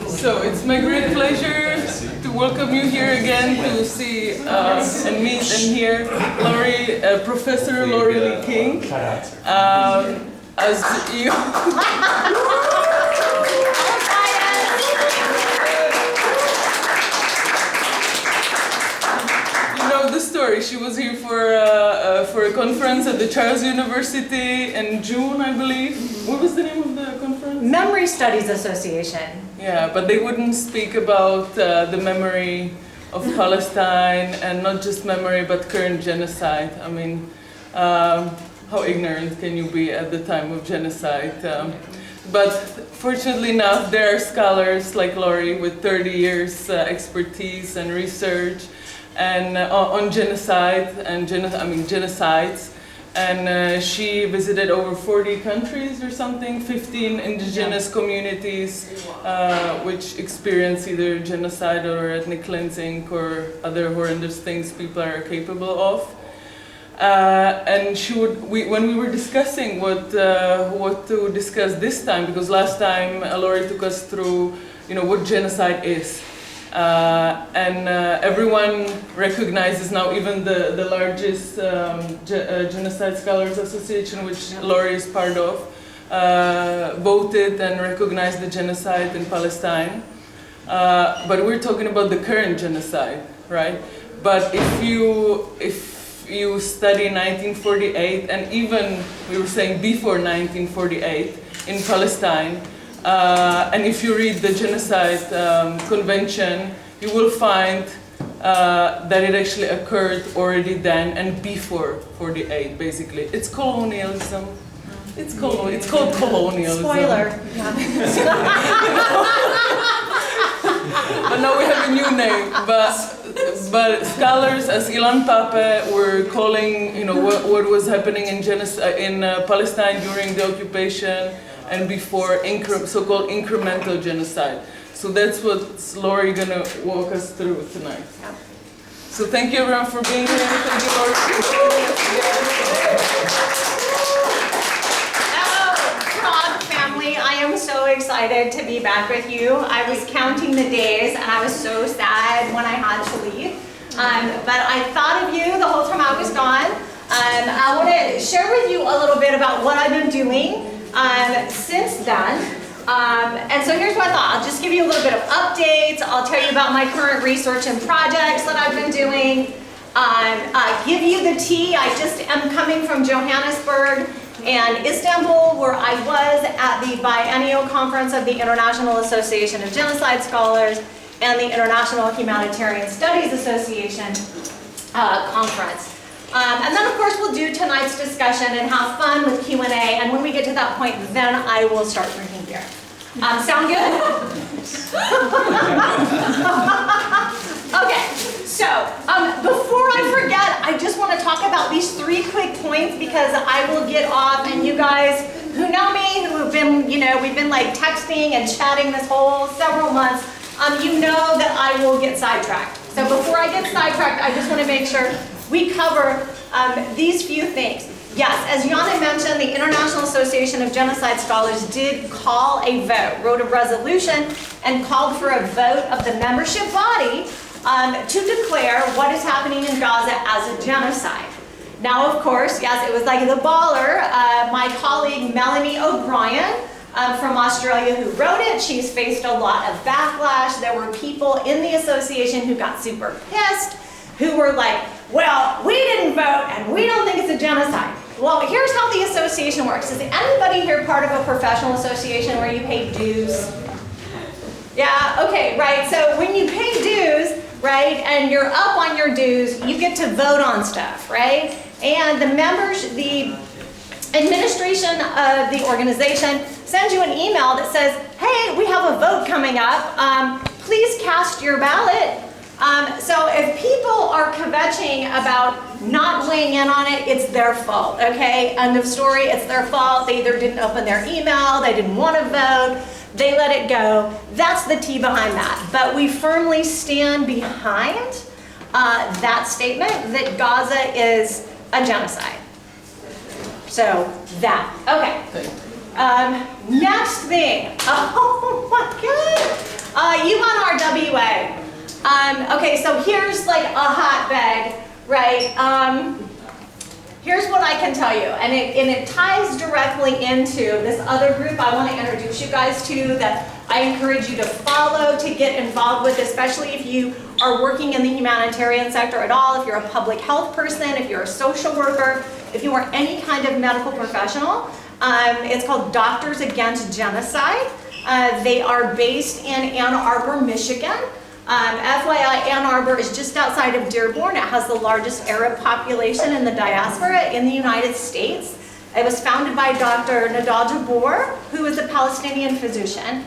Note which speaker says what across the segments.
Speaker 1: So it's my great pleasure to welcome you here again to see and meet and hear Lorrie, Professor Lorrie King. As you know the story. She was here for a conference at the Charles University in June, I believe. What was the name of the conference?
Speaker 2: Memory Studies Association.
Speaker 1: Yeah, but they wouldn't speak about the memory of Palestine, and not just memory, but current genocide. I mean, how ignorant can you be at the time of genocide? But fortunately enough, there are scholars like Lorrie with 30 years expertise and research and on genocide and genocides. And she visited over 40 countries or something, 15 indigenous communities which experience either genocide or ethnic cleansing or other horrendous things people are capable of. And when we were discussing what to discuss this time, because last time Lorrie took us through, what genocide is. And everyone recognizes now, even the largest Genocide Scholars Association, which Lorrie is part of, voted and recognized the genocide in Palestine. But we're talking about the current genocide, right? But if you study 1948, and even, we were saying before 1948, in Palestine, and if you read the Genocide Convention, you will find that it actually occurred already then and before 48, basically. It's colonialism. It's called colonialism.
Speaker 2: Spoiler.
Speaker 1: But now we have a new name. But scholars, as Ilan Pape, were calling, what was happening in Palestine during the occupation and before, so-called incremental genocide. So that's what Lorrie gonna walk us through tonight. Yep. So thank you everyone for being here. Thank you, Lorrie, for joining us again.
Speaker 2: Hello, Prague family. I am so excited to be back with you. I was counting the days and I was so sad when I had to leave. But I thought of you the whole time I was gone. I want to share with you a little bit about what I've been doing since then. And so here's what I thought. I'll just give you a little bit of updates. I'll tell you about my current research and projects that I've been doing. Give you the tea. I just am coming from Johannesburg and Istanbul, where I was at the biennial conference of the International Association of Genocide Scholars and the International Humanitarian Studies Association conference. And then, of course, we'll do tonight's discussion and have fun with Q&A. And when we get to that point, then I will start drinking beer. Sound good? Okay. So before I forget, I just want to talk about these 3 quick points, because I will get off. And you guys who know me, who have been, we've been like texting and chatting this whole several months, you know that I will get sidetracked. So before I get sidetracked, I just want to make sure we cover these few things. Yes, as Jana mentioned, the International Association of Genocide Scholars did call a vote, wrote a resolution, and called for a vote of the membership body to declare what is happening in Gaza as a genocide. Now, of course, yes, it was like the baller, my colleague Melanie O'Brien from Australia who wrote it. She's faced a lot of backlash. There were people in the association who got super pissed, who were like, well, we didn't vote and we don't think it's a genocide. Well, here's how the association works. Is anybody here part of a professional association where you pay dues? Yeah, okay, right. So when you pay dues, right, and you're up on your dues, you get to vote on stuff, right? And the members, the administration of the organization sends you an email that says, hey, we have a vote coming up. Please cast your ballot. So if people are kvetching about not weighing in on it, it's their fault, okay? End of story, it's their fault. They either didn't open their email, they didn't want to vote, they let it go. That's the tea behind that. But we firmly stand behind that statement that Gaza is a genocide. So that, okay. Next thing, oh my God. UNRWA. Okay, so here's like a hotbed, right? Here's what I can tell you, and it ties directly into this other group I want to introduce you guys to that I encourage you to follow, to get involved with, especially if you are working in the humanitarian sector at all, if you're a public health person, if you're a social worker, if you are any kind of medical professional. It's called Doctors Against Genocide. They are based in Ann Arbor, Michigan. FYI, Ann Arbor is just outside of Dearborn. It has the largest Arab population in the diaspora in the United States. It was founded by Dr. Nadal Jabbour, who is a Palestinian physician.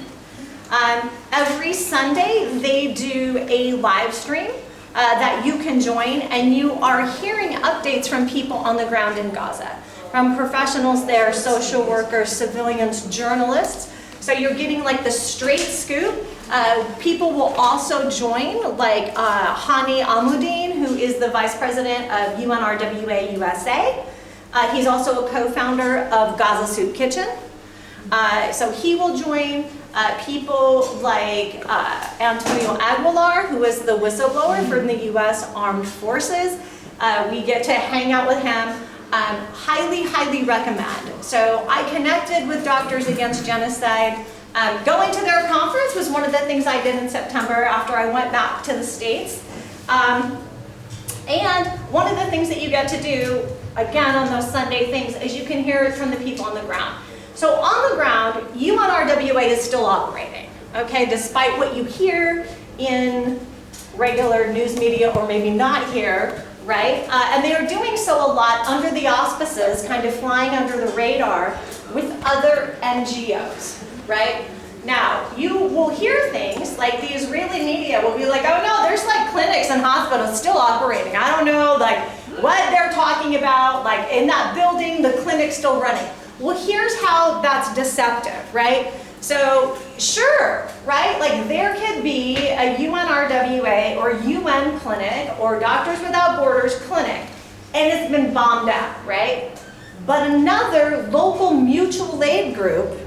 Speaker 2: Every Sunday, they do a live stream that you can join, and you are hearing updates from people on the ground in Gaza, from professionals there, social workers, civilians, journalists. So you're getting like the straight scoop. People will also join, like Hani Almudin, who is the vice president of UNRWA USA. He's also a co-founder of Gaza Soup Kitchen. So he will join people like Antonio Aguilar, who is the whistleblower from the US Armed Forces. We get to hang out with him. Highly, highly recommend. So I connected with Doctors Against Genocide. Going to their conference was one of the things I did in September after I went back to the States. And one of the things that you get to do, again, on those Sunday things, is you can hear it from the people on the ground. So on the ground, UNRWA is still operating, okay, despite what you hear in regular news media or maybe not hear, right? And they are doing so a lot under the auspices, kind of flying under the radar with other NGOs, right? Now, you will hear things like the Israeli media will be like, oh no, there's like clinics and hospitals still operating. I don't know like what they're talking about, like in that building, the clinic's still running. Well, here's how that's deceptive, right? So, sure, right? Like there could be a UNRWA or UN clinic or Doctors Without Borders clinic, and it's been bombed out, right? But another local mutual aid group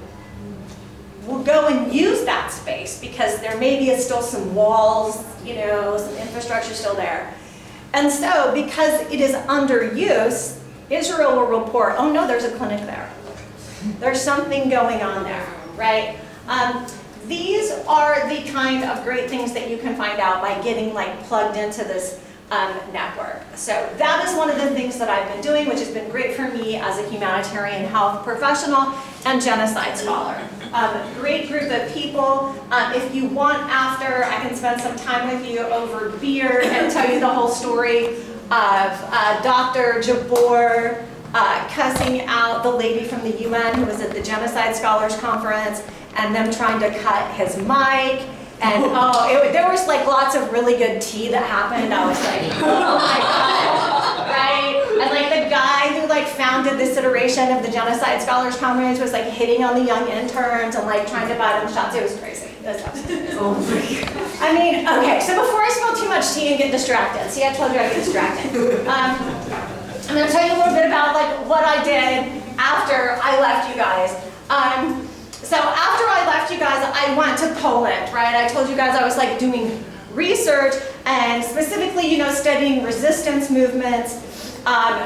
Speaker 2: will go and use that space because there maybe is still some walls, you know, some infrastructure still there. And so, because it is under use, Israel will report, oh no, there's a clinic there. There's something going on there, right? These are the kind of great things that you can find out by getting like plugged into this network. So that is one of the things that I've been doing, which has been great for me as a humanitarian health professional and genocide scholar. Great group of people. If you want after, I can spend some time with you over beer and tell you the whole story of Dr. Jabbour cussing out the lady from the UN who was at the Genocide Scholars Conference and them trying to cut his mic. And there was like lots of really good tea that happened. I was like, oh my God, right? And like the guy who like founded this iteration of the Genocide Scholars Conference was like hitting on the young interns and like trying to buy them shots. It was crazy. It was absolutely
Speaker 3: Oh my God.
Speaker 2: I mean, okay, so before I spill too much tea and get distracted, see, I told you I'd get distracted. I'm gonna tell you a little bit about like what I did after I left you guys. So after I left you guys, I went to Poland, right? I told you guys I was like doing research and specifically, you know, studying resistance movements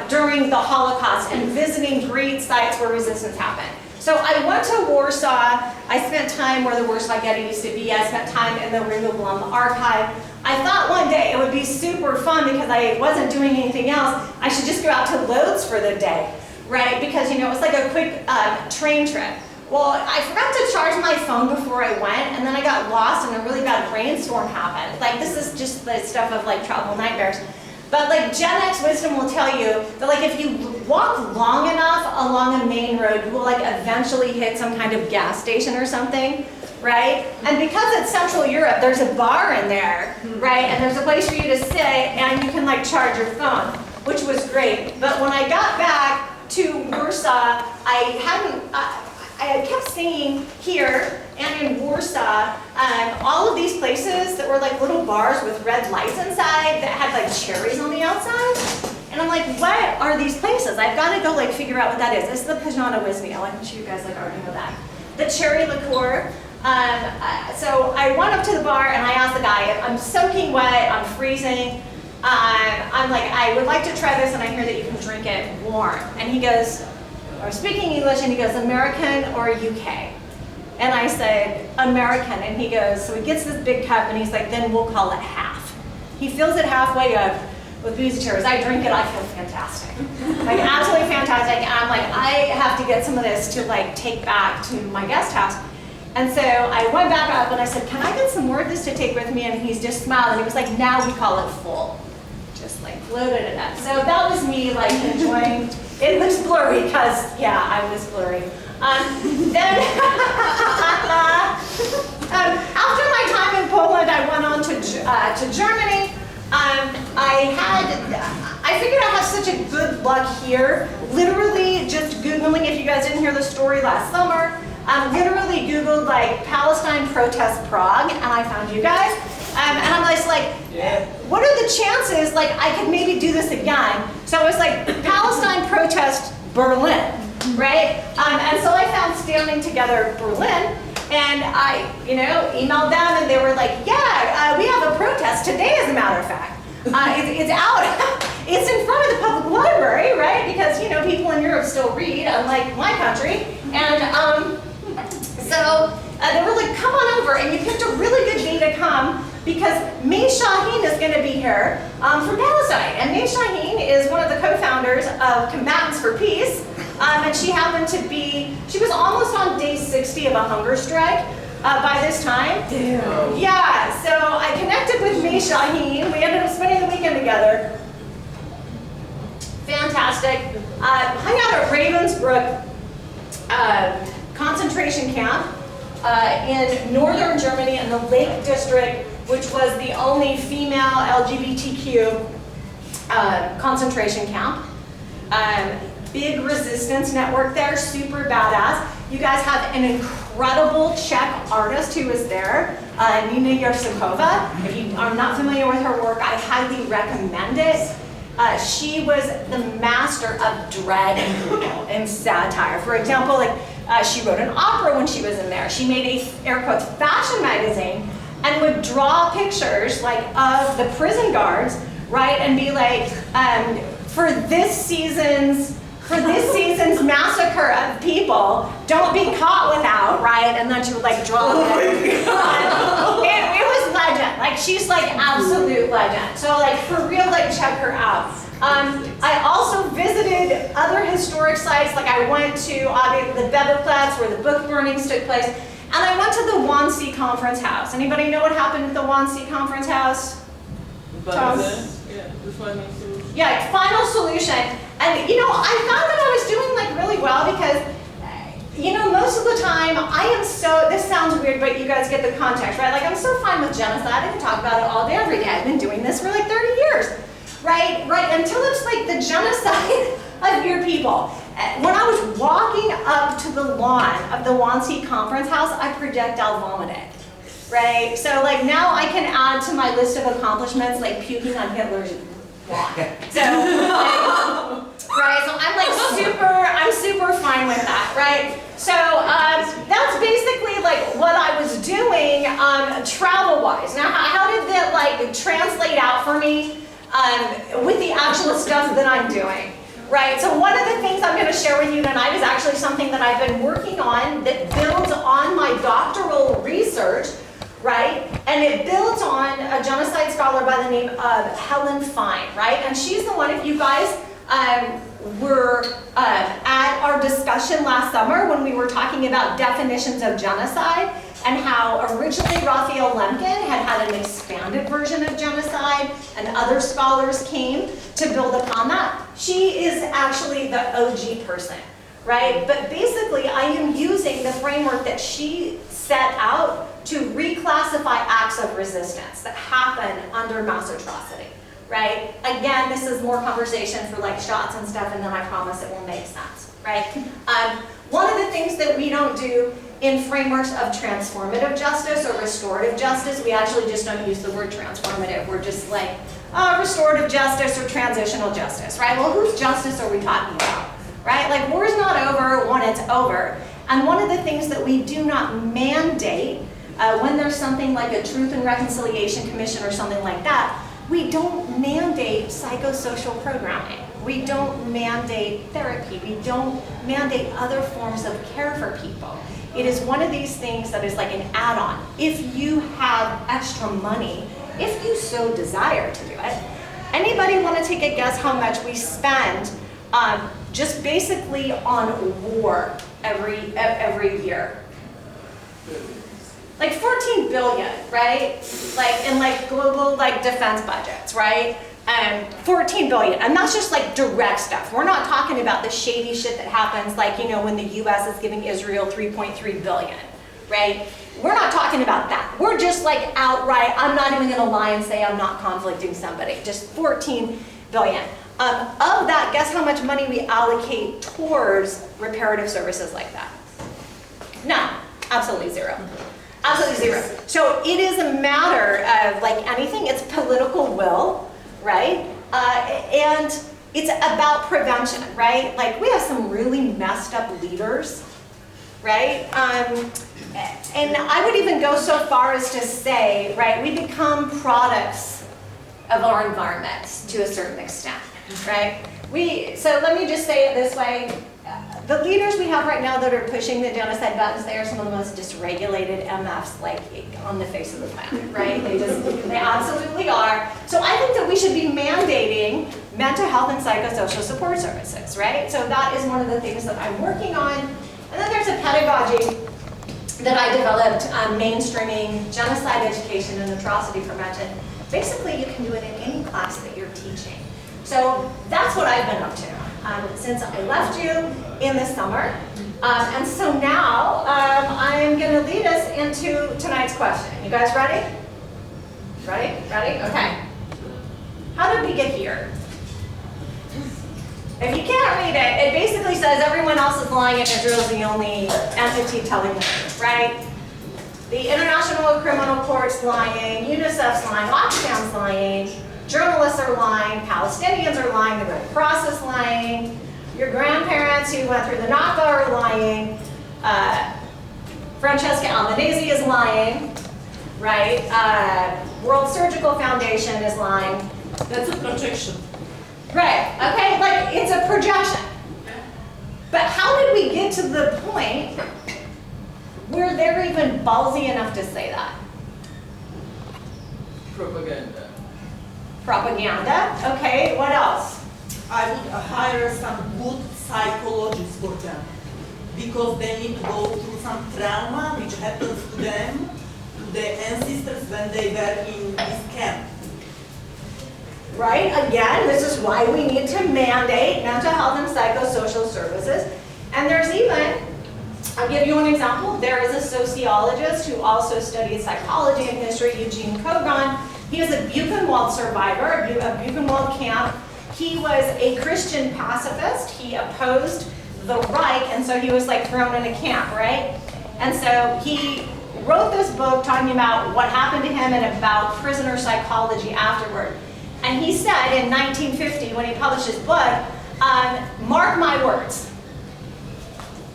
Speaker 2: during the Holocaust and visiting great sites where resistance happened. So I went to Warsaw. I spent time where the Warsaw Ghetto used to be. I spent time in the Ringo Blum archive. I thought one day it would be super fun because I wasn't doing anything else. I should just go out to Lodz for the day, right? Because, you know, it's like a quick train trip. Well, I forgot to charge my phone before I went, and then I got lost and a really bad rainstorm happened. Like, this is just the stuff of like travel nightmares. But like Gen X wisdom will tell you that like if you walk long enough along a main road, you will like eventually hit some kind of gas station or something, right? And because it's Central Europe, there's a bar in there, right? And there's a place for you to sit and you can like charge your phone, which was great. But when I got back to Warsaw, I kept seeing here and in Warsaw, all of these places that were like little bars with red lights inside that had like cherries on the outside. And I'm like, what are these places? I've got to go like figure out what that is. This is the Pajana Wisnia. I'm sure you guys like already know that. The cherry liqueur. So I went up to the bar and I asked the guy, I'm soaking wet, I'm freezing. I'm like, I would like to try this and I hear that you can drink it warm. And he goes, I was speaking English and he goes, American or UK? And I said, American. And he goes, so he gets this big cup and he's like, then we'll call it half. He fills it halfway up with boozy cheers. I drink it, I feel fantastic. Like absolutely fantastic. And I'm like, I have to get some of this to like take back to my guest house. And so I went back up and I said, can I get some more of this to take with me? And he's just smiled and he was like, now we call it full. Just like loaded it up. So that was me like enjoying, it looks blurry because yeah, I was blurry. Then after my time in Poland, I went on to Germany. I figured I have such a good luck here. Literally just Googling, if you guys didn't hear the story last summer, literally Googled like Palestine protest Prague, and I found you guys. And I'm just like, what are the chances like I could maybe do this again? So it was like Palestine protest Berlin, right? And so I found Standing Together Berlin, and I, emailed them, and they were like, yeah, we have a protest today, as a matter of fact. It's out. It's in front of the public library, right? Because people in Europe still read, unlike my country. And so they were like, come on over, and you picked a really good day to come because May Shaheen is going to be here from Palestine. And May Shaheen is one of the co-founders of Combatants for Peace. And she happened to be, she was almost on day 60 of a hunger strike by this time. Damn. Yeah, so I connected with May Shaheen. We ended up spending the weekend together. Fantastic. Hung out at Ravensbrück concentration camp in northern Germany in the Lake District, which was the only female LGBTQ concentration camp. Big resistance network there, super badass. You guys have an incredible Czech artist who was there, Nina Yersakova. If you are not familiar with her work, I highly recommend it. She was the master of dread and satire. For example, she wrote an opera when she was in there. She made a, air quotes, fashion magazine and would draw pictures of the prison guards, right, and be like, for this season's massacre of people, don't be caught without, right? And then she would draw it. It was legend. She's absolute legend. So for real, check her out. I also visited other historic sites. I went to the Bebeplatz where the book burnings took place. And I went to the Wannsee Conference House. Anybody know what happened at the Wannsee Conference House?
Speaker 1: The final solution.
Speaker 2: Yeah, final solution. And I found that I was doing really well because most of the time this sounds weird, but you guys get the context, right? I'm so fine with genocide. I can talk about it all day, every day. I've been doing this for 30 years, right? Until it's the genocide of your people. When I was walking up to the lawn of the Wannsee Conference House, I projectile vomited, right? So now I can add to my list of accomplishments puking on Hitler's lawn. So, right, so I'm super fine with that, right? So that's basically what I was doing travel-wise. Now, how did that translate out for me with the actual stuff that I'm doing? Right, so one of the things I'm going to share with you tonight is actually something that I've been working on that builds on my doctoral research, right? And it builds on a genocide scholar by the name of Helen Fein, right? And she's the one, if you guys were at our discussion last summer when we were talking about definitions of genocide and how originally Raphael Lemkin had an expanded version of genocide and other scholars came to build upon that. She is actually the OG person, right? But basically I am using the framework that she set out to reclassify acts of resistance that happen under mass atrocity, right? Again, this is more conversation for shots and stuff, and then I promise it will make sense, right? One of the things that we don't do in frameworks of transformative justice or restorative justice, we actually just don't use the word transformative. We're just restorative justice or transitional justice, right? Well, whose justice are we talking about, right? War's not over when it's over. And one of the things that we do not mandate when there's something like a Truth and Reconciliation Commission or something like that, we don't mandate psychosocial programming. We don't mandate therapy. We don't mandate other forms of care for people. It is one of these things that is like an add-on. If you have extra money, if you so desire to do it, anybody want to take a guess how much we spend just basically on war every year? Like 14 billion, right? Like in like global like defense budgets, right? 14 billion, and that's just like direct stuff. We're not talking about the shady shit that happens like, you know, when the US is giving Israel 3.3 billion, right? We're not talking about that. We're just like outright, I'm not even gonna lie and say I'm not conflicting somebody, just 14 billion. Of that, guess how much money we allocate towards reparative services like that? No, absolutely zero. Absolutely zero. So it is a matter of like anything, it's political will, right? And it's about prevention, right? Like we have some really messed up leaders, right? And I would even go so far as to say, right, we become products of our environments to a certain extent, right? So let me just say it this way. The leaders we have right now that are pushing the genocide buttons, they are some of the most dysregulated MFs like on the face of the planet, right? They absolutely are. So I think that we should be mandating mental health and psychosocial support services, right? So that is one of the things that I'm working on. And then there's a pedagogy that I developed on mainstreaming genocide education and atrocity prevention. Basically, you can do it in any class that you're teaching. So that's what I've been up to since I left you in the summer. And so now I'm going to lead us into tonight's question. You guys ready? Ready? Ready? Okay. How did we get here? If you can't read it, it basically says everyone else is lying and Israel's the only entity telling the truth, right? The International Criminal Court's lying, UNICEF's lying, Oxfam's lying, journalists are lying, Palestinians are lying, the Red Cross is lying, your grandparents who went through the Nakba are lying, Francesca Albanese is lying, right? World Surgical Foundation is lying.
Speaker 3: That's a projection.
Speaker 2: Right, okay, like it's a projection. But how did we get to the point where they're even ballsy enough to say that?
Speaker 1: Propaganda.
Speaker 2: Propaganda, okay, what else?
Speaker 3: I would hire some good psychologists for them because they need to go through some trauma which happens to them, to their ancestors when they were in this camp.
Speaker 2: Right, again, this is why we need to mandate mental health and psychosocial services. And there's even, I'll give you an example, there is a sociologist who also studied psychology and history, Eugene Kogon. He is a Buchenwald survivor, a Buchenwald camp. He was a Christian pacifist. He opposed the Reich, and so he was like thrown in a camp, right? And so he wrote this book talking about what happened to him and about prisoner psychology afterward. And he said in 1950, when he published his book, mark my words,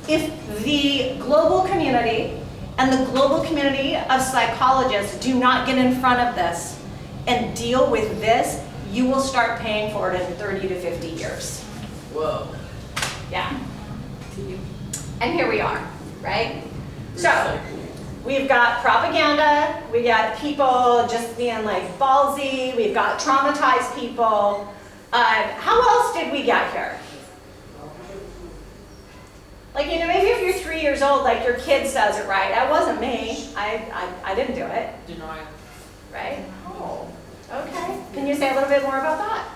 Speaker 2: if the global community and the global community of psychologists do not get in front of this and deal with this, you will start paying for it in 30 to 50 years.
Speaker 1: Whoa.
Speaker 2: Yeah. And here we are, right? So, we've got propaganda, we got people just being like ballsy, we've got traumatized people. How else did we get here? Like, you know, maybe if you're 3 years old, like your kid says it right. That wasn't me. I didn't do it.
Speaker 3: Denial.
Speaker 2: Right? Oh, okay. Can you say a little bit more about that?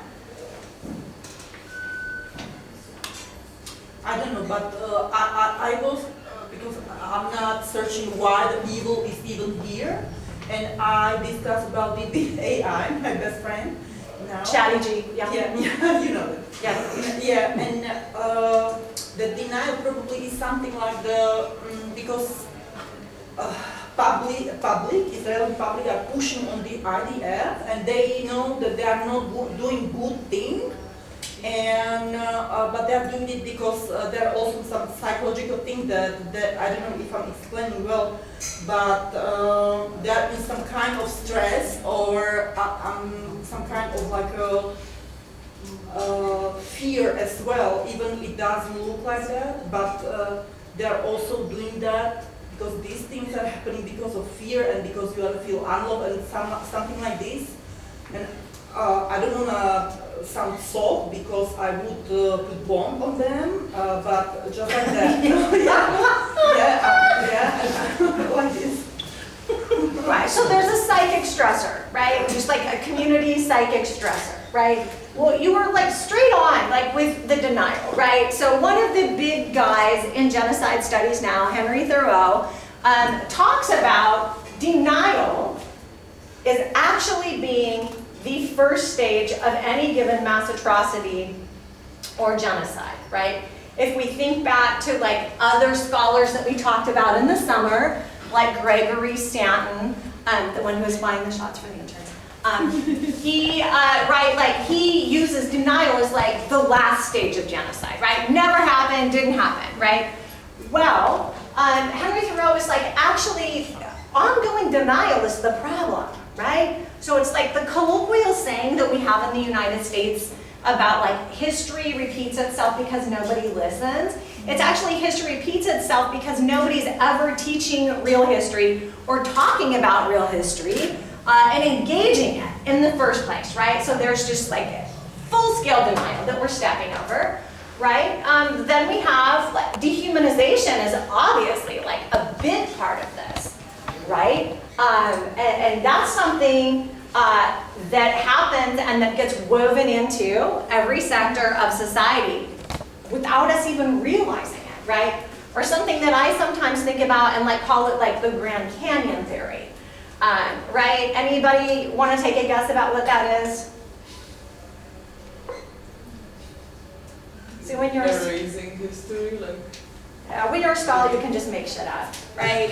Speaker 3: I don't know, but I was, because I'm not searching why the evil is even here, and I discussed about it with AI, my best friend. Now.
Speaker 2: Chatty G, yeah.
Speaker 3: Yeah, you know it.
Speaker 2: Yeah.
Speaker 3: Yeah, and the denial probably is something like the, because Israeli public are pushing on the IDF, and they know that they are not doing good thing, And but they're doing it because there are also some psychological things that I don't know if I'm explaining well, but they're in some kind of stress or some kind of like fear as well, even it doesn't look like that, but they're also doing that because these things are happening because of fear and because you feel unloved and something like this. And I don't want to sound soft because I would put bomb on them, but just like that. Like this.
Speaker 2: Right, so there's a psychic stressor, right? Just like a community psychic stressor, right? Well, you were like straight on, like with the denial, right? So one of the big guys in genocide studies now, Henry Thoreau, talks about denial is actually being the first stage of any given mass atrocity or genocide, right? If we think back to like other scholars that we talked about in the summer, like Gregory Stanton, the one who was flying the shots for the interns, he uses denial as like the last stage of genocide, right? Never happened, didn't happen, right? Well, Henry Thoreau is like, actually, ongoing denial is the problem, right? So it's like the colloquial saying that we have in the United States about like history repeats itself because nobody listens. It's actually history repeats itself because nobody's ever teaching real history or talking about real history and engaging it in the first place, right? So there's just like a full-scale denial that we're stepping over, right? Then we have like dehumanization is obviously like a big part of this, right? And that's something that happens and that gets woven into every sector of society without us even realizing it, right? Or something that I sometimes think about and like call it like the Grand Canyon theory, right? Anybody want to take a guess about what that is? So when you're
Speaker 1: erasing history, like.
Speaker 2: When you're a scholar, you can just make shit up, right?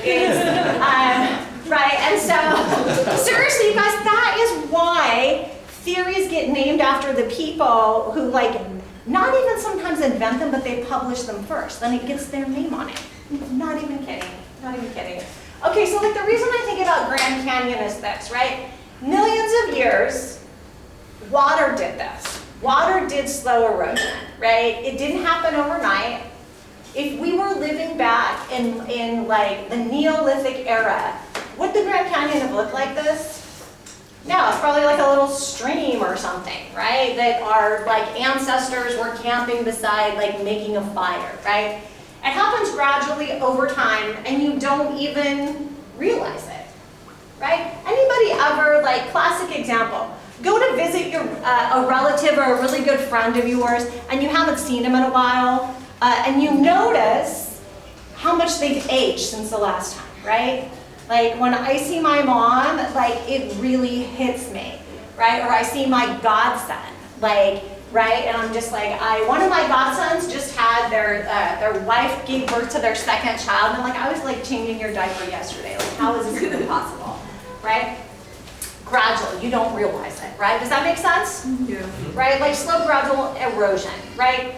Speaker 2: Right, and so, seriously, you guys, that is why theories get named after the people who, like, not even sometimes invent them, but they publish them first. Then it gets their name on it. Not even kidding, not even kidding. Okay, so, like, the reason I think about Grand Canyon is this, right? Millions of years, water did this. Water did slow erosion, right? It didn't happen overnight. If we were living back in like the Neolithic era, would the Grand Canyon have looked like this? No, it's probably like a little stream or something, right? That our like ancestors were camping beside, like making a fire, right? It happens gradually over time and you don't even realize it, right? Anybody ever, like classic example, go to visit your a relative or a really good friend of yours and you haven't seen him in a while, and you notice how much they've aged since the last time, right? Like when I see my mom, like it really hits me, right? Or I see my godson, like, right? And I'm just like, one of my godsons just had their wife gave birth to their second child, and I'm like, I was like changing your diaper yesterday. Like, how is this even possible, right? Gradual, you don't realize it, right? Does that make sense?
Speaker 3: Yeah.
Speaker 2: Right? Like slow, gradual erosion, right?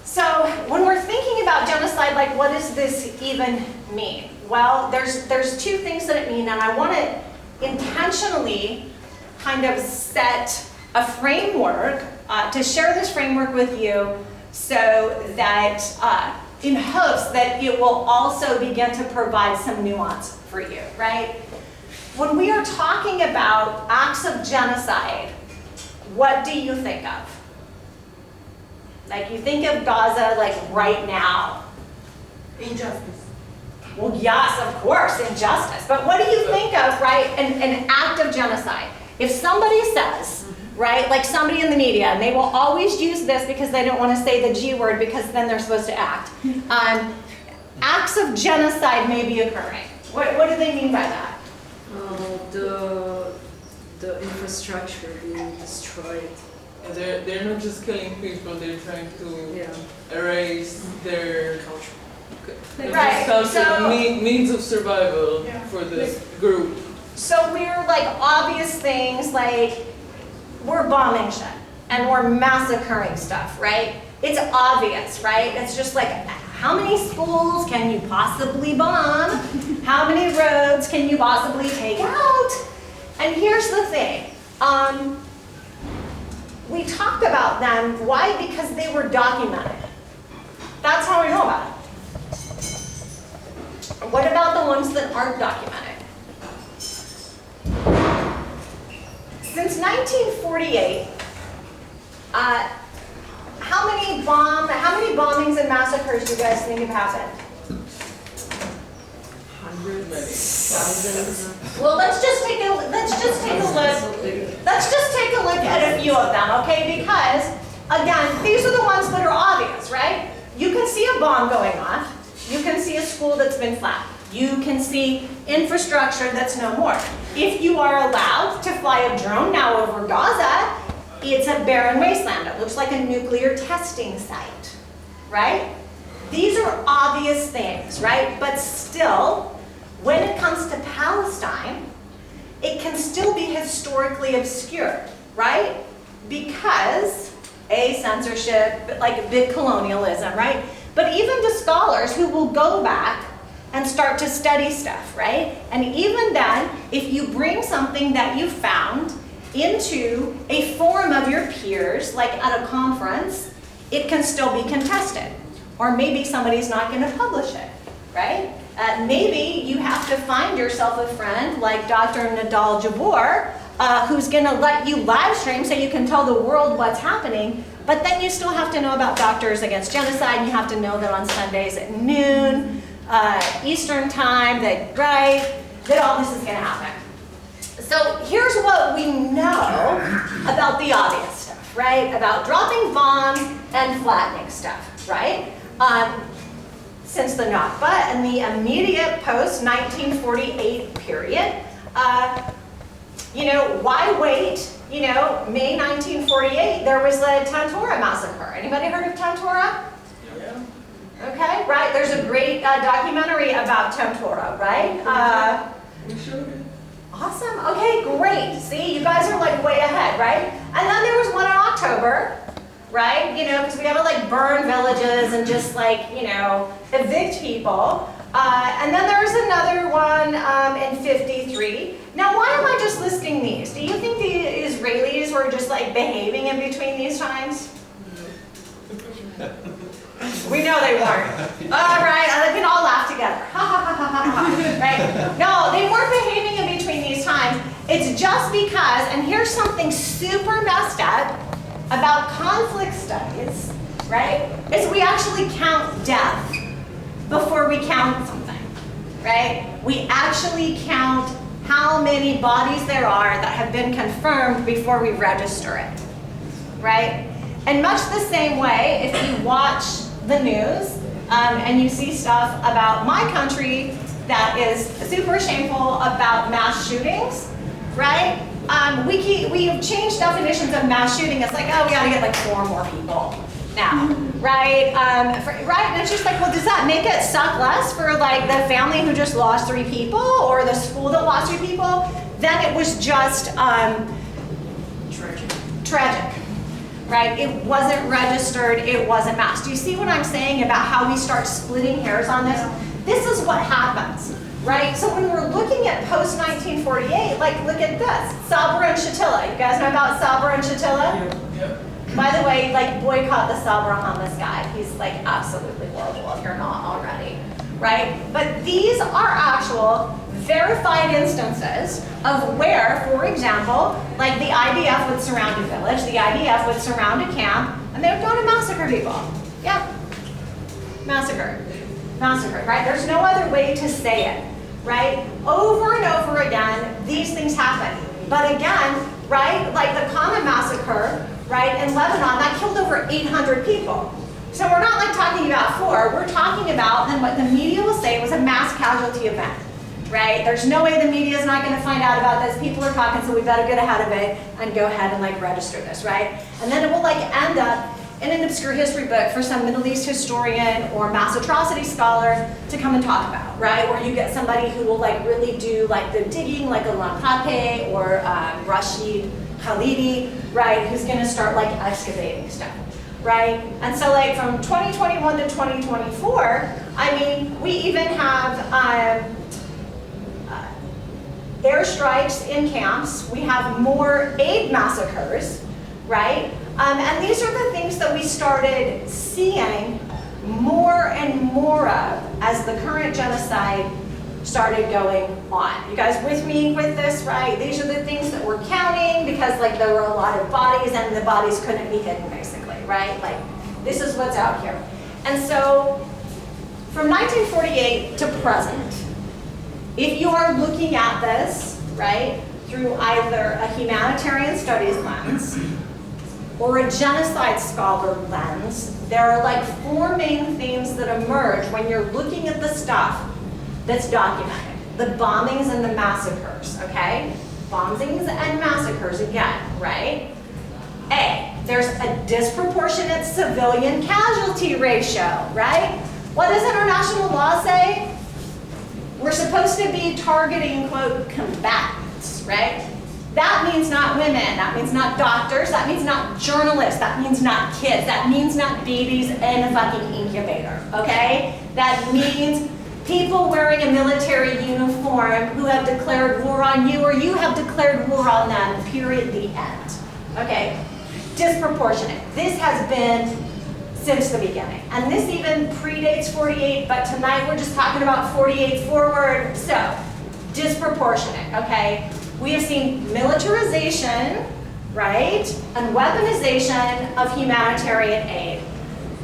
Speaker 2: So when we're thinking about genocide, like what does this even mean? Well, there's two things that it means, and I want to intentionally kind of set a framework to share this framework with you so that in hopes that it will also begin to provide some nuance for you, right? When we are talking about acts of genocide, what do you think of? Like you think of Gaza like right now.
Speaker 3: Injustice.
Speaker 2: Well, yes, of course, injustice. But what do you think of, right, an act of genocide? If somebody says, right, like somebody in the media, and they will always use this because they don't want to say the G word because then they're supposed to act. Acts of genocide may be occurring. What do they mean by that?
Speaker 4: The infrastructure being destroyed.
Speaker 1: They're not just killing people, they're trying to
Speaker 4: Yeah.
Speaker 1: erase their culture.
Speaker 2: Right, so-
Speaker 1: Means of survival for this group.
Speaker 2: So we're like obvious things like we're bombing shit, and we're massacring stuff, right? It's obvious, right? It's just like, how many schools can you possibly bomb? How many roads can you possibly take out? And here's the thing. We talked about them. Why? Because they were documented. That's how we know about it. What about the ones that aren't documented? Since 1948, how many bombings and massacres do you guys think have happened?
Speaker 4: Hundreds, thousands.
Speaker 2: Well, let's just take a look at a few of them, okay? Because again, these are the ones that are obvious, right? You can see a bomb going off. You can see a school that's been flattened. You can see infrastructure that's no more. If you are allowed to fly a drone now over Gaza, it's a barren wasteland. It looks like a nuclear testing site, right? These are obvious things, right? But still, when it comes to Palestine, it can still be historically obscure, right? Because censorship, like big colonialism, right? But even to scholars who will go back and start to study stuff, right? And even then, if you bring something that you found into a forum of your peers, like at a conference, it can still be contested. Or maybe somebody's not going to publish it, right? Maybe you have to find yourself a friend like Dr. Nadal Jabbour, who's going to let you live stream so you can tell the world what's happening, but then you still have to know about Doctors Against Genocide, and you have to know that on Sundays at noon, Eastern time, that all this is going to happen. So here's what we know about the obvious stuff, right? About dropping bombs and flattening stuff, right? Since the Nakba and the immediate post-1948 period, why wait? May 1948, there was the Tantura massacre. Anybody heard of Tantura?
Speaker 1: Yeah.
Speaker 2: Okay, right. There's a great documentary about Tantura, right?
Speaker 1: We showed it.
Speaker 2: Awesome. Okay, great. See, you guys are like way ahead, right? And then there was one in October, right? Because we got to like burn villages and just like, evict people. And then there was another one in 53. Now, why am I just listing these? Do you think the Israelis were just like behaving in between these times? We know they weren't. All right, we can all laugh together. Ha ha ha ha ha ha. Right? No, they weren't behaving in between these times. It's just because, and here's something super messed up about conflict studies, right? Is we actually count death before we count something, right? We actually count how many bodies there are that have been confirmed before we register it, right? And much the same way, if you watch the news and you see stuff about my country that is super shameful about mass shootings, right? We have changed definitions of mass shooting. It's like, oh, we gotta get like 4 more people now, right? Right, and it's just like, well, does that make it suck less for like the family who just lost 3 people or the school that lost 3 people? Then it was just tragic. Right? It wasn't registered, it wasn't masked. Do you see what I'm saying about how we start splitting hairs on this? This is what happens, right? So when we're looking at post-1948, like look at this, Sabra and Shatila. You guys know about Sabra and Shatila?
Speaker 1: Yep.
Speaker 2: By the way, like boycott the Sabra Hamas guy. He's like absolutely horrible if you're not already, right? But these are actual verified instances of where, for example, like the IDF would surround a village, the IDF would surround a camp, and they would go to massacre people. Yep. Massacre. Massacre, right? There's no other way to say it, right? Over and over again, these things happen. But again, right, like the Qana massacre, right, in Lebanon, that killed over 800 people. So we're not like talking about 4, we're talking about then what the media will say was a mass casualty event. Right? There's no way the media is not going to find out about this. People are talking, so we better get ahead of it and go ahead and like register this, right? And then it will like end up in an obscure history book for some Middle East historian or mass atrocity scholar to come and talk about, right? Or you get somebody who will like really do like the digging, like a Unpacking or Rashid Khalidi, right? Who's gonna start like excavating stuff, right? And so like from 2021 to 2024, I mean, we even have airstrikes in camps. We have more aid massacres, right? And these are the things that we started seeing more and more of as the current genocide started going on. You guys with me with this, right? These are the things that we're counting because like there were a lot of bodies and the bodies couldn't be hidden basically, right? Like this is what's out here. And so from 1948 to present, if you are looking at this, right, through either a humanitarian studies lens or a genocide scholar lens, there are like four main themes that emerge when you're looking at the stuff that's documented. The bombings and the massacres, okay? Bombings and massacres again, right? A, there's a disproportionate civilian casualty ratio, right? What does international law say? We're supposed to be targeting, quote, combatants, right? That means not women, that means not doctors, that means not journalists, that means not kids, that means not babies in a fucking incubator, okay? That means people wearing a military uniform who have declared war on you or you have declared war on them, period, the end, okay? Disproportionate. This has been since the beginning. And this even predates 48, but tonight we're just talking about 48 forward, so disproportionate, okay? We have seen militarization, right, and weaponization of humanitarian aid.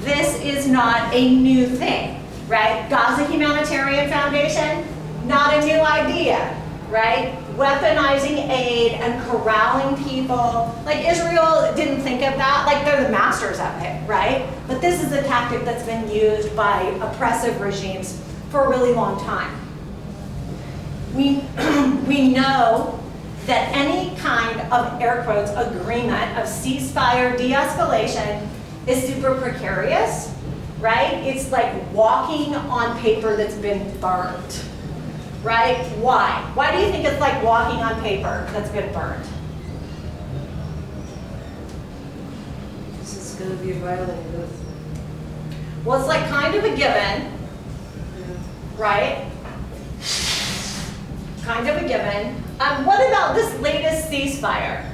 Speaker 2: This is not a new thing, right? Gaza Humanitarian Foundation, not a new idea, right? Weaponizing aid and corralling people. Like Israel didn't think of that, like they're the masters of it, right? But this is a tactic that's been used by oppressive regimes for a really long time. We know that any kind of, air quotes, agreement of ceasefire de-escalation is super precarious, right? It's like walking on paper that's been burned, right? Why? Why do you think it's like walking on paper that's been burned?
Speaker 4: Because it's going to be violated.
Speaker 2: Well, it's like kind of a given, right? Kind of a given. What about this latest ceasefire?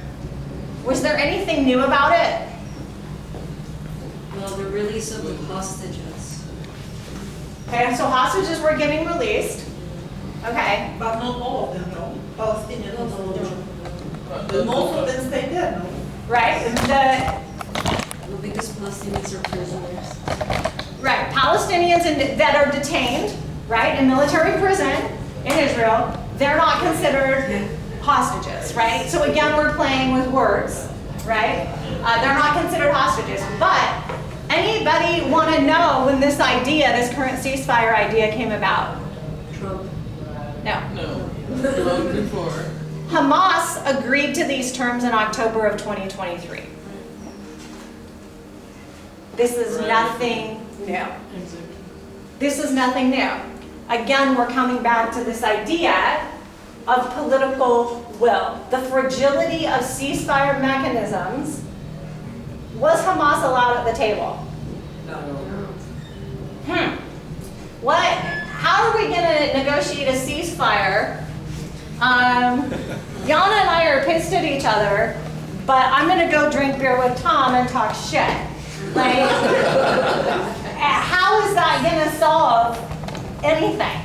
Speaker 2: Was there anything new about it?
Speaker 4: Well, the release of the hostages.
Speaker 2: Okay, so hostages were getting released. Okay.
Speaker 3: But not all of them, no. Palestinians,
Speaker 4: Not all of them.
Speaker 3: most of them stay there, no?
Speaker 2: Right?
Speaker 4: Well, because Palestinians are prisoners.
Speaker 2: Right, Palestinians that are detained, right, in military prison in Israel, they're not considered hostages, right? So again, we're playing with words, right? They're not considered hostages, but anybody want to know when this idea, this current ceasefire idea came about?
Speaker 4: Trump.
Speaker 2: No.
Speaker 1: No, long before.
Speaker 2: Hamas agreed to these terms in October of 2023. This is
Speaker 1: Right.
Speaker 2: nothing new.
Speaker 1: Exactly.
Speaker 2: This is nothing new. Again, we're coming back to this idea of political will. The fragility of ceasefire mechanisms. Was Hamas allowed at the table? What? How are we going to negotiate a ceasefire? Yana and I are pissed at each other, but I'm going to go drink beer with Tom and talk shit. Like, how is that going to solve anything?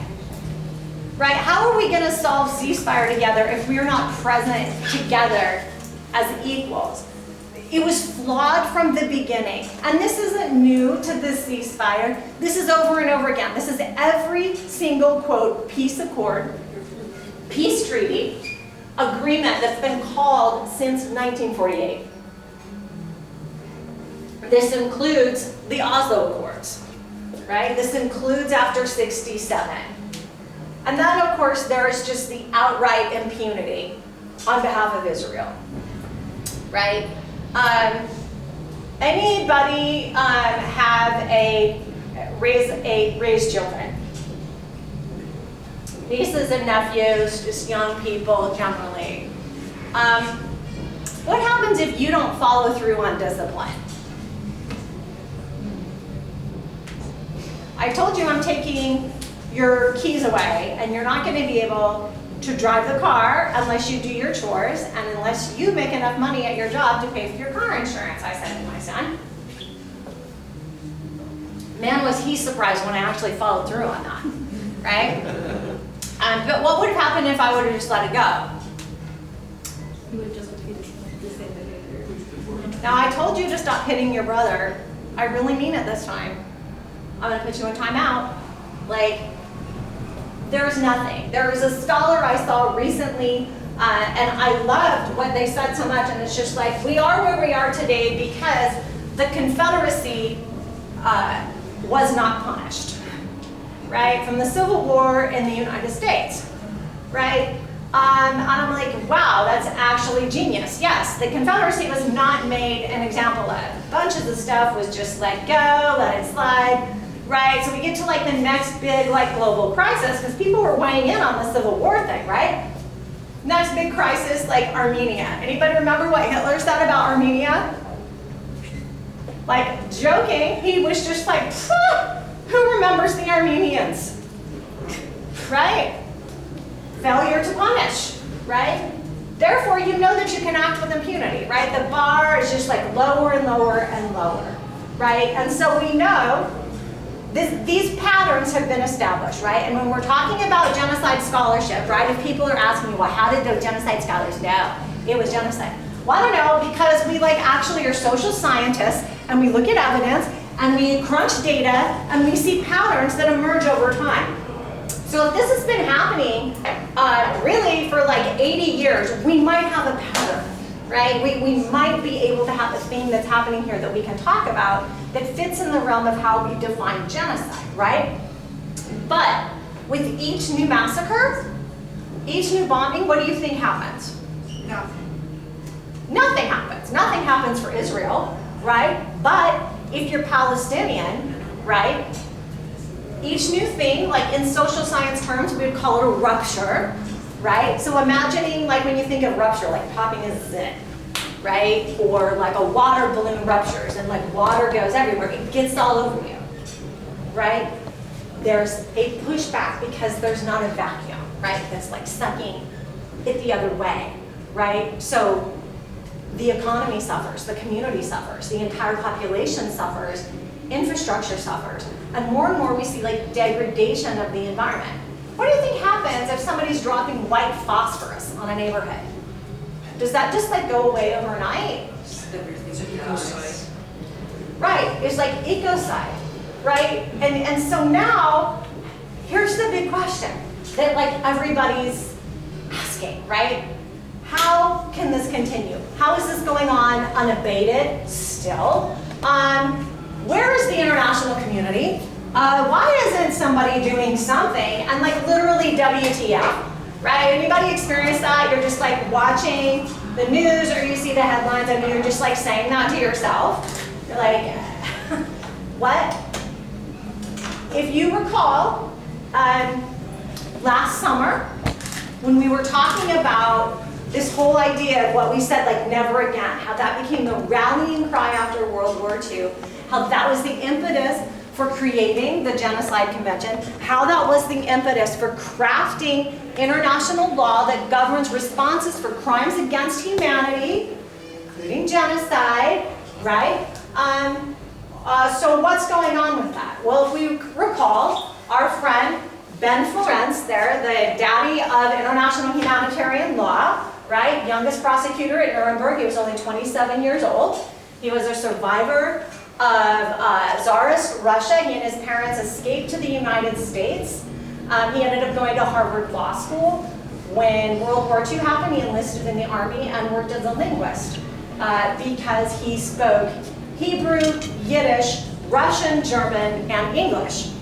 Speaker 2: Right? How are we going to solve ceasefire together if we're not present together as equals? It was flawed from the beginning. And this isn't new to this ceasefire. This is over and over again. This is every single, quote, peace accord, peace treaty, agreement that's been called since 1948. This includes the Oslo Accords, right? This includes after 67. And then, of course, there is just the outright impunity on behalf of Israel, right? Anybody raise children? Nieces and nephews, just young people generally. What happens if you don't follow through on discipline? I told you I'm taking your keys away, and you're not going to be able to drive the car unless you do your chores and unless you make enough money at your job to pay for your car insurance, I said to my son. Man, was he surprised when I actually followed through on that, right? But what would have happened if I would have just let it go?
Speaker 4: You would just repeat the same behavior.
Speaker 2: Now, I told you to stop hitting your brother. I really mean it this time. I'm going to put you in timeout. Like, there's nothing. There was a scholar I saw recently, and I loved what they said so much, and it's just like, we are where we are today because the Confederacy was not punished, right? From the Civil War in the United States, right? And I'm like, wow, that's actually genius. Yes, the Confederacy was not made an example of. Bunches of stuff was just let go, let it slide, right? So we get to like the next big like global crisis because people were weighing in on the Civil War thing, right? Next big crisis, like Armenia. Anybody remember what Hitler said about Armenia? Like joking, he was just like, who remembers the Armenians? Right? Failure to punish, right? Therefore, you know that you can act with impunity, right? The bar is just like lower and lower and lower, right? And so we know these patterns have been established, right? And when we're talking about genocide scholarship, right? If people are asking me, well, how did the genocide scholars know it was genocide? Well, I don't know, because we like actually are social scientists and we look at evidence and we crunch data and we see patterns that emerge over time. So if this has been happening really for like 80 years, we might have a pattern, right? We might be able to have a theme that's happening here that we can talk about that fits in the realm of how we define genocide, right? But with each new massacre, each new bombing, what do you think happens?
Speaker 3: Nothing.
Speaker 2: Nothing happens. Nothing happens for Israel, right? But if you're Palestinian, right? Each new thing, like in social science terms, we would call it a rupture, right? So imagining, like when you think of rupture, like popping a zit, right? Or like a water balloon ruptures and like water goes everywhere. It gets all over you, right? There's a pushback because there's not a vacuum, right? That's like sucking it the other way, right? So the economy suffers, the community suffers, the entire population suffers, infrastructure suffers, and more we see like degradation of the environment. What do you think happens if somebody's dropping white phosphorus on a neighborhood? Does that just like go away overnight? Right, it's like ecocide, right? And so now, here's the big question that like everybody's asking, right? How can this continue? How is this going on unabated still? Where is the international community? Why isn't somebody doing something? And like literally WTF, right? Anybody experience that? You're just like watching the news or you see the headlines and you're just like saying that to yourself. You're like, what? If you recall, last summer, when we were talking about this whole idea of what we said, like never again, how that became the rallying cry after World War II, how that was the impetus for creating the Genocide Convention, how that was the impetus for crafting international law that governs responses for crimes against humanity, including genocide, right? So what's going on with that? Well, if we recall, our friend Ben Florence there, the daddy of international humanitarian law, right? Youngest prosecutor at Nuremberg. He was only 27 years old. He was a survivor of Tsarist Russia. He and his parents escaped to the United States. He ended up going to Harvard Law School. When World War II happened, he enlisted in the army and worked as a linguist because he spoke Hebrew, Yiddish, Russian, German, and English.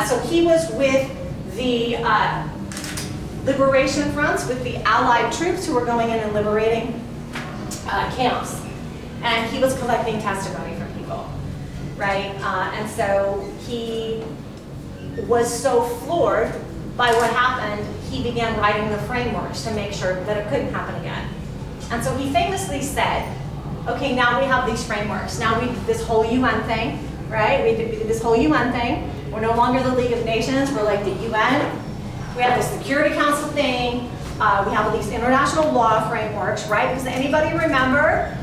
Speaker 2: So he was with the liberation fronts, with the Allied troops who were going in and liberating camps. and he was collecting testimony from people, right? And so he was so floored by what happened, he began writing the frameworks to make sure that it couldn't happen again. And so he famously said, okay, now we have these frameworks. Now we did this whole UN thing, right? We did this whole UN thing. We're no longer the League of Nations, we're like the UN. We have the Security Council thing. We have these international law frameworks, right? Does anybody remember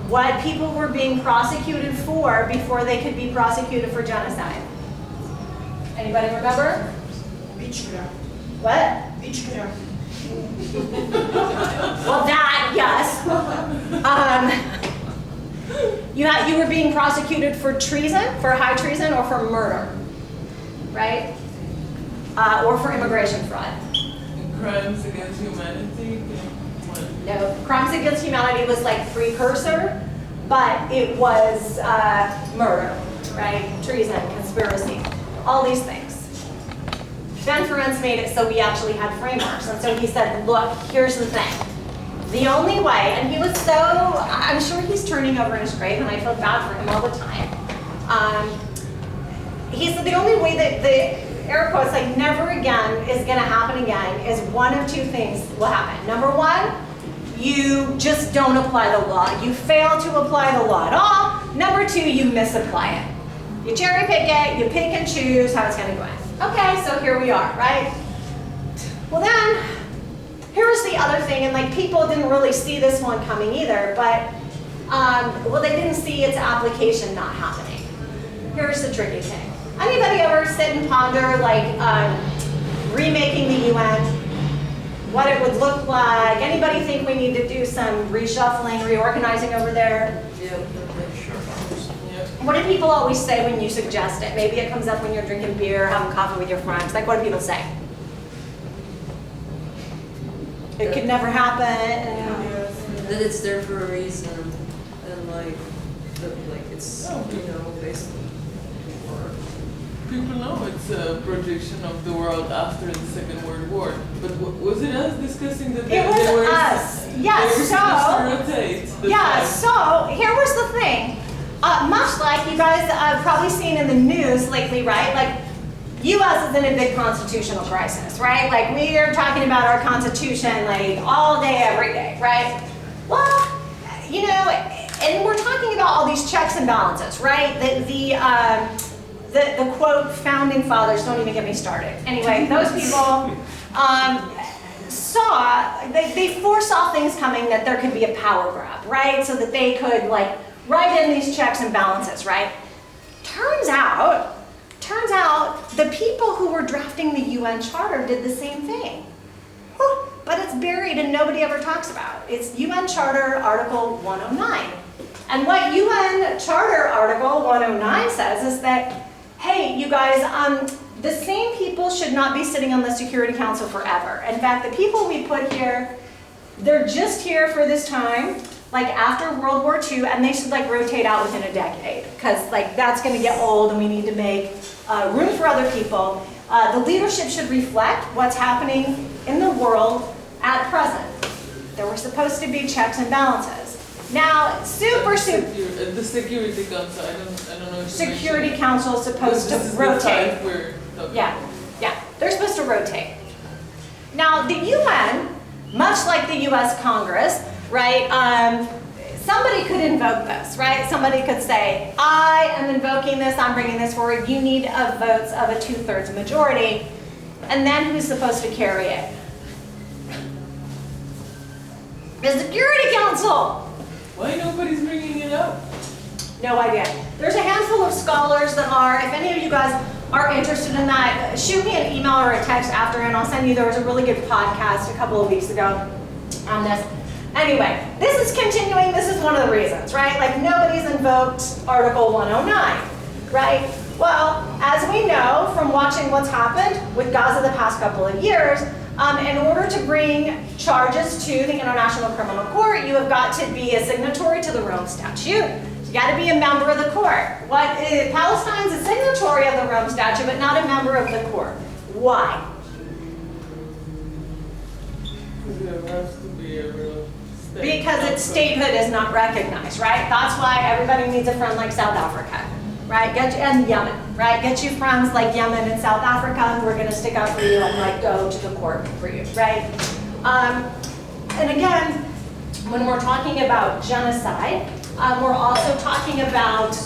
Speaker 2: what people were being prosecuted for before they could be prosecuted for genocide? Anybody remember?
Speaker 3: Witchcraft.
Speaker 2: What?
Speaker 3: Witchcraft.
Speaker 2: Well, that, yes. You were being prosecuted for treason, for high treason, or for murder, right? Or for immigration fraud.
Speaker 1: And crimes against humanity?
Speaker 2: No, crimes against humanity was like precursor, but it was murder, right? Treason, conspiracy, all these things. Ben Ferencz made it so we actually had frameworks, and so he said, look, here's the thing. The only way, and he was so, I'm sure he's turning over in his grave, and I feel bad for him all the time. He said the only way that the air quotes, like never again is gonna happen again, is one of two things will happen. Number one, you just don't apply the law. You fail to apply the law at all. Number two, you misapply it. You cherry pick it, you pick and choose how it's gonna go in. Okay, so here we are, right? Well then, here's the other thing, and like people didn't really see this one coming either, but well, they didn't see its application not happening. Here's the tricky thing. Anybody ever sit and ponder like remaking the UN? What it would look like? Anybody think we need to do some reshuffling, reorganizing over there?
Speaker 3: Yeah, sure.
Speaker 2: What do people always say when you suggest it? Maybe it comes up when you're drinking beer, having coffee with your friends. Like, what do people say? It could never happen.
Speaker 5: That it's there for a reason, and like it's basically for.
Speaker 1: People know it's a projection of the world after the Second World War. But was it us discussing that
Speaker 2: It was us. Yes.
Speaker 1: they were supposed to rotate?
Speaker 2: Yeah. So here was the thing. Much like you guys have probably seen in the news lately, right? Like, U.S. is in a big constitutional crisis, right? Like, we are talking about our constitution like all day, every day, right? Well, you know, and we're talking about all these checks and balances, right? The quote founding fathers, don't even get me started. Anyway, those people they foresaw things coming, that there could be a power grab, right? So that they could like write in these checks and balances, right? Turns out the people who were drafting the UN Charter did the same thing. But it's buried and nobody ever talks about it. It's UN Charter Article 109. And what UN Charter Article 109 says is that, hey, you guys, the same people should not be sitting on the Security Council forever. In fact, the people we put here, they're just here for this time, like after World War II, and they should like rotate out within a decade, because like that's gonna get old and we need to make room for other people. The leadership should reflect what's happening in the world at present. There were supposed to be checks and balances. Now, the
Speaker 1: Security Council, I don't know if
Speaker 2: Security Council is supposed to rotate. Yeah, they're supposed to rotate. Now, the UN, much like the US Congress, right, somebody could invoke this, right? Somebody could say, I am invoking this, I'm bringing this forward, you need votes of a 2/3 majority, and then who's supposed to carry it? The Security Council!
Speaker 1: Why nobody's bringing it up?
Speaker 2: No idea. There's a handful of scholars that are, if any of you guys are interested in that, shoot me an email or a text after, and I'll send you, there was a really good podcast a couple of weeks ago on this. Anyway, this is continuing, this is one of the reasons, right? Like nobody's invoked Article 109, right? Well, as we know from watching what's happened with Gaza the past couple of years, in order to bring charges to the International Criminal Court, you have got to be a signatory to the Rome Statute. You got to be a member of the court. Palestine's a signatory of the Rome Statute, but not a member of the court. Why?
Speaker 1: Because there has to be a real state.
Speaker 2: Because its statehood is not recognized, right? That's why everybody needs a friend like South Africa, right? And Yemen, right? Get you friends like Yemen and South Africa, and we're gonna stick up for you and like go to the court for you, right? And again, when we're talking about genocide, we're also talking about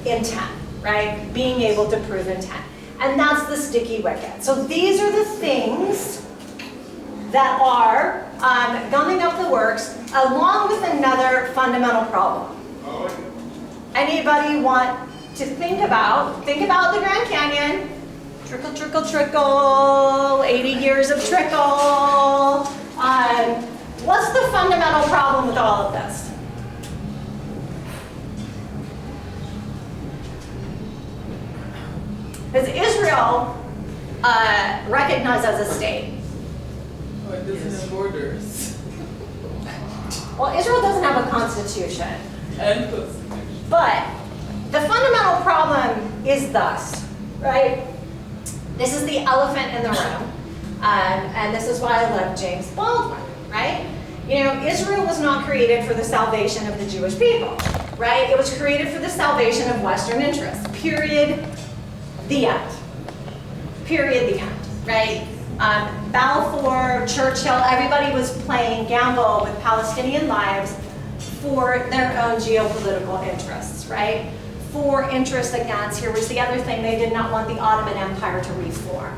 Speaker 2: intent, right? Being able to prove intent. And that's the sticky wicket. So these are the things that are gumming up the works, along with another fundamental problem. Anybody want to think about the Grand Canyon? Trickle, trickle, trickle, 80 years of trickle. What's the fundamental problem with all of this? Is Israel recognized as a state?
Speaker 1: Oh, it doesn't have borders.
Speaker 2: Well, Israel doesn't have a constitution.
Speaker 1: And constitution.
Speaker 2: But the fundamental problem is thus, right? This is the elephant in the room. And this is why I love James Baldwin, right? You know, Israel was not created for the salvation of the Jewish people, right? It was created for the salvation of Western interests, period, the end. Period, the end, right? Balfour, Churchill, everybody was playing gamble with Palestinian lives for their own geopolitical interests, right? For interests against, here was the other thing, they did not want the Ottoman Empire to reform,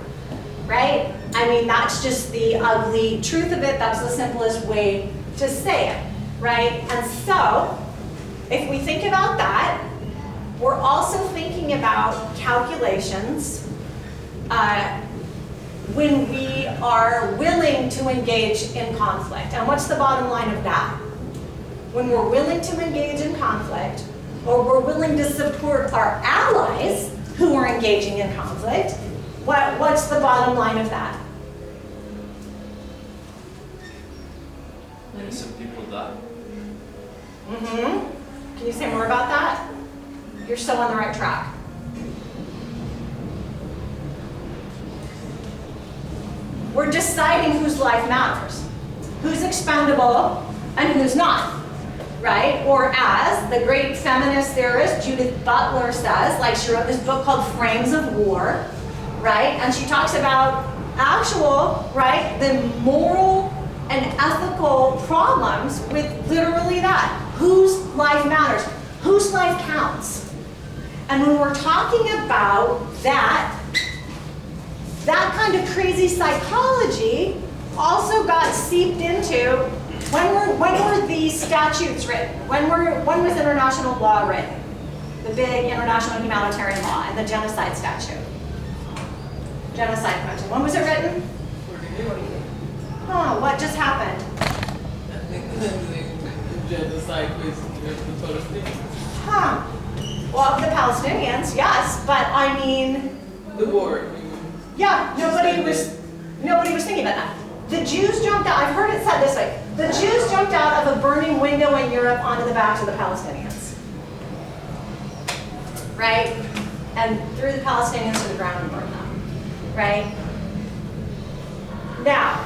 Speaker 2: right? I mean, that's just the ugly truth of it. That's the simplest way to say it, right? And so, if we think about that, we're also thinking about calculations when we are willing to engage in conflict. And what's the bottom line of that? When we're willing to engage in conflict, or we're willing to support our allies who are engaging in conflict, what's the bottom line of that?
Speaker 6: Innocent people die.
Speaker 2: Mm-hmm. Can you say more about that? You're still on the right track. We're deciding whose life matters, who's expendable and who's not, right? Or as the great feminist theorist Judith Butler says, like she wrote this book called Frames of War, right? And she talks about actual, right, the moral and ethical problems with literally that. Whose life matters, whose life counts. And when we're talking about that kind of crazy psychology also got seeped into when were these statutes written? When was international law written? The big international humanitarian law and the genocide statute. Genocide convention. When was it written?
Speaker 1: 48.
Speaker 2: Huh, what just happened?
Speaker 1: I think the genocide basically of the Palestinians.
Speaker 2: Huh. Well, the Palestinians, yes, but I mean,
Speaker 1: The war.
Speaker 2: yeah, nobody was thinking about that. The Jews jumped out, I've heard it said this way, the Jews jumped out of a burning window in Europe onto the backs of the Palestinians. Right? And threw the Palestinians to the ground and burned them. Right? Now,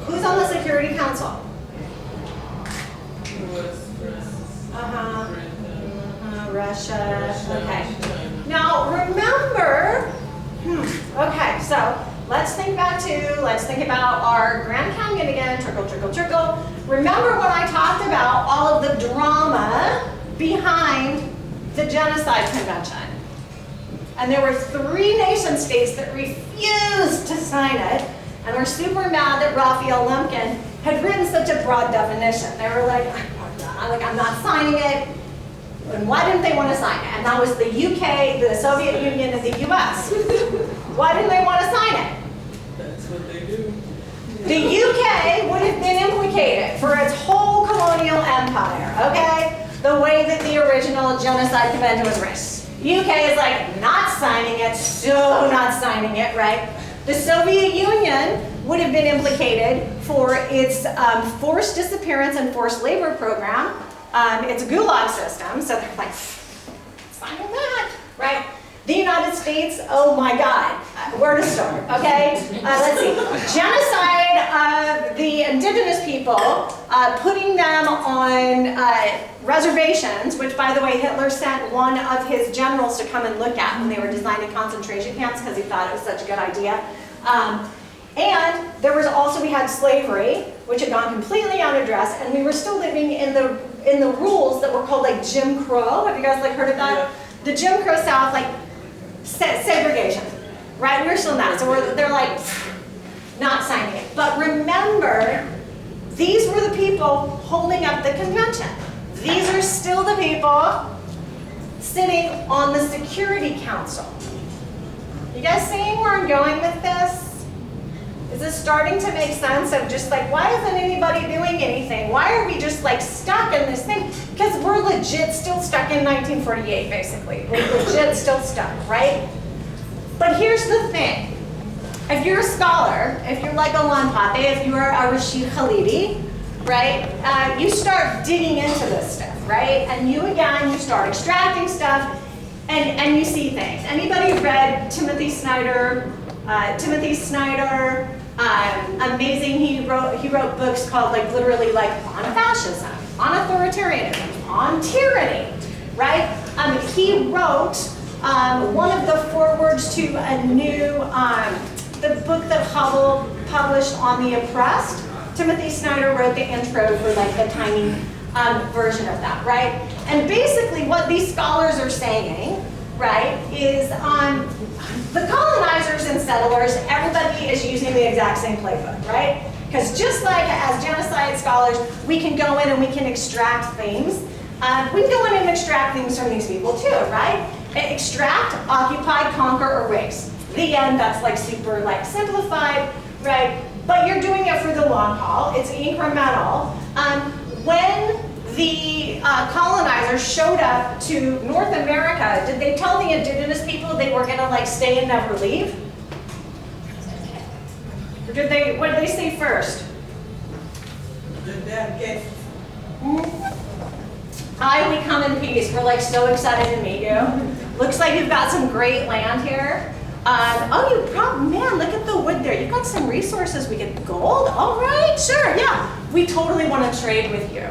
Speaker 2: who's on the Security Council?
Speaker 1: US versus
Speaker 2: Uh-huh.
Speaker 1: Britain.
Speaker 2: Russia. Okay.
Speaker 1: China.
Speaker 2: Now remember, okay, so let's think about our Grand Canyon again, trickle, trickle, trickle. Remember when I talked about all of the drama behind the Genocide Convention? And there were 3 nation states that refused to sign it, and were super mad that Raphael Lemkin had written such a broad definition. They were like, I'm not signing it. And why didn't they want to sign it? And that was the UK, the Soviet Union, and the US. Why didn't they want to sign it?
Speaker 1: That's what they do.
Speaker 2: The UK would have been implicated for its whole colonial empire, okay? The way that the original Genocide Convention was written. UK is like, not signing it, so not signing it, right? The Soviet Union would have been implicated for its forced disappearance and forced labor program. It's a gulag system, so they're like, signing that, right? The United States, oh my God, where to start, okay? Let's see. Genocide of the indigenous indigenous people, putting them on reservations, which by the way, Hitler sent one of his generals to come and look at when they were designing concentration camps because he thought it was such a good idea. And there was also, we had slavery, which had gone completely unaddressed, and we were still living in the rules that were called like Jim Crow. Have you guys like heard of that? Yeah. The Jim Crow South, like segregation, right? We were still in that, so they're like not signing it. But remember, these were the people holding up the convention. These are still the people sitting on the Security Council. You guys seeing where I'm going with this? Is this starting to make sense of just like, why isn't anybody doing anything? Why are we just like stuck in this thing? Because we're legit still stuck in 1948, basically. We're legit still stuck, right? But here's the thing. If you're a scholar, if you're like a Unpacking, if you are a Rashid Khalidi, right? You start digging into this stuff, right? And you start extracting stuff and you see things. Anybody read Timothy Snyder? Amazing. He wrote books called like literally like on fascism, on authoritarianism, on tyranny, right? He wrote one of the forewords to a new the book that Hubble published on the oppressed. Timothy Snyder wrote the intro for like the tiny version of that, right? And basically what these scholars are saying, right, is the colonizers and settlers, everybody is using the exact same playbook, right? Because just like as genocide scholars, we can go in and we can extract things. We can go in and extract things from these people too, right? Extract, occupy, conquer, erase. The end, that's like super like simplified, right? But you're doing it for the long haul. It's incremental. When the colonizers showed up to North America, did they tell the indigenous people they were gonna like stay and never leave? Or did they, what did they say first?
Speaker 3: They're guests.
Speaker 2: Hi, we come in peace. We're like so excited to meet you. Looks like you've got some great land here. Man, look at the wood there. You've got some resources. We get gold. All right, sure, yeah. We totally want to trade with you,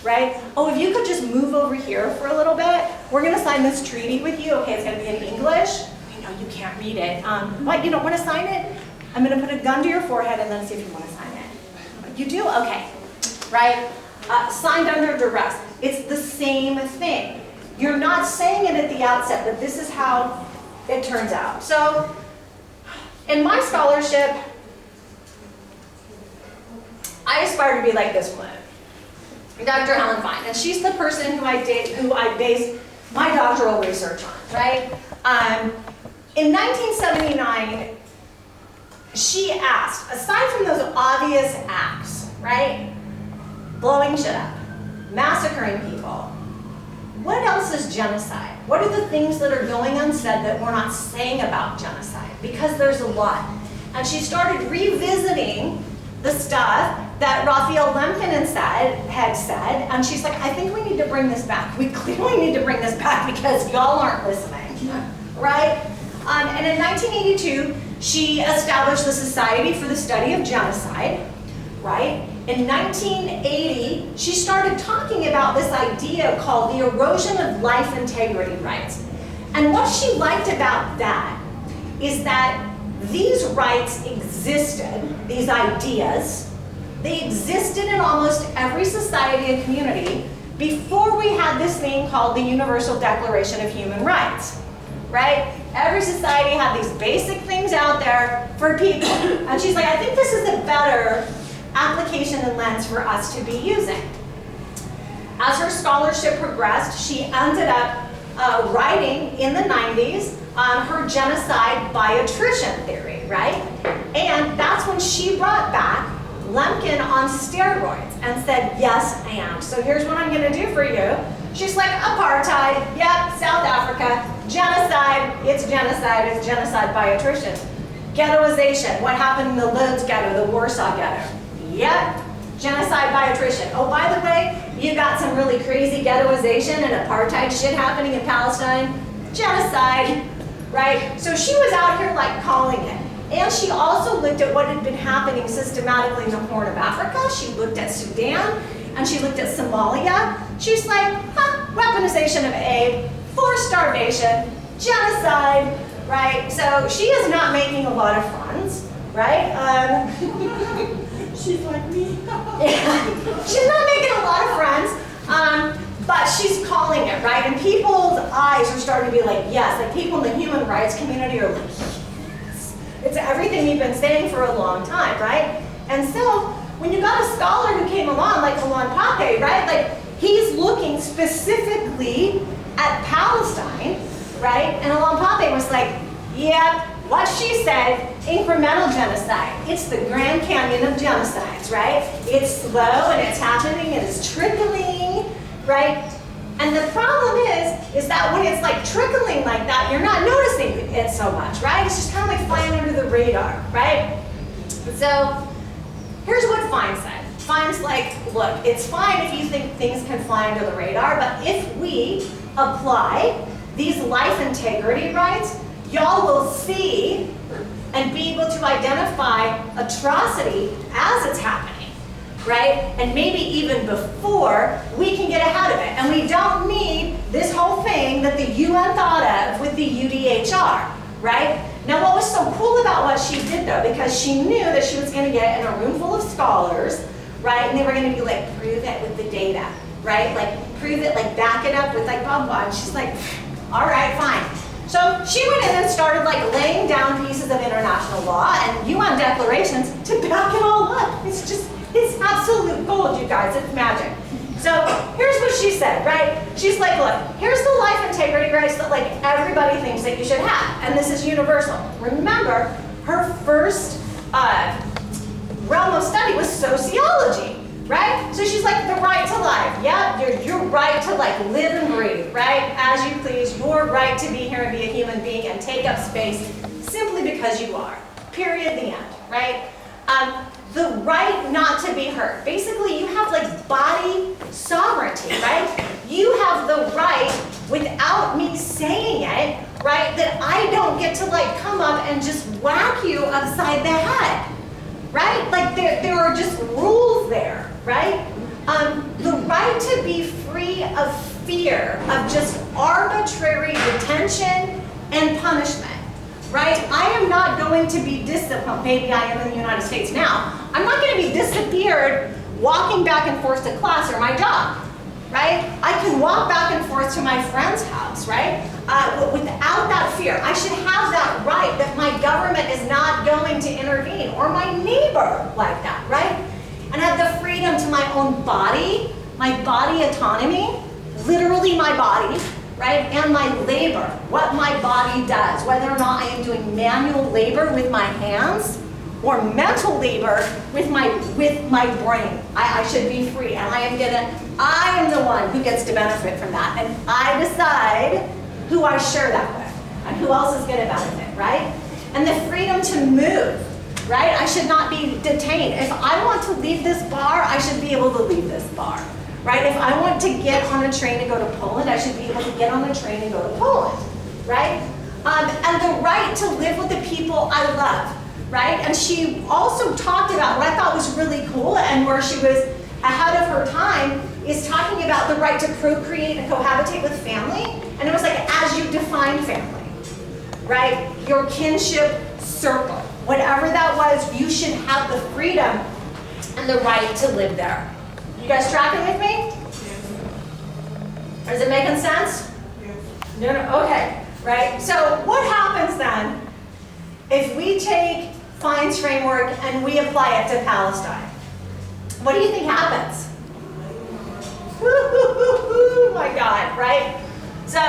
Speaker 2: right? Oh, if you could just move over here for a little bit. We're going to sign this treaty with you. Okay, it's going to be in English. I know you can't read it. What, you don't want to sign it? I'm going to put a gun to your forehead and then see if you want to sign it. You do? Okay, right? Signed under duress. It's the same thing. You're not saying it at the outset, but this is how it turns out. So, in my scholarship, I aspire to be like this woman, Dr. Helen Fein, and she's the person who I based my doctoral research on, right? In 1979, she asked, aside from those obvious acts, right? Blowing shit up, massacring people, what else is genocide? What are the things that are going unsaid that we're not saying about genocide? Because there's a lot. And she started revisiting the stuff that Raphael Lemkin had said, and she's like, I think we need to bring this back. We clearly need to bring this back because y'all aren't listening, right? And in 1982, she established the Society for the Study of Genocide, right? In 1980, she started talking about this idea called the erosion of life integrity rights. And what she liked about that is that these rights existed, these ideas, they existed in almost every society and community before we had this thing called the Universal Declaration of Human Rights, right? Every society had these basic things out there for people. And she's like, I think this is a better application and lens for us to be using. As her scholarship progressed, she ended up writing in the 90s on her genocide by attrition theory, right? And that's when she brought back Lemkin on steroids and said, yes, and. So here's what I'm gonna do for you. She's like, apartheid, yep, South Africa, genocide, it's genocide by attrition. Ghettoization, what happened in the Lodz ghetto, the Warsaw ghetto. Yep, genocide by attrition. Oh, by the way, you got some really crazy ghettoization and apartheid shit happening in Palestine. Genocide, right? So she was out here like calling it. And she also looked at what had been happening systematically in the Horn of Africa. She looked at Sudan, and she looked at Somalia. She's like, weaponization of aid, forced starvation, genocide, right? So she is not making a lot of funds, right?
Speaker 3: She's like me.
Speaker 2: Yeah. She's not making a lot of friends, but she's calling it, right? And people's eyes are starting to be like, yes, like people in the human rights community are like, yes. It's everything we've been saying for a long time, right? And so when you got a scholar who came along, like Unpacking, right? Like he's looking specifically at Palestine, right? And Unpacking was like, yep, what she said, incremental genocide. It's the Grand Canyon of genocides, right? It's slow and it's happening and it's trickling, right? And the problem is that when it's like trickling like that, you're not noticing it so much, right? It's just kind of like flying under the radar, right? So here's what Fein said. Fein's like, look, it's fine if you think things can fly under the radar, but if we apply these life integrity rights, y'all will see and be able to identify atrocity as it's happening, right? And maybe even before we can get ahead of it. And we don't need this whole thing that the UN thought of with the UDHR, right? Now what was so cool about what she did though, because she knew that she was gonna get in a room full of scholars, right? And they were gonna be like, prove it with the data, right? Like prove it, like back it up with like blah, blah. And she's like, all right, fine. So she went in and started like laying down pieces of international law and UN declarations to back it all up. It's absolute gold, you guys, it's magic. So here's what she said, right? She's like, look, here's the life integrity rights that like everybody thinks that you should have, and this is universal. Remember, her first realm of study was sociology, right? So she's like, the right to life. Yeah, your right to like live and breathe, right? As you please, your right to be here and be a human being and take up space simply because you are. Period, the end, right? The right not to be hurt. Basically, you have like body sovereignty, right? You have the right, without me saying it, right, that I don't get to like come up and just whack you upside the head, right? Like there are just rules there, right? The right to be free of fear of just arbitrary detention and punishment. Right? I am not going to be disciplined. Maybe I am in the United States now. I'm not going to be disappeared walking back and forth to class or my job. Right? I can walk back and forth to my friend's house, right? Without that fear. I should have that right that my government is not going to intervene, or my neighbor like that, right? And have the freedom to my own body, my body autonomy, literally my body, right? And my labor, what my body does, whether or not I am doing manual labor with my hands or mental labor with my brain. I should be free, and I am the one who gets to benefit from that, and I decide who I share that with and who else is going to benefit, right? And the freedom to move, right? I should not be detained. If I want to leave this bar, I should be able to leave this bar. Right? If I want to get on a train to go to Poland, I should be able to get on a train and go to Poland, right? And the right to live with the people I love, right? And she also talked about what I thought was really cool and where she was ahead of her time is talking about the right to procreate and cohabitate with family. And it was like, as you define family, right? Your kinship circle, whatever that was, you should have the freedom and the right to live there. You guys tracking with me? Yes. Is it making sense? Yes. No, okay, right? So what happens then if we take Fein's framework and we apply it to Palestine? What do you think happens? Oh my God, right? So,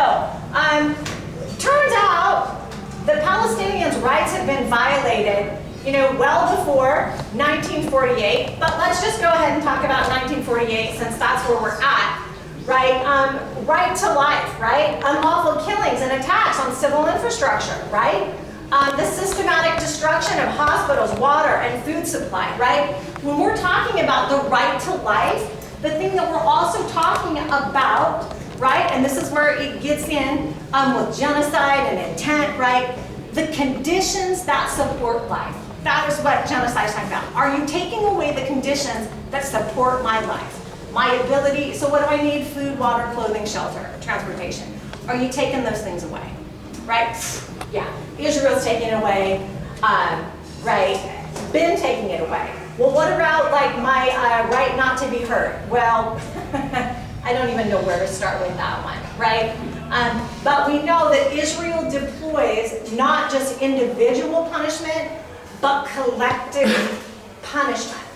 Speaker 2: turns out the Palestinians' rights have been violated well before 1948, but let's just go ahead and talk about 1948 since that's where we're at, right? Right to life, right? Unlawful killings and attacks on civil infrastructure, right? The systematic destruction of hospitals, water, and food supply, right? When we're talking about the right to life, the thing that we're also talking about, right, and this is where it gets in with genocide and intent, right? the conditions that support life. That is what genocide is talking about. Are you taking away the conditions that support my life? My ability, so what do I need? Food, water, clothing, shelter, transportation. Are you taking those things away? Right? Yeah, Israel's taking it away, right? Been taking it away. Well, what about like my right not to be hurt? Well, I don't even know where to start with that one, right? But we know that Israel deploys not just individual punishment, but collective punishment,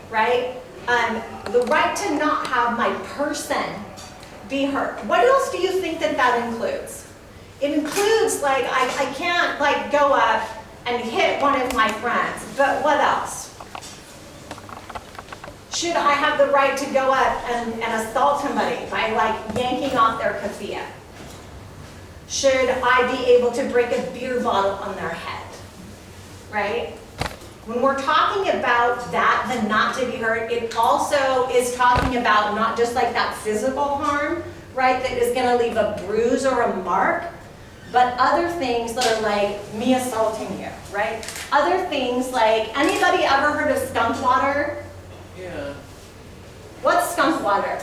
Speaker 2: right? The right to not have my person be hurt. What else do you think that that includes? It includes like, I can't like go up and hit one of my friends, but what else? Should I have the right to go up and assault somebody by like yanking off their keffiyeh? Should I be able to break a beer bottle on their head, right? When we're talking about that, the not to be hurt, it also is talking about not just like that physical harm, right, that is gonna leave a bruise or a mark, but other things that are like me assaulting you, right? Other things like, anybody ever heard of skunk water?
Speaker 1: Yeah.
Speaker 2: What's skunk water?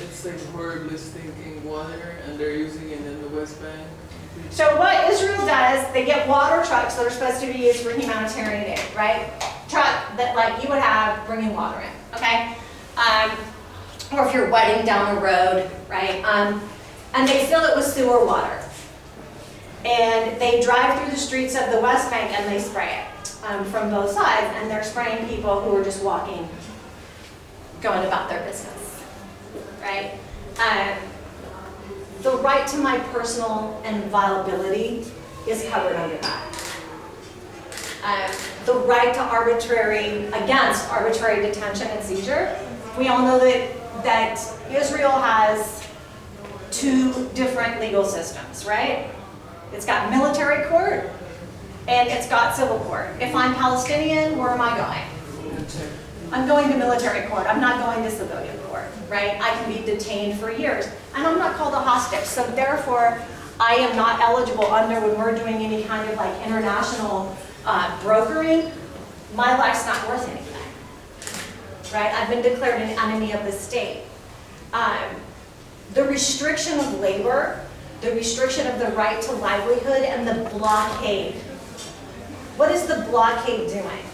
Speaker 1: It's like horribly stinking water, and they're using it in the West Bank.
Speaker 2: So what Israel does, they get water trucks that are supposed to be used for humanitarian aid, right? Truck that like you would have bringing water in, okay? Or if you're wetting down a road, right? And they fill it with sewer water. And they drive through the streets of the West Bank and they spray it from both sides, and they're spraying people who are just walking, going about their business, right? The right to my personal inviolability is covered under that. The right to against arbitrary detention and seizure. We all know that Israel has two different legal systems, right? It's got military court and it's got civil court. If I'm Palestinian, where am I going? I'm going to military court. I'm not going to civilian court, right? I can be detained for years, and I'm not called a hostage. So therefore, I am not eligible under when we're doing any kind of like international brokering. My life's not worth anything, right? I've been declared an enemy of the state. The restriction of labor, the restriction of the right to livelihood, and the blockade. What is the blockade doing?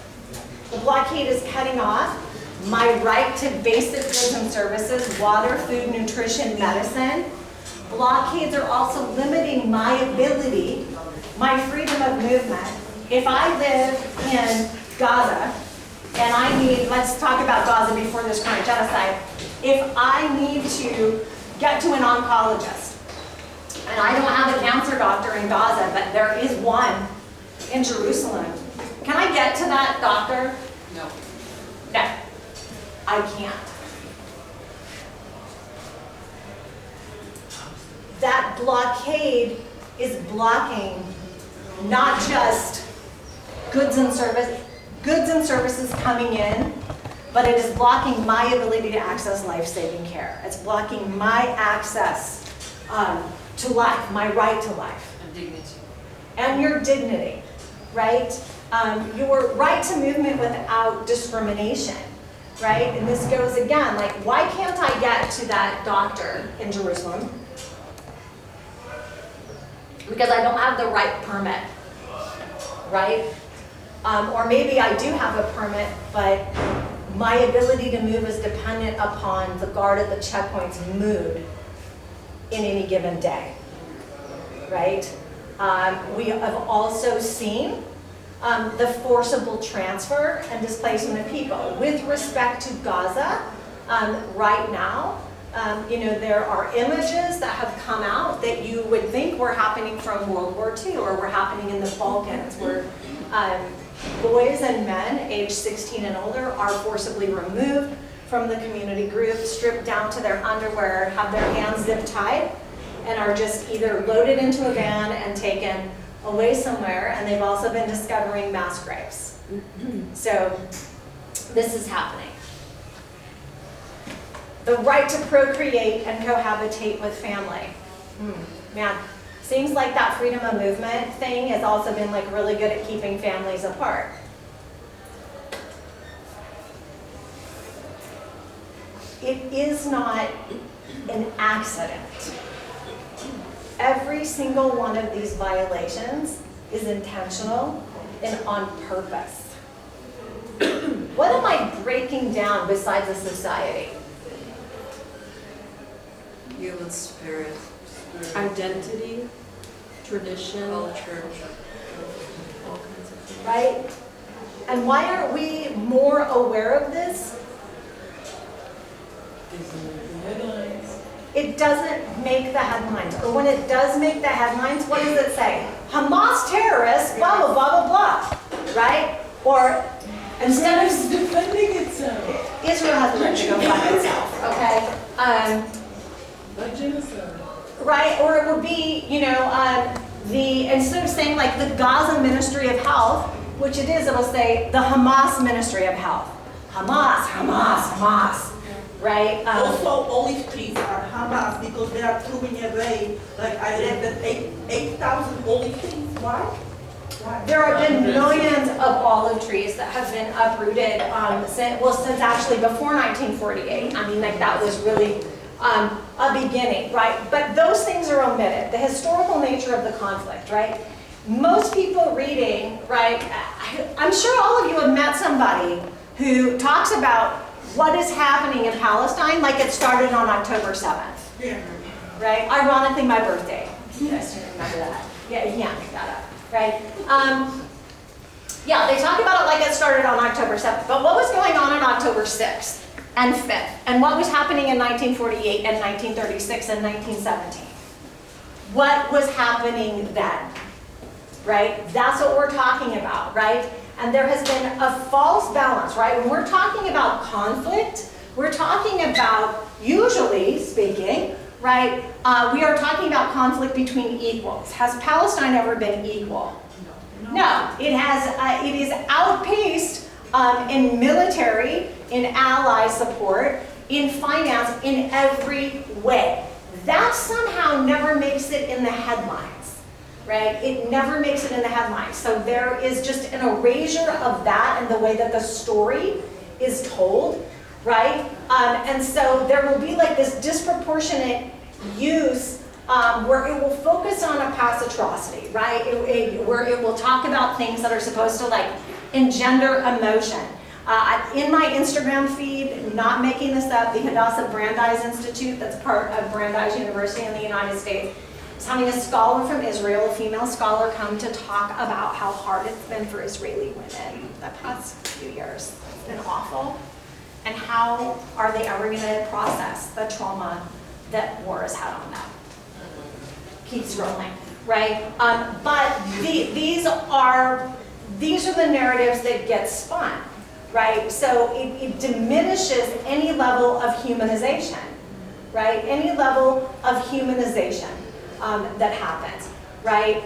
Speaker 2: The blockade is cutting off my right to basic goods and services, water, food, nutrition, medicine. Blockades are also limiting my ability, my freedom of movement. If I live in Gaza, and I need, let's talk about Gaza before this current genocide. If I need to get to an oncologist, and I don't have a cancer doctor in Gaza, but there is one in Jerusalem, can I get to that doctor?
Speaker 5: No.
Speaker 2: No, I can't. That blockade is blocking not just goods and services coming in, but it is blocking my ability to access life-saving care. It's blocking my access to life, my right to life.
Speaker 5: And dignity.
Speaker 2: And your dignity, right? Your right to movement without discrimination, right? And this goes again, like, why can't I get to that doctor in Jerusalem? Because I don't have the right permit, right? Or maybe I do have a permit, but my ability to move is dependent upon the guard at the checkpoint's mood in any given day, right? We have also seen the forcible transfer and displacement of people. With respect to Gaza, right now, there are images that have come out that you would think were happening from World War II or were happening in the Balkans, where boys and men aged 16 and older are forcibly removed from the community group, stripped down to their underwear, have their hands zip tied, and are just either loaded into a van and taken away somewhere, and they've also been discovering mass graves. So this is happening. The right to procreate and cohabitate with family. Man, Seems like that freedom of movement thing has also been like really good at keeping families apart. It is not an accident. Every single one of these violations is intentional and on purpose. What am I breaking down besides a society?
Speaker 5: Human spirit,
Speaker 4: Identity, tradition,
Speaker 5: culture,
Speaker 4: all kinds of things.
Speaker 2: Right? And why aren't we more aware of this?
Speaker 1: Headlines.
Speaker 2: It doesn't make the headlines. Or when it does make the headlines, what does it say? Hamas terrorists, blah, blah, blah, blah, blah. Right? Or instead
Speaker 1: It's
Speaker 2: of
Speaker 1: defending itself.
Speaker 2: Israel has the right to go find itself, okay?
Speaker 1: By genocide.
Speaker 2: Right? Or it would be, you know, instead of saying like the Gaza Ministry of Health, which it is, it'll say the Hamas Ministry of Health. Hamas, Hamas, Hamas. Right?
Speaker 3: Also, olive trees are Hamas because they are throwing away, like I read that 8,000 olive trees. Why? Why?
Speaker 2: There have been millions of olive trees that have been uprooted since actually before 1948. I mean, like that was really a beginning, right? But those things are omitted. The historical nature of the conflict, right? Most people reading, right? I'm sure all of you have met somebody who talks about what is happening in Palestine like it started on October 7th,
Speaker 3: Yeah.
Speaker 2: right? Ironically, my birthday. You guys remember that? Yeah, you can't make that up, right? Yeah, they talk about it like it started on October 7th, but what was going on October 6th and 5th? And what was happening in 1948 and 1936 and 1917? What was happening then, right? That's what we're talking about, right? And there has been a false balance, right? When we're talking about conflict, we're talking about, usually speaking, right, we are talking about conflict between equals. Has Palestine ever been equal? No, it is outpaced in military, in ally support, in finance, in every way. That somehow never makes it in the headlines. Right? It never makes it in the headlines. So there is just an erasure of that and the way that the story is told, right? And so there will be like this disproportionate use where it will focus on a past atrocity, right? Where it will talk about things that are supposed to like engender emotion. In my Instagram feed, not making this up, the Hadassah Brandeis Institute, that's part of Brandeis University in the United States, is having a scholar from Israel, a female scholar, come to talk about how hard it's been for Israeli women the past few years. It's been awful. And how are they ever going to process the trauma that war has had on them? Keep scrolling, right? But these are the narratives that get spun, right? So it diminishes any level of humanization, right? Any level of humanization that happens, right?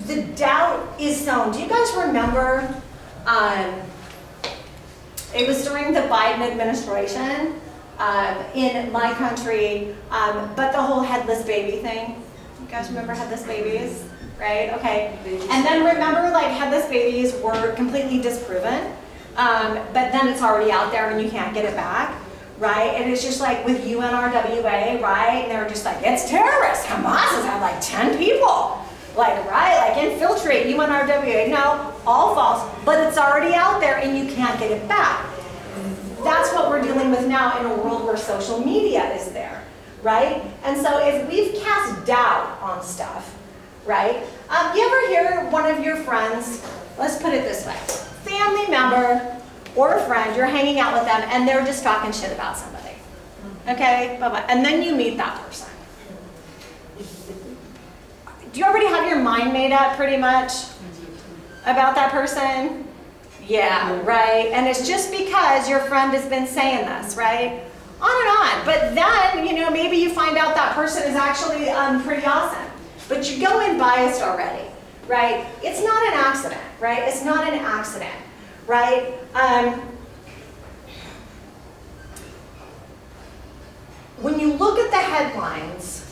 Speaker 2: The doubt is sown. Do you guys remember? It was during the Biden administration in my country, but the whole headless baby thing. You guys remember headless babies, right? Okay. And then remember, like, headless babies were completely disproven, but then it's already out there and you can't get it back, right? And it's just like with UNRWA, right? And they're just like, it's terrorists. Hamas has had like 10 people, like, right? Like infiltrate UNRWA. No, all false, but it's already out there and you can't get it back. That's what we're dealing with now in a world where social media is there, right? And so if we've cast doubt on stuff, right? You ever hear one of your friends, let's put it this way, family member or a friend, you're hanging out with them and they're just talking shit about somebody, okay? Bye-bye. And then you meet that person. Do you already have your mind made up pretty much about that person? Yeah, right. And it's just because your friend has been saying this, right? On and on. But then, you know, maybe you find out that person is actually pretty awesome. But you go in biased already, right? It's not an accident, right? It's not an accident, right? When you look at the headlines,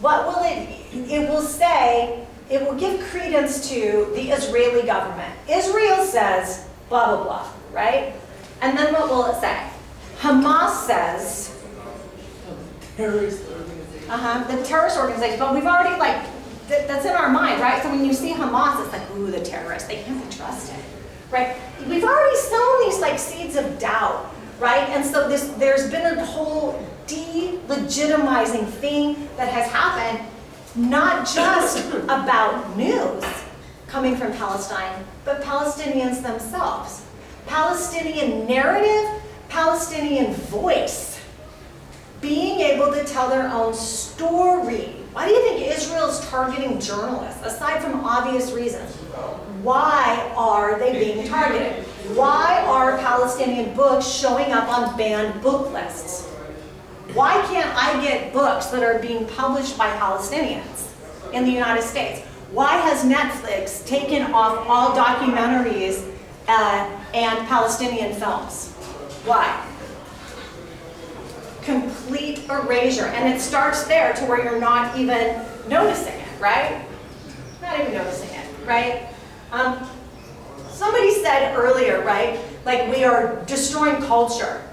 Speaker 2: what will it will say, it will give credence to the Israeli government. Israel says blah, blah, blah, right? And then what will it say? Hamas says,
Speaker 1: Terrorist organization.
Speaker 2: the terrorist organization, but we've already like, that's in our mind, right? So when you see Hamas, it's like, ooh, the terrorists, they can't be trusted, right? We've already sown these like seeds of doubt, right? And so there's been a whole delegitimizing thing that has happened, not just about news coming from Palestine, but Palestinians themselves. Palestinian narrative, Palestinian voice, being able to tell their own story. Why do you think Israel's targeting journalists, aside from obvious reasons? Why are they being targeted? Why are Palestinian books showing up on banned book lists? Why can't I get books that are being published by Palestinians in the United States? Why has Netflix taken off all documentaries and Palestinian films? Why? Complete erasure. And it starts there to where you're not even noticing it, right? Not even noticing it, right? Somebody said earlier, right? Like we are destroying culture,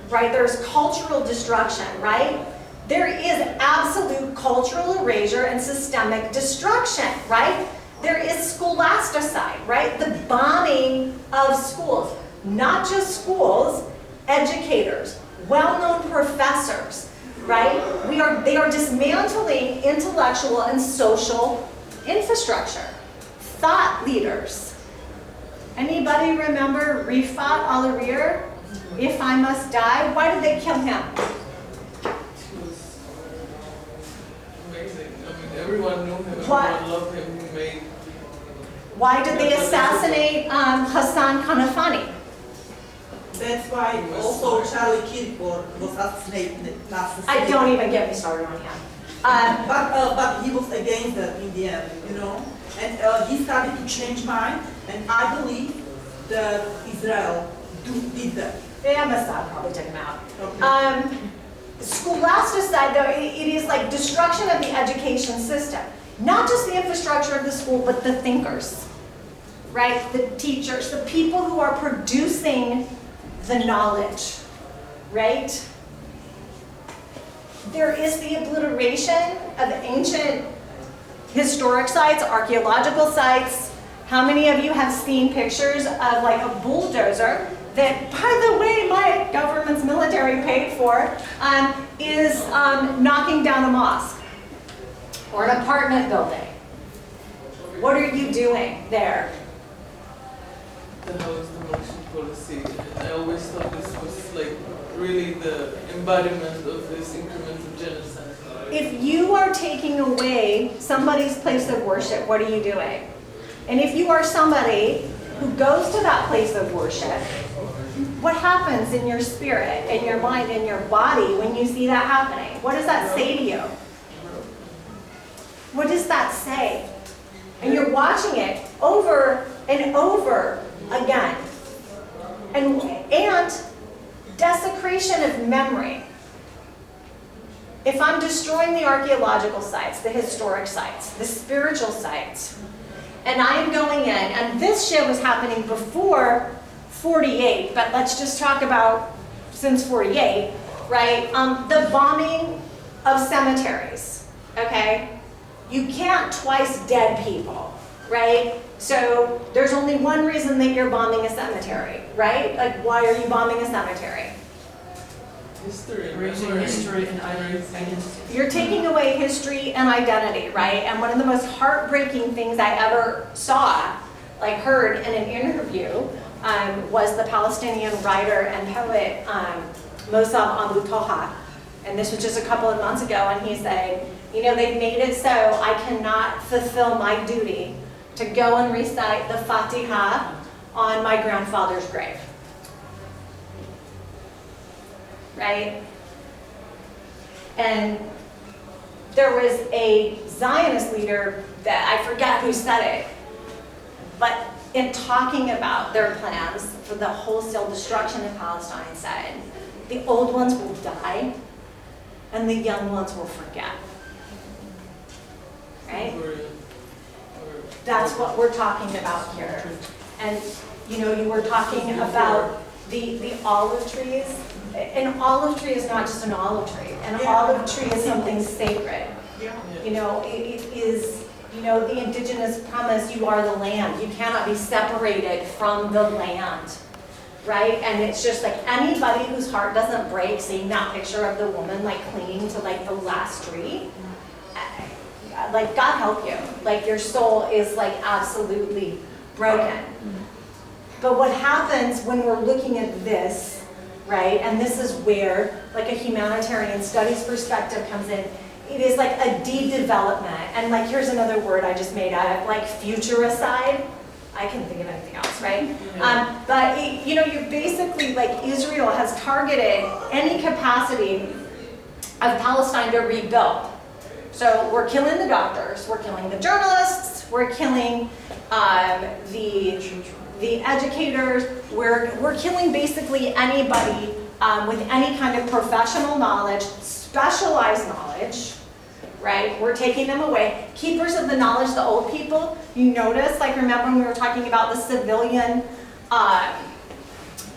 Speaker 2: right? There's cultural destruction, right? There is absolute cultural erasure and systemic destruction, right? There is scholasticide, right? The bombing of schools, not just schools, educators, well-known professors, right? They are dismantling intellectual and social infrastructure. Thought leaders. Anybody remember Rifat al-Arir? If I must die, why did they kill him?
Speaker 1: Amazing. I mean, everyone knew him,
Speaker 2: What?
Speaker 1: everyone loved him. He made.
Speaker 2: Why did they assassinate Hassan Kanafani?
Speaker 3: That's why also Charlie Kirk was assassinated.
Speaker 2: I don't even get me started on him.
Speaker 3: But he was against that in the end, you know. And he started to change mind, and I believe that Israel did that.
Speaker 2: Yeah, Mossad probably took him out.
Speaker 3: Okay.
Speaker 2: Scholasticide, though, it is like destruction of the education system. Not just the infrastructure of the school, but the thinkers, right? The teachers, the people who are producing the knowledge, right? There is the obliteration of ancient historic sites, archaeological sites. How many of you have seen pictures of like a bulldozer that, by the way, my government's military paid for, is knocking down a mosque or an apartment building? What are you doing there?
Speaker 1: The house demolition policy. I always thought this was like really the embodiment of this incremental genocide.
Speaker 2: If you are taking away somebody's place of worship, what are you doing? And if you are somebody who goes to that place of worship, what happens in your spirit, in your mind, in your body when you see that happening? What does that say to you? What does that say? And you're watching it over and over again. And desecration of memory. If I'm destroying the archaeological sites, the historic sites, the spiritual sites, and I am going in, and this shit was happening before 48, but let's just talk about since 48, right? The bombing of cemeteries, okay? You can't twice dead people, right? So there's only one reason that you're bombing a cemetery, right? Like, why are you bombing a cemetery?
Speaker 1: History.
Speaker 6: Erasing history and identity.
Speaker 2: You're taking away history and identity, right? And one of the most heartbreaking things I ever saw, like heard in an interview, was the Palestinian writer and poet Mossab Abu Toha. And this was just a couple of months ago, and he said, you know, they've made it so I cannot fulfill my duty to go and recite the Fatiha on my grandfather's grave. Right? And there was a Zionist leader that I forget who said it, but in talking about their plans for the wholesale destruction of Palestine said, the old ones will die and the young ones will forget. right? That's what we're talking about here. And you know, you were talking about the olive trees. An olive tree is not just an olive tree. An olive tree is something sacred. You know, it is, you know, the indigenous promise, you are the land. You cannot be separated from the land, right? And it's just like anybody whose heart doesn't break seeing that picture of the woman like clinging to like the last tree, like God help you. Like your soul is like absolutely broken. But what happens when we're looking at this, right? And this is where like a humanitarian studies perspective comes in. It is like a de-development. And like, here's another word I just made up, like futuricide. I can think of anything else, right? But you know, you basically, like Israel has targeted any capacity of Palestine to rebuild. So we're killing the doctors, we're killing the journalists, we're killing the educators, we're killing basically anybody with any kind of professional knowledge, specialized knowledge, right? We're taking them away. Keepers of the knowledge, the old people, you notice, like remember when we were talking about the civilian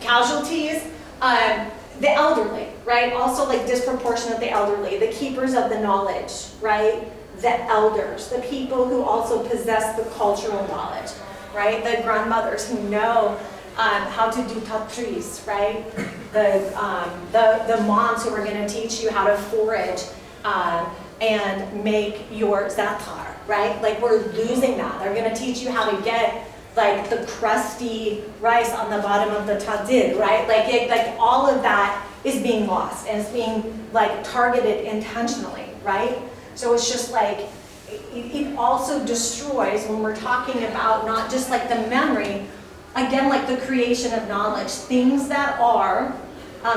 Speaker 2: casualties, the elderly, right? Also like disproportionate the elderly, the keepers of the knowledge, right? The elders, the people who also possess the cultural knowledge, right? The grandmothers who know how to do tatris, right? The moms who are going to teach you how to forage and make your zatar, right? Like we're losing that. They're going to teach you how to get like the crusty rice on the bottom of the tadid, right? Like all of that is being lost and it's being like targeted intentionally, right? So it's just like, it also destroys when we're talking about not just like the memory, again, like the creation of knowledge, things that are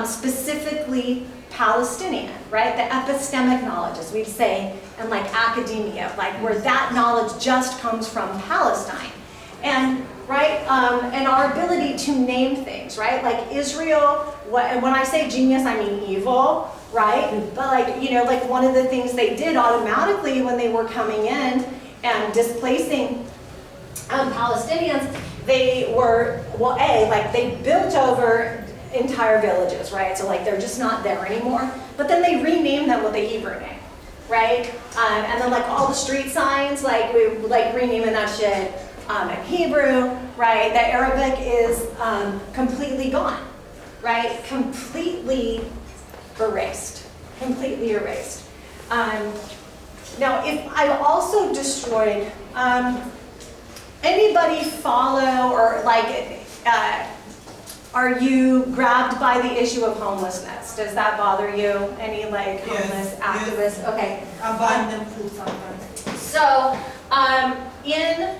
Speaker 2: specifically Palestinian, right? The epistemic knowledge, as we'd say, and like academia, like where that knowledge just comes from Palestine. And, right, and our ability to name things, right? Like Israel, when I say genius, I mean evil, right? But like, you know, like one of the things they did automatically when they were coming in and displacing Palestinians, they were, well, like they built over entire villages, right? So like they're just not there anymore. But then they renamed them with the Hebrew name, right? And then like all the street signs, like we like renaming that shit in Hebrew, right? The Arabic is completely gone, right? Completely erased, completely erased. Now, if I also destroyed, anybody follow or like, are you grabbed by the issue of homelessness? Does that bother you? Any like homeless activists?
Speaker 3: Yes.
Speaker 2: Okay.
Speaker 3: I'm buying them food sometimes.
Speaker 2: So, in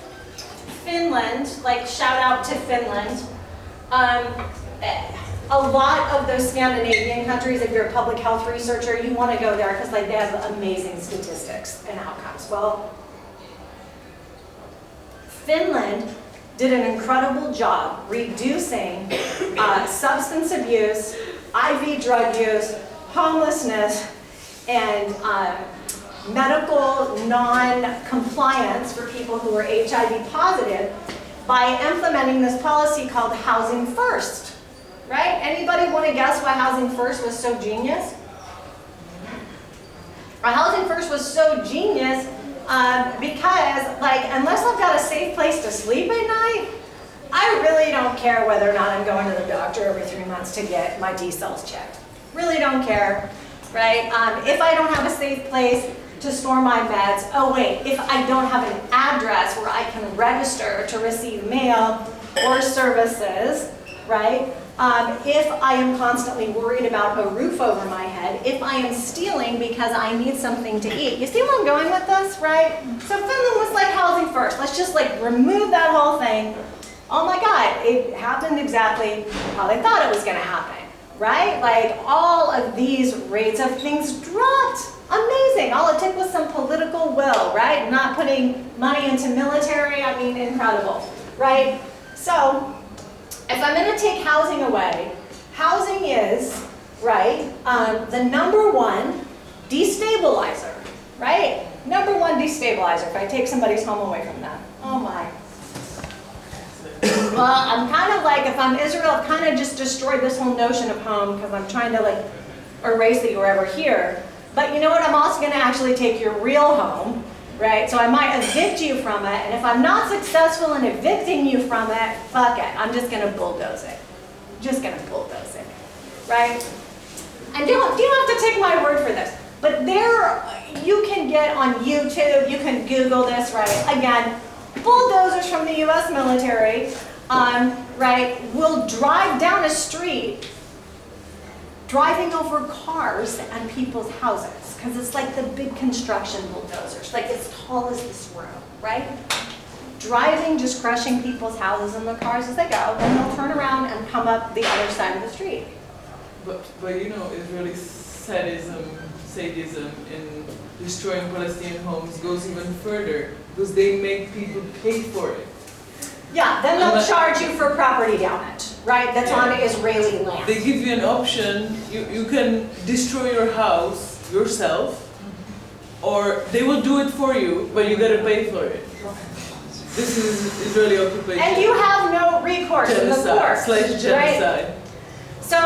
Speaker 2: Finland, like shout out to Finland, a lot of those Scandinavian countries, if you're a public health researcher, you want to go there because like they have amazing statistics and outcomes. Well, Finland did an incredible job reducing substance abuse, IV drug use, homelessness, and medical non-compliance for people who are HIV positive by implementing this policy called Housing First, right? Anybody want to guess why Housing First was so genius? Housing First was so genius because, like, unless I've got a safe place to sleep at night, I really don't care whether or not I'm going to the doctor every 3 months to get my D cells checked. Really don't care, right? If I don't have a safe place to store my meds, oh wait, if I don't have an address where I can register to receive mail or services, right? If I am constantly worried about a roof over my head, if I am stealing because I need something to eat. You see where I'm going with this, right? So Finland was like Housing First. Let's just like remove that whole thing. Oh my God, it happened exactly how they thought it was gonna happen, right? Like all of these rates of things dropped. Amazing, all it took was some political will, right? Not putting money into military, I mean, incredible, right? So, if I'm going to take housing away, housing is, right, the #1 destabilizer, right? Number one destabilizer, if I take somebody's home away from them. Oh my. Well, I'm kind of like, if I'm Israel, I've kind of just destroyed this whole notion of home because I'm trying to like erase that you were ever here. But you know what? I'm also going to actually take your real home, right? So I might evict you from it. And if I'm not successful in evicting you from it, fuck it. I'm just going to bulldoze it. Just going to bulldoze it, right? And you don't have to take my word for this. But there, you can get on YouTube, you can Google this, right? Again, bulldozers from the US military, right, will drive down a street driving over cars and people's houses, because it's like the big construction bulldozers, like as tall as this room, right? Driving, just crushing people's houses and the cars as they go, then they'll turn around and come up the other side of the street.
Speaker 1: But you know, Israeli sadism in destroying Palestinian homes goes even further, because they make people pay for it.
Speaker 2: Yeah, then they'll charge you for property damage, right? That's on Israeli land.
Speaker 1: They give you an option. You can destroy your house yourself, or they will do it for you, but you gotta pay for it. This is Israeli occupation.
Speaker 2: And you have no recourse in the courts,
Speaker 1: Genocide.
Speaker 2: right? So,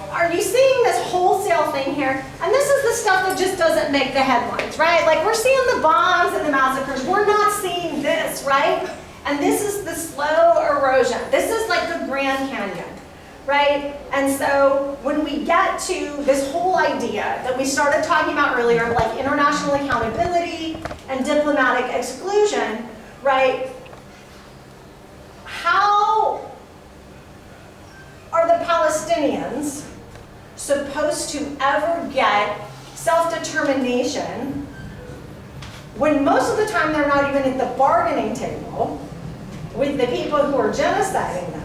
Speaker 2: are you seeing this wholesale thing here? And this is the stuff that just doesn't make the headlines, right? Like, we're seeing the bombs and the massacres. We're not seeing this, right? And this is the slow erosion. This is like the Grand Canyon, right? And so when we get to this whole idea that we started talking about earlier, like international accountability and diplomatic exclusion, right? How are the Palestinians supposed to ever get self-determination when most of the time they're not even at the bargaining table with the people who are genociding them?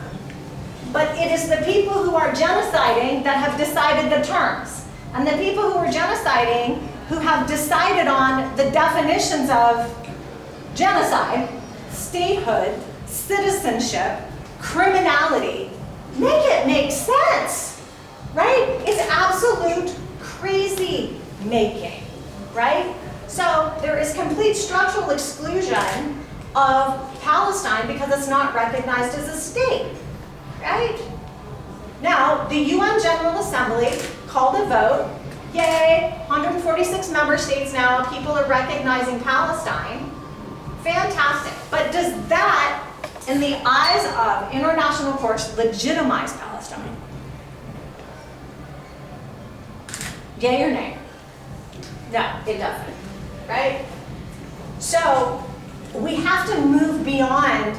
Speaker 2: But it is the people who are genociding that have decided the terms. And the people who are genociding who have decided on the definitions of genocide, statehood, citizenship, criminality. Make it make sense, right? It's absolute crazy making, right? So there is complete structural exclusion of Palestine because it's not recognized as a state, right? Now, the UN General Assembly called a vote. Yay, 146 member states now, people are recognizing Palestine. Fantastic. But does that, in the eyes of international courts, legitimize Palestine? Yay or nay? No, it doesn't, right? So we have to move beyond,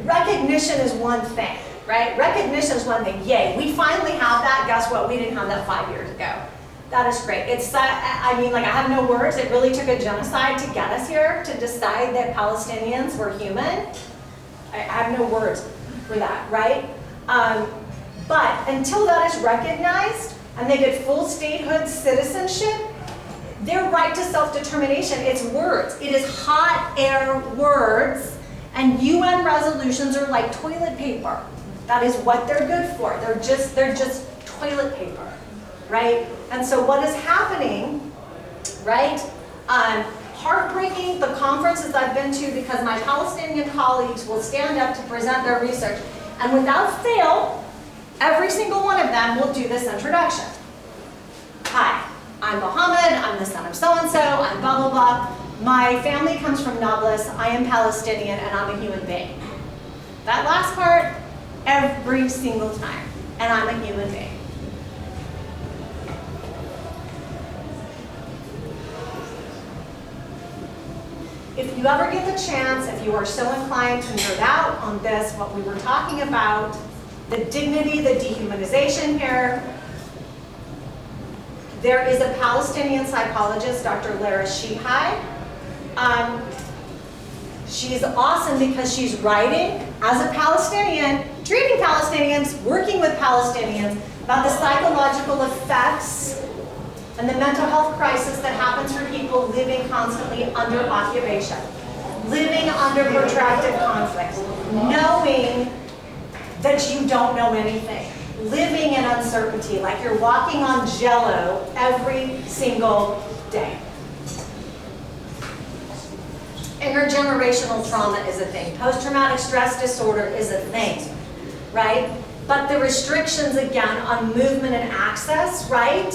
Speaker 2: recognition is one thing, right? Recognition is one thing, yay, we finally have that. Guess what, we didn't have that 5 years ago. That is great. It's, I mean, like, I have no words. It really took a genocide to get us here, to decide that Palestinians were human. I have no words for that, right? But until that is recognized, and they get full statehood citizenship, their right to self-determination, it's words. It is hot air words, and UN resolutions are like toilet paper. That is what they're good for. They're just toilet paper, right? And so what is happening, right? Heartbreaking, the conferences I've been to, because my Palestinian colleagues will stand up to present their research, and without fail, every single one of them will do this introduction. Hi, I'm Mohammed, I'm the son of so-and-so, I'm blah, blah, blah. My family comes from Nablus, I am Palestinian, and I'm a human being. That last part, every single time, and I'm a human being. If you ever get the chance, if you are so inclined to nerd out on this, what we were talking about, the dignity, the dehumanization here, there is a Palestinian psychologist, Dr. Lara Shihai. She's awesome because she's writing as a Palestinian, treating Palestinians, working with Palestinians about the psychological effects and the mental health crisis that happens for people living constantly under occupation, living under protracted conflict, knowing that you don't know anything, living in uncertainty, like you're walking on jello every single day. Intergenerational trauma is a thing. Post-traumatic stress disorder is a thing, right? But the restrictions, again, on movement and access, right?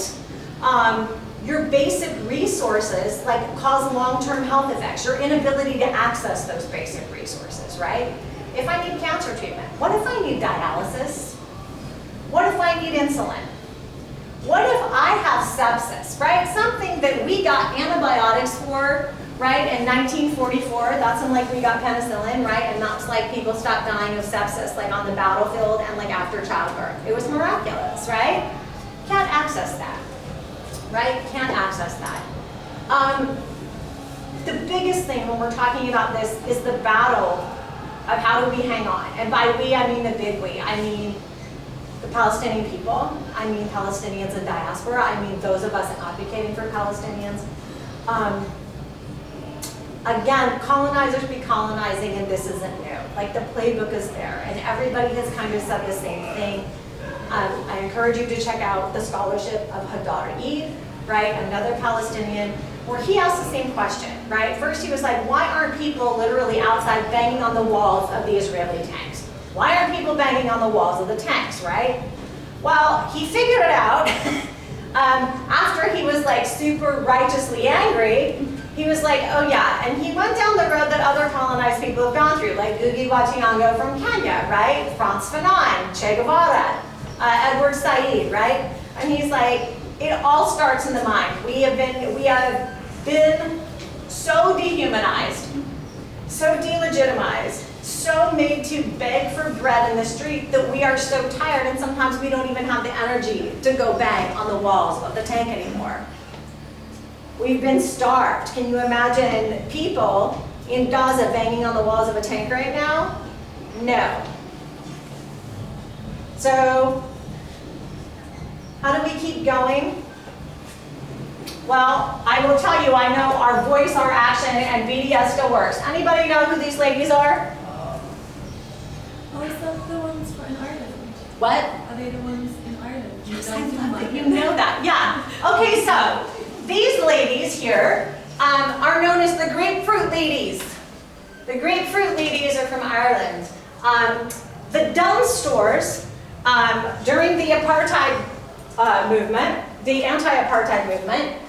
Speaker 2: Your basic resources, like, cause long-term health effects. Your inability to access those basic resources, right? If I need cancer treatment, what if I need dialysis? What if I need insulin? What if I have sepsis, right? Something that we got antibiotics for, right, in 1944. That's when, like, we got penicillin, right? And that's like people stopped dying of sepsis, like, on the battlefield and, like, after childbirth. It was miraculous, right? Can't access that, right? Can't access that. The biggest thing when we're talking about this is the battle of how do we hang on. And by we, I mean the big we. I mean the Palestinian people. I mean Palestinians in diaspora. I mean those of us advocating for Palestinians. Again, colonizers be colonizing, and this isn't new. Like, the playbook is there, and everybody has kind of said the same thing. I encourage you to check out the scholarship of Hadar Eid, right, another Palestinian, where he asked the same question, right? First he was like, why aren't people literally outside banging on the walls of the Israeli tanks? Why aren't people banging on the walls of the tanks, right? Well, he figured it out after he was, like, super righteously angry. He was like, oh yeah, and he went down the road that other colonized people have gone through, like Ngugi wa Thiong'o from Kenya, right? Frantz Fanon, Che Guevara, Edward Said, right? And he's like, it all starts in the mind. We have been so dehumanized, so delegitimized, so made to beg for bread in the street that we are so tired, and sometimes we don't even have the energy to go bang on the walls of the tank anymore. We've been starved. Can you imagine people in Gaza banging on the walls of a tank right now? No. So, how do we keep going? Well, I will tell you, I know our voice, our action, and BDS still works. Anybody know who these ladies are?
Speaker 4: Oh, is that the ones in Ireland?
Speaker 2: What?
Speaker 4: Are they the ones in Ireland?
Speaker 2: Yes, I love that you know that. Yeah. Okay, so these ladies here are known as the grapefruit ladies. The grapefruit ladies are from Ireland. The Dunn stores during the apartheid movement, the anti-apartheid movement,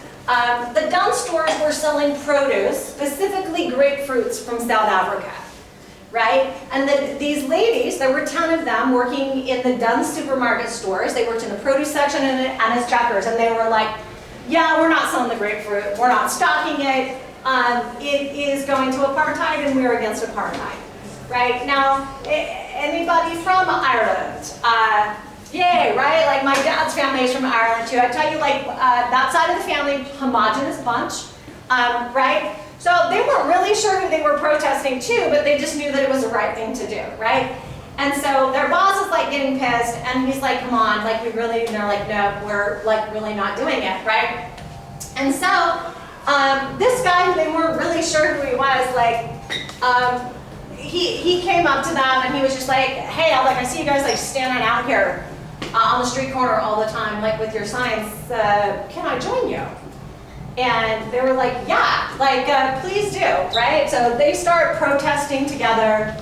Speaker 2: the Dunn stores were selling produce, specifically grapefruits from South Africa, right? And these ladies, there were 10 of them working in the Dunn supermarket stores. They worked in the produce section and as checkers, and they were like, yeah, we're not selling the grapefruit, we're not stocking it, it is going to apartheid and we're against apartheid, right? Now, anybody from Ireland? Yay, right? Like, my dad's family is from Ireland too. I tell you, like, that side of the family, homogenous bunch, right? So they weren't really sure who they were protesting to, but they just knew that it was the right thing to do, right? And so their boss is, like, getting pissed, and he's like, come on, like, we really, and they're like, no, we're, like, really not doing it, right? And so this guy, who they weren't really sure who he was, like, he came up to them and he was just like, hey, I see you guys, like, standing out here on the street corner all the time, like, with your signs, can I join you? And they were like, yeah, like, please do, right? So they start protesting together.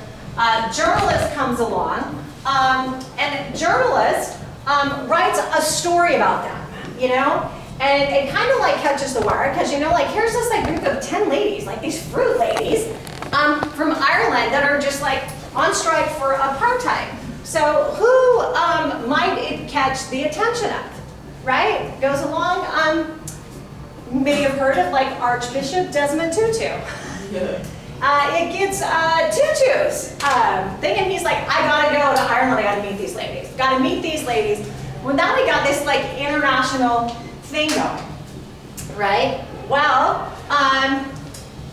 Speaker 2: Journalist comes along, and a journalist writes a story about them, you know? And it kind of, like, catches the wire, because, you know, like, here's this, like, group of 10 ladies, like these fruit ladies from Ireland that are just, like, on strike for apartheid. So who might it catch the attention of, right? Goes along, may have heard of, like, Archbishop Desmond Tutu. It gets Tutu's thinking, he's like, I gotta go to Ireland, I gotta meet these ladies. Gotta meet these ladies. Well, now we got this, like, international thing going, right? Well,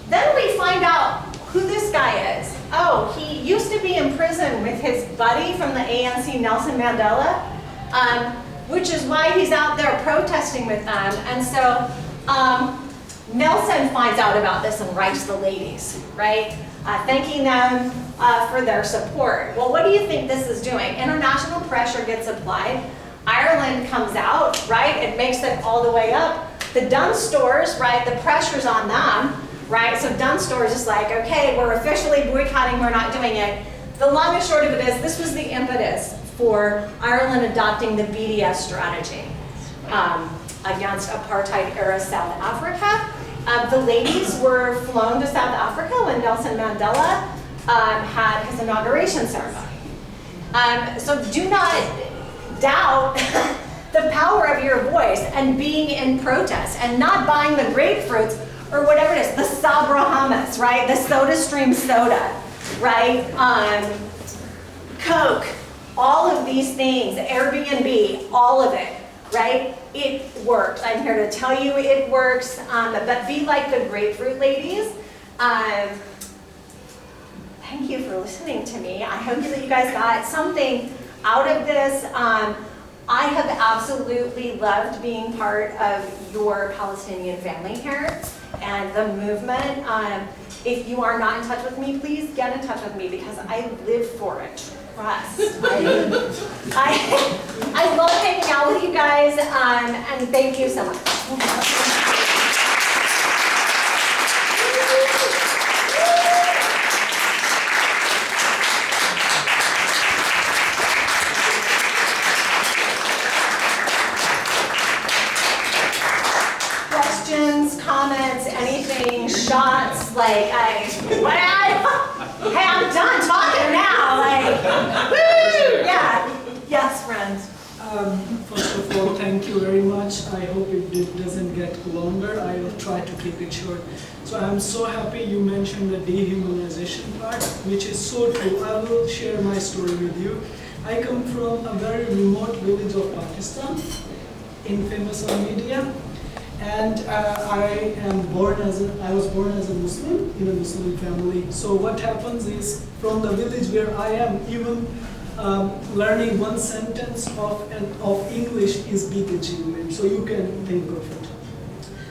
Speaker 2: then we find out who this guy is. Oh, he used to be in prison with his buddy from the ANC, Nelson Mandela, which is why he's out there protesting with them. And so Nelson finds out about this and writes the ladies, right? Thanking them for their support. Well, what do you think this is doing? International pressure gets applied. Ireland comes out, right? It makes it all the way up. The Dunn stores, right? The pressure's on them. right? So Dunstore is just like, okay, we're officially boycotting, we're not doing it. The long and short of it is, this was the impetus for Ireland adopting the BDS strategy against apartheid-era South Africa. The ladies were flown to South Africa when Nelson Mandela had his inauguration ceremony. So do not doubt the power of your voice and being in protest and not buying the grapefruits or whatever it is, the Sabra hummus, right? The SodaStream soda, right? Coke, all of these things, Airbnb, all of it, right? It works. I'm here to tell you it works, but be like the grapefruit ladies. Thank you for listening to me. I hope that you guys got something out of this. I have absolutely loved being part of your Palestinian family here and the movement. If you are not in touch with me, please get in touch with me because I live for it. Trust. I love hanging out with you guys, and thank you so much. Questions, comments, anything, shots, like, hey, I'm done talking now, like, woo, yeah. Yes, friends.
Speaker 7: First of all, thank you very much. I hope it doesn't get longer. I will try to keep it short. So I'm so happy you mentioned the dehumanization part, which is so true. I will share my story with you. I come from a very remote village of Pakistan, infamous on media. And I was born as a Muslim in a Muslim family. So what happens is, from the village where I am, even learning one sentence of English is big achievement. So you can think of it.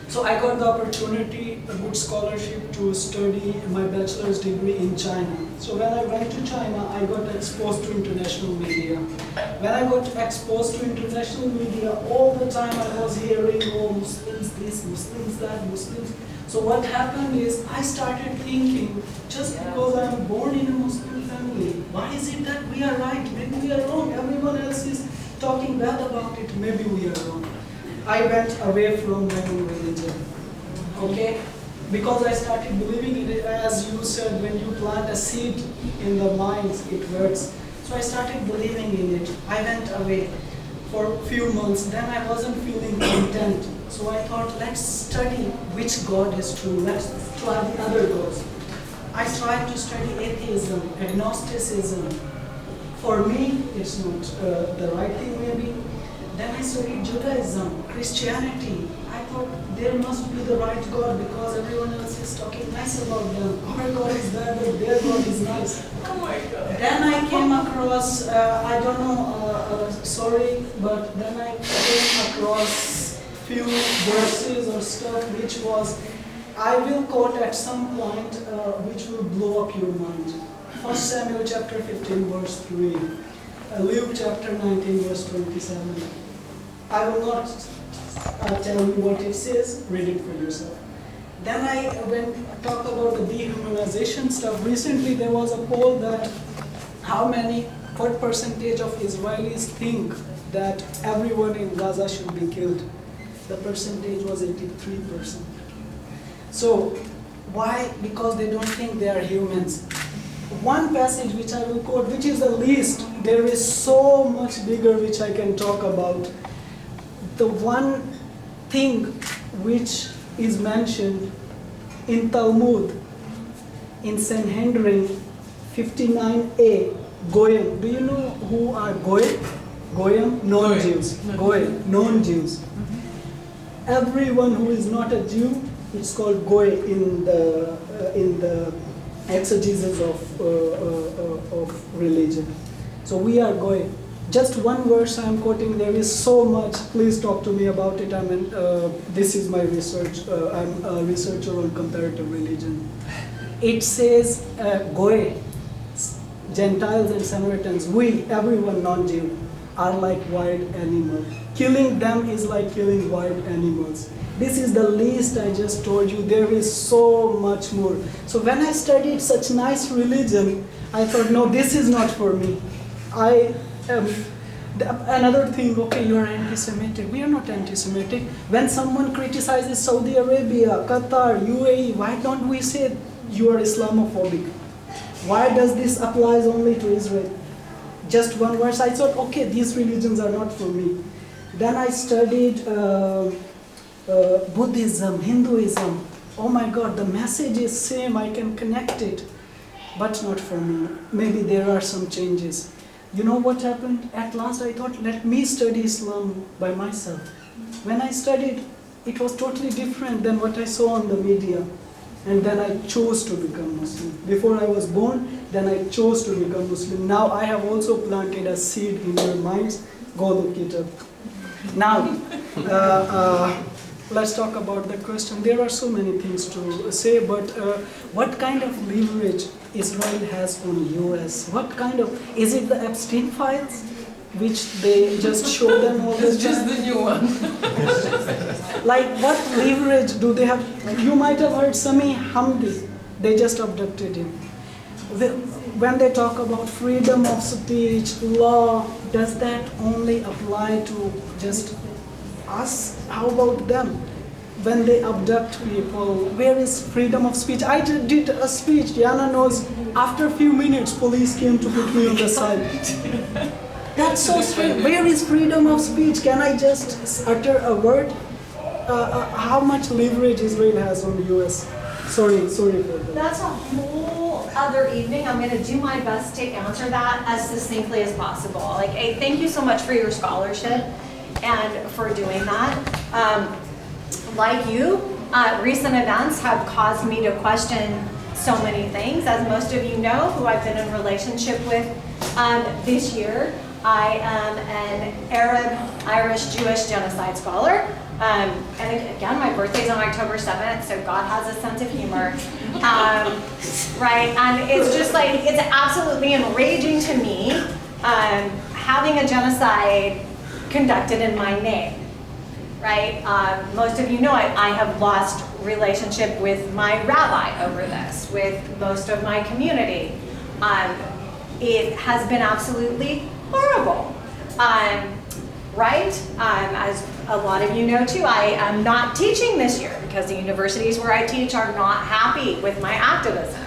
Speaker 7: So I got the opportunity, a good scholarship to study my bachelor's degree in China. So when I went to China, I got exposed to international media. When I got exposed to international media, all the time I was hearing, oh, Muslims this, Muslims that, Muslims. So what happened is, I started thinking, just because I'm born in a Muslim family, why is it that we are right, maybe we are wrong, everyone else is talking bad about it, maybe we are wrong. I went away from my own religion, okay? Because I started believing in it, as you said, when you plant a seed in the minds, it works. So I started believing in it. I went away for a few months, then I wasn't feeling content. So I thought, let's study which God is true, let's try the other gods. I tried to study atheism, agnosticism. For me, it's not the right thing maybe. Then I studied Judaism, Christianity. I thought there must be the right God because everyone else is talking nice about them. Our God is bad, but their God is nice.
Speaker 1: Oh my God.
Speaker 7: Then I came across, I don't know, sorry, but then I came across few verses or stuff which was, I will quote at some point, which will blow up your mind. 1 Samuel chapter 15 verse 3, Luke chapter 19 verse 27. I will not tell you what it says, read it for yourself. Then when I talk about the dehumanization stuff, recently there was a poll that what percentage of Israelis think that everyone in Gaza should be killed. The percentage was 83%. So why? Because they don't think they are humans. One passage which I will quote, which is the least, there is so much bigger which I can talk about. The one thing which is mentioned in Talmud, in Sanhedrin 59a, Goyim. Do you know who are Goyim? Goyim? Non-Jews. Goyim, non-Jews. Everyone who is not a Jew, it's called Goy in the exegesis of religion. So we are Goy. Just one verse I'm quoting, there is so much, please talk to me about it. This is my research, I'm a researcher on comparative religion. It says, Goy, Gentiles and Samaritans, we, everyone non-Jew, are like wild animals. Killing them is like killing wild animals. This is the least I just told you. There is so much more. So when I studied such nice religion, I thought, no, this is not for me. Another thing, okay, you are anti-Semitic. We are not anti-Semitic. When someone criticizes Saudi Arabia, Qatar, UAE, why don't we say you are Islamophobic? Why does this apply only to Israel? Just one verse. I thought, okay, these religions are not for me. Then I studied Buddhism, Hinduism. Oh my God, the message is same. I can connect it, but not for me. Maybe there are some changes. You know what happened? At last I thought, let me study Islam by myself. When I studied, it was totally different than what I saw on the media. And then I chose to become Muslim. Before I was born, then I chose to become Muslim. Now I have also planted a seed in your minds. Go look it up. Now, let's talk about the question. There are so many things to say, but what kind of leverage Israel has on US? What kind of, is it the Epstein files, which they just show them all the time?
Speaker 1: It's just the new one.
Speaker 7: Like, what leverage do they have? You might have heard Sami Hamdi. They just abducted him. When they talk about freedom of speech, law, does that only apply to just us? How about them? When they abduct people, where is freedom of speech? I did a speech, Yana knows, after a few minutes, police came to put me on the side. That's so strange. Where is freedom of speech? Can I just utter a word? How much leverage Israel has on the US? Sorry for that.
Speaker 2: That's a whole other evening. I'm going to do my best to answer that as succinctly as possible. Like, hey, thank you so much for your scholarship and for doing that. Like you, recent events have caused me to question so many things. As most of you know, who I've been in relationship with this year, I am an Arab, Irish, Jewish genocide scholar. And again, my birthday's on October 7th, so God has a sense of humor. Right, and it's just like, it's absolutely enraging to me having a genocide conducted in my name. Right? Most of you know I have lost relationship with my rabbi over this, with most of my community. It has been absolutely horrible. Right? As a lot of you know too, I am not teaching this year because the universities where I teach are not happy with my activism.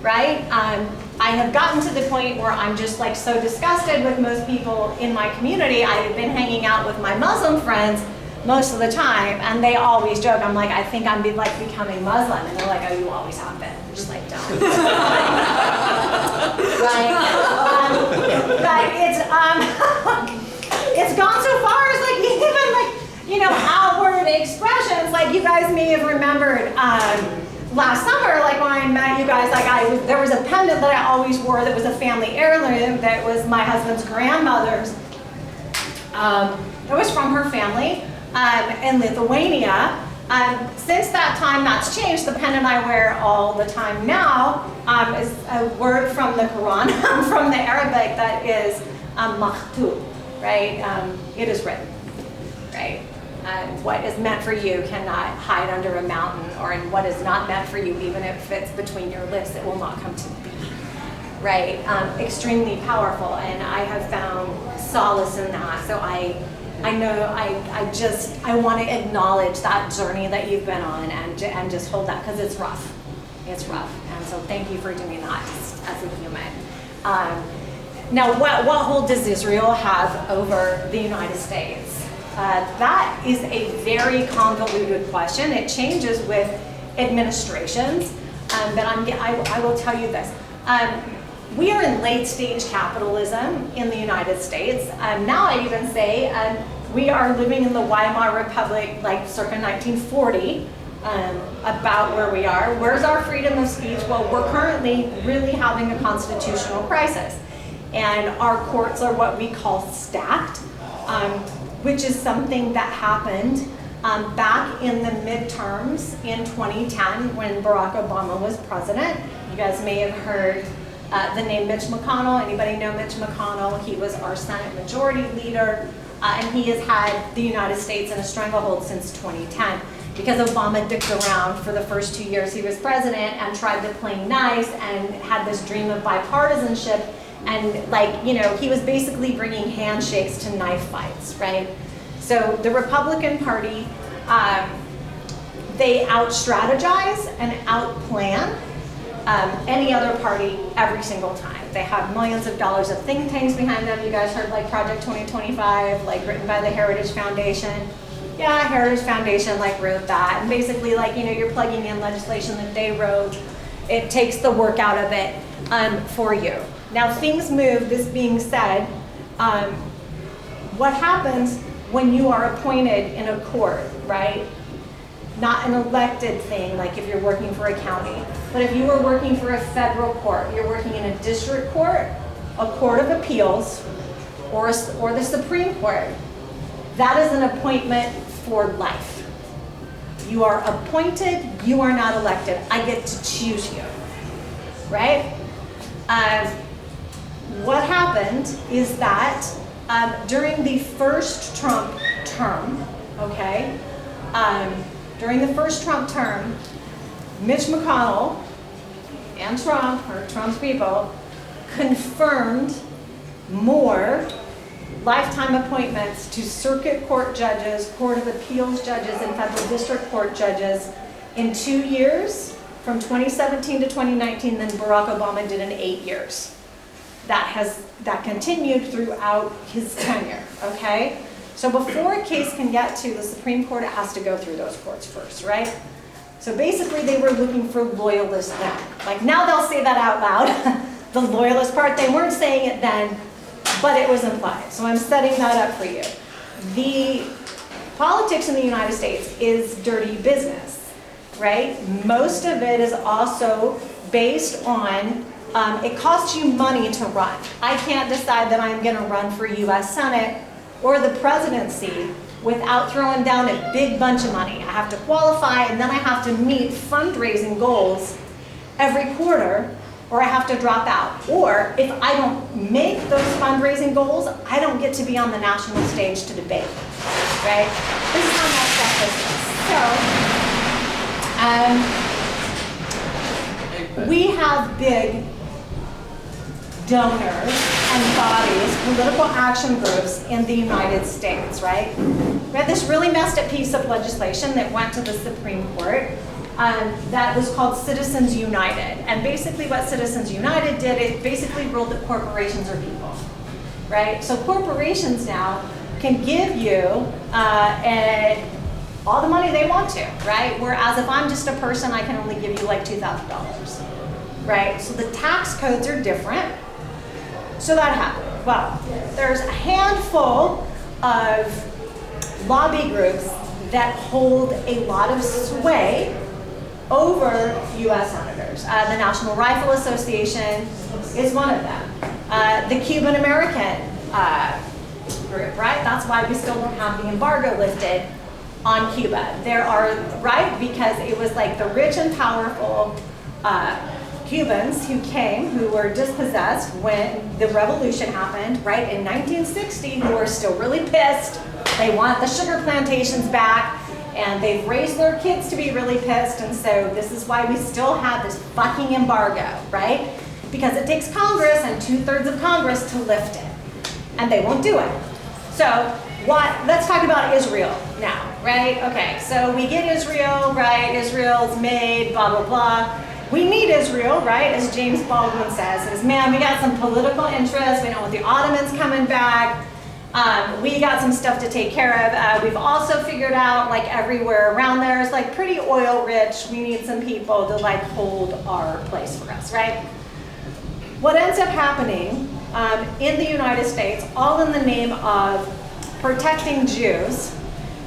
Speaker 2: Right? I have gotten to the point where I'm just like so disgusted with most people in my community. I have been hanging out with my Muslim friends most of the time, and they always joke, I'm like, I think I'm like becoming Muslim, and they're like, oh, you always have been. I'm just like, don't. Right? But it's gone so far as like even like, you know, outward expressions. Like you guys may have remembered last summer, like when I met you guys, like there was a pendant that I always wore that was a family heirloom that was my husband's grandmother's. It was from her family. In Lithuania. Since that time, that's changed. The pendant I wear all the time now is a word from the Quran, from the Arabic that is maktub, right? It is written, right? What is meant for you cannot hide under a mountain, or in what is not meant for you, even if it's between your lips, it will not come to be, right? Extremely powerful, and I have found solace in that. So I know I want to acknowledge that journey that you've been on and just hold that, because it's rough. It's rough. And so thank you for doing that as a human. Now, what hold does Israel have over the United States? That is a very convoluted question. It changes with administrations, but I will tell you this. We are in late stage capitalism in the United States. Now I even say we are living in the Weimar Republic, like circa 1940, about where we are. Where's our freedom of speech? Well, we're currently really having a constitutional crisis. And our courts are what we call stacked, which is something that happened back in the midterms in 2010 when Barack Obama was president. You guys may have heard the name Mitch McConnell. Anybody know Mitch McConnell? He was our Senate Majority Leader, and he has had the United States in a stranglehold since 2010 because Obama dicked around for the first 2 years he was president and tried to play nice and had this dream of bipartisanship, and like, you know, he was basically bringing handshakes to knife fights, right? So the Republican Party, they out-strategize and out-plan any other party every single time. They have millions of dollars of think tanks behind them. You guys heard like Project 2025, like written by the Heritage Foundation. Yeah, Heritage Foundation like wrote that. And basically like, you know, you're plugging in legislation that they wrote. It takes the work out of it for you. Now things move, this being said, what happens when you are appointed in a court, right? Not an elected thing, like if you're working for a county, but if you were working for a federal court, you're working in a district court, a court of appeals, or the Supreme Court, that is an appointment for life. You are appointed, you are not elected. I get to choose you, right? What happened is that during the first Trump term, okay, during the first Trump term, Mitch McConnell and Trump, or Trump's people, confirmed more lifetime appointments to circuit court judges, court of appeals judges, and federal district court judges in 2 years, from 2017 to 2019, than Barack Obama did in 8 years. That continued throughout his tenure, okay? So before a case can get to the Supreme Court, it has to go through those courts first, right? So basically they were looking for loyalists then. Like now they'll say that out loud, the loyalist part. They weren't saying it then, but it was implied. So I'm setting that up for you. The politics in the United States is dirty business, right? Most of it is also based on, it costs you money to run. I can't decide that I'm gonna run for US Senate or the presidency without throwing down a big bunch of money. I have to qualify, and then I have to meet fundraising goals every quarter, or I have to drop out. Or if I don't make those fundraising goals, I don't get to be on the national stage to debate, right? This is how messed up this is. So, we have big donors and bodies, political action groups in the United States, right? We had this really messed up piece of legislation that went to the Supreme Court that was called Citizens United. And basically what Citizens United did, it basically ruled that corporations are people, right? So corporations now can give you all the money they want to, right? Whereas if I'm just a person, I can only give you like $2,000, right? So the tax codes are different. So that happened. Well, there's a handful of lobby groups that hold a lot of sway over US senators. The National Rifle Association is one of them. The Cuban American group, right? That's why we still don't have the embargo lifted on Cuba. There are, right? Because it was like the rich and powerful Cubans who came, who were dispossessed when the revolution happened, right, in 1960, who are still really pissed. They want the sugar plantations back, and they've raised their kids to be really pissed, and so this is why we still have this fucking embargo, right? Because it takes Congress and 2/3 of Congress to lift it, and they won't do it. So let's talk about Israel now, right? Okay, so we get Israel, right? Israel's made, blah, blah, blah. We need Israel, right? As James Baldwin says, man, we got some political interest. We don't want the Ottomans coming back. We got some stuff to take care of. We've also figured out, like everywhere around there is like pretty oil rich. We need some people to like hold our place for us, right? What ends up happening in the United States, all in the name of protecting Jews,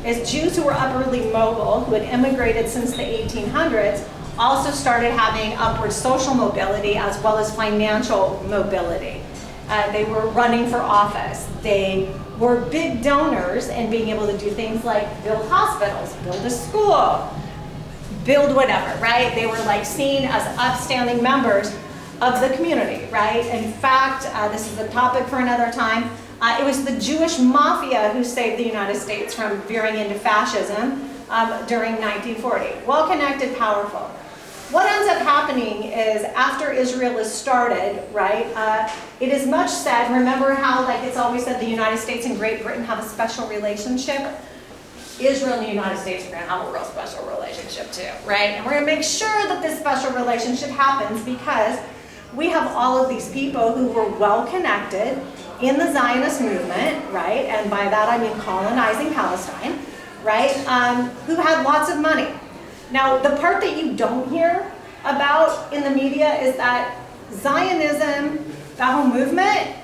Speaker 2: is Jews who were upwardly mobile, who had immigrated since the 1800s, also started having upward social mobility as well as financial mobility. They were running for office. They were big donors in being able to do things like build hospitals, build a school, build whatever, right? They were like seen as upstanding members of the community, right? In fact, this is a topic for another time. It was the Jewish mafia who saved the United States from veering into fascism during 1940. Well-connected, powerful. What ends up happening is after Israel is started, right, it is much said, remember how like it's always said the United States and Great Britain have a special relationship? Israel and the United States are going to have a real special relationship too, right? And we're going to make sure that this special relationship happens because we have all of these people who were well connected in the Zionist movement, right? And by that I mean colonizing Palestine, right? Who had lots of money. Now, the part that you don't hear about in the media is that Zionism, that whole movement,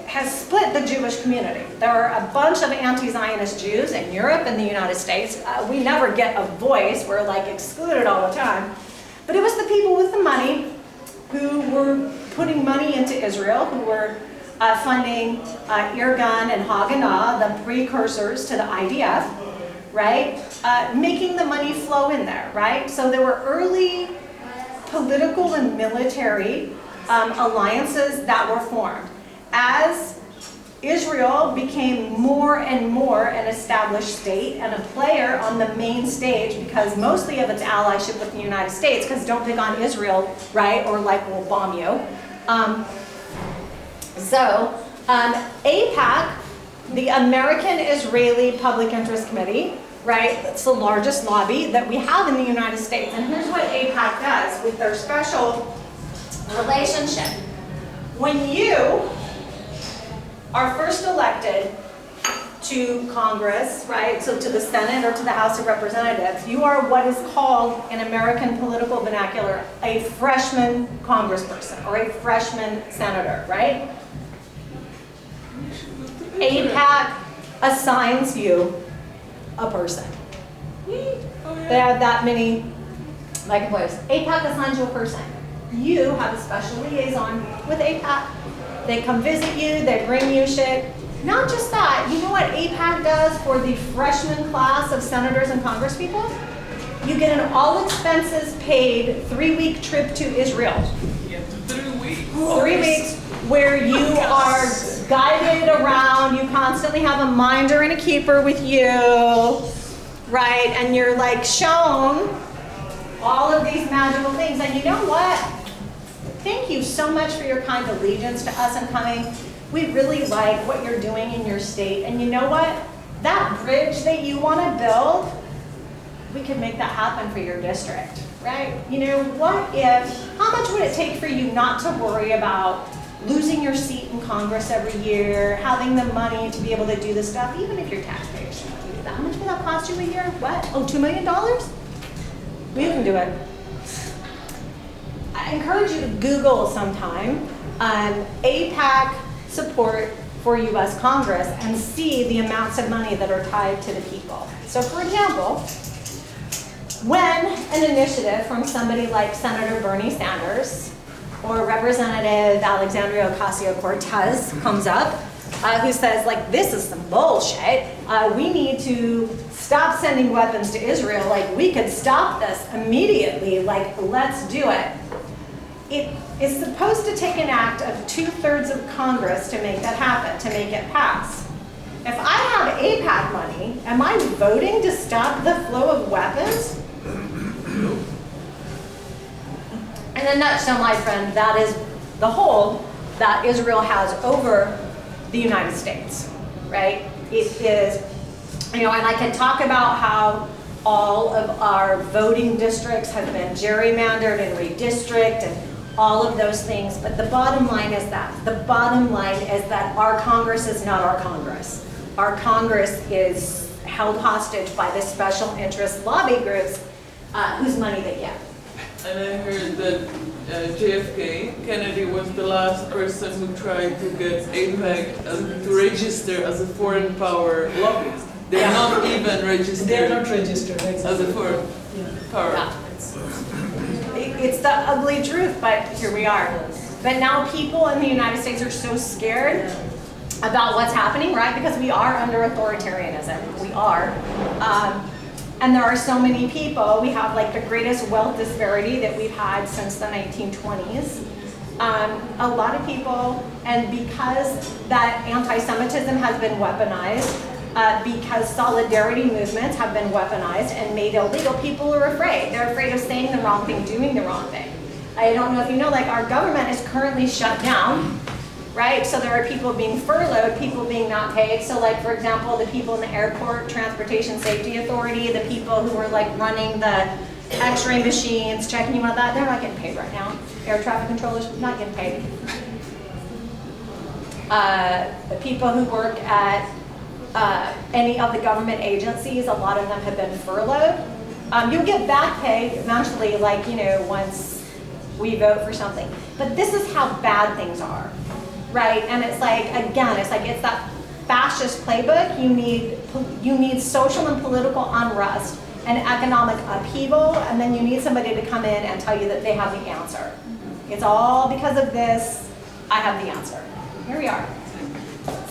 Speaker 2: has split the Jewish community. There are a bunch of anti-Zionist Jews in Europe and the United States. We never get a voice. We're like excluded all the time. But it was the people with the money who were putting money into Israel, who were funding Irgun and Haganah, the precursors to the IDF, right? Making the money flow in there, right? So there were early political and military alliances that were formed. As Israel became more and more an established state and a player on the main stage because mostly of its allyship with the United States, because don't pick on Israel, right? Or like we'll bomb you. AIPAC, the American Israeli Public Interest Committee, right? It's the largest lobby that we have in the United States. And here's what AIPAC does with their special relationship. When you are first elected to Congress, right? So to the Senate or to the House of Representatives, you are what is called in American political vernacular a freshman congressperson or a freshman senator, right? AIPAC assigns you a person. They have that many microphones. AIPAC assigns you a person. You have a special liaison with AIPAC. They come visit you, they bring you shit. Not just that, you know what AIPAC does for the freshman class of senators and congresspeople? You get an all expenses paid 3-week trip to Israel.
Speaker 1: Yeah, 3 weeks.
Speaker 2: 3 weeks where you are guided around, you constantly have a minder and a keeper with you, right? And you're like shown all of these magical things. And you know what? Thank you so much for your kind allegiance to us and coming. We really like what you're doing in your state. And you know what? That bridge that you want to build, we could make that happen for your district, right? You know, how much would it take for you not to worry about losing your seat in Congress every year, having the money to be able to do this stuff, even if your taxpayers can't do that? How much would that cost you a year? What? Oh, $2 million? We can do it. I encourage you to Google sometime AIPAC support for U.S. Congress and see the amounts of money that are tied to the people. So for example, when an initiative from somebody like Senator Bernie Sanders or Representative Alexandria Ocasio-Cortez comes up, who says, like, this is some bullshit. We need to stop sending weapons to Israel. Like, we could stop this immediately. Like, let's do it. It is supposed to take an act of 2/3 of Congress to make that happen, to make it pass. If I have AIPAC money, am I voting to stop the flow of weapons? In a nutshell, my friend, that is the hold that Israel has over the United States, right? It is, you know, and I can talk about how all of our voting districts have been gerrymandered and redistricted and all of those things, but the bottom line is that. The bottom line is that our Congress is not our Congress. Our Congress is held hostage by the special interest lobby groups whose money they get.
Speaker 1: And I heard that JFK, Kennedy was the last person who tried to get AIPAC to register as a foreign power lobbyist. They're not even registered.
Speaker 7: They're not registered, exactly.
Speaker 1: As a foreign power.
Speaker 2: Yeah. It's the ugly truth, but here we are. But now people in the United States are so scared about what's happening, right? Because we are under authoritarianism. We are. And there are so many people. We have like the greatest wealth disparity that we've had since the 1920s. a lot of people, and because that anti-Semitism has been weaponized, because solidarity movements have been weaponized and made illegal, people are afraid. They're afraid of saying the wrong thing, doing the wrong thing. I don't know if you know, like our government is currently shut down, right? So there are people being furloughed, people being not paid. So like, for example, the people in the Airport Transportation Safety Authority, the people who are like running the X-ray machines, checking you on that, they're not getting paid right now. Air traffic controllers, not getting paid. The people who work at any of the government agencies, a lot of them have been furloughed. You'll get back pay eventually, like, you know, once we vote for something. But this is how bad things are, right? And it's like, again, it's that fascist playbook. You need social and political unrest and economic upheaval, and then you need somebody to come in and tell you that they have the answer. It's all because of this, I have the answer. Here we are.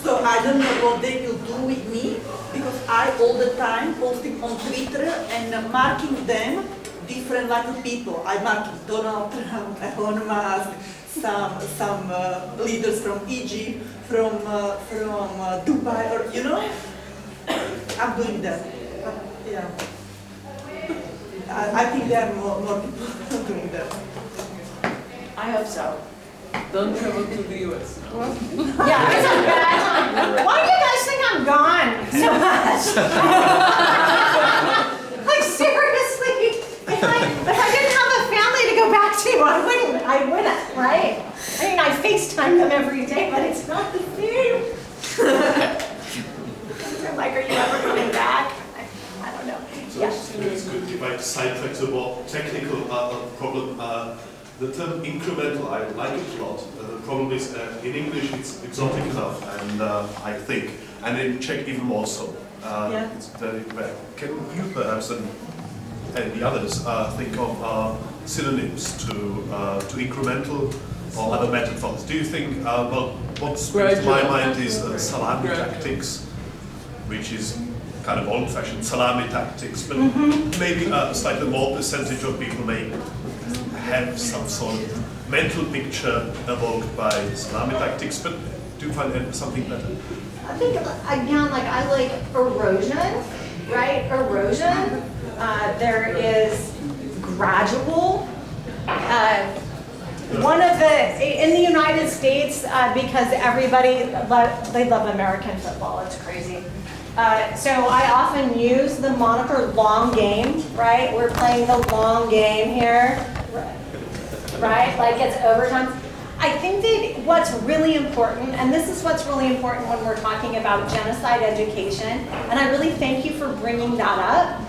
Speaker 3: So I don't know what they will do with me, because I all the time posting on Twitter and marking them different like people. I mark Donald Trump, Elon Musk, some leaders from Egypt, from Dubai, or you know, I'm doing that. Yeah, I think there are more people doing that.
Speaker 2: I hope so.
Speaker 1: Don't travel to the US now.
Speaker 2: Yeah, it's a bad time. Why do you guys think I'm gone so much? Like seriously, if I didn't have a family to go back to, I wouldn't, right? I mean, I FaceTime them every day, but it's not the same. They're like, are you ever coming back? I don't know.
Speaker 8: So
Speaker 2: Yeah.
Speaker 8: it's good if I sidetrack to a more technical problem. The term incremental, I like it a lot. The problem is in English it's exotic enough, and I think, and in Czech even more so.
Speaker 2: Yeah.
Speaker 8: It's very rare. Can you perhaps and the others think of synonyms to incremental or other metaphors? Do you think, well, what springs to my mind is salami tactics, which is kind of old-fashioned salami tactics, but maybe a slightly more percentage of people may have some sort of mental picture evoked by salami tactics, but do you find something better?
Speaker 2: I think, again, like I like erosion, right? Erosion. There is gradual. One of in the United States, because everybody, they love American football, it's crazy. So I often use the moniker long game, right? We're playing the long game here, right? Like it's overtime. I think that what's really important, and this is what's really important when we're talking about genocide education, and I really thank you for bringing that up.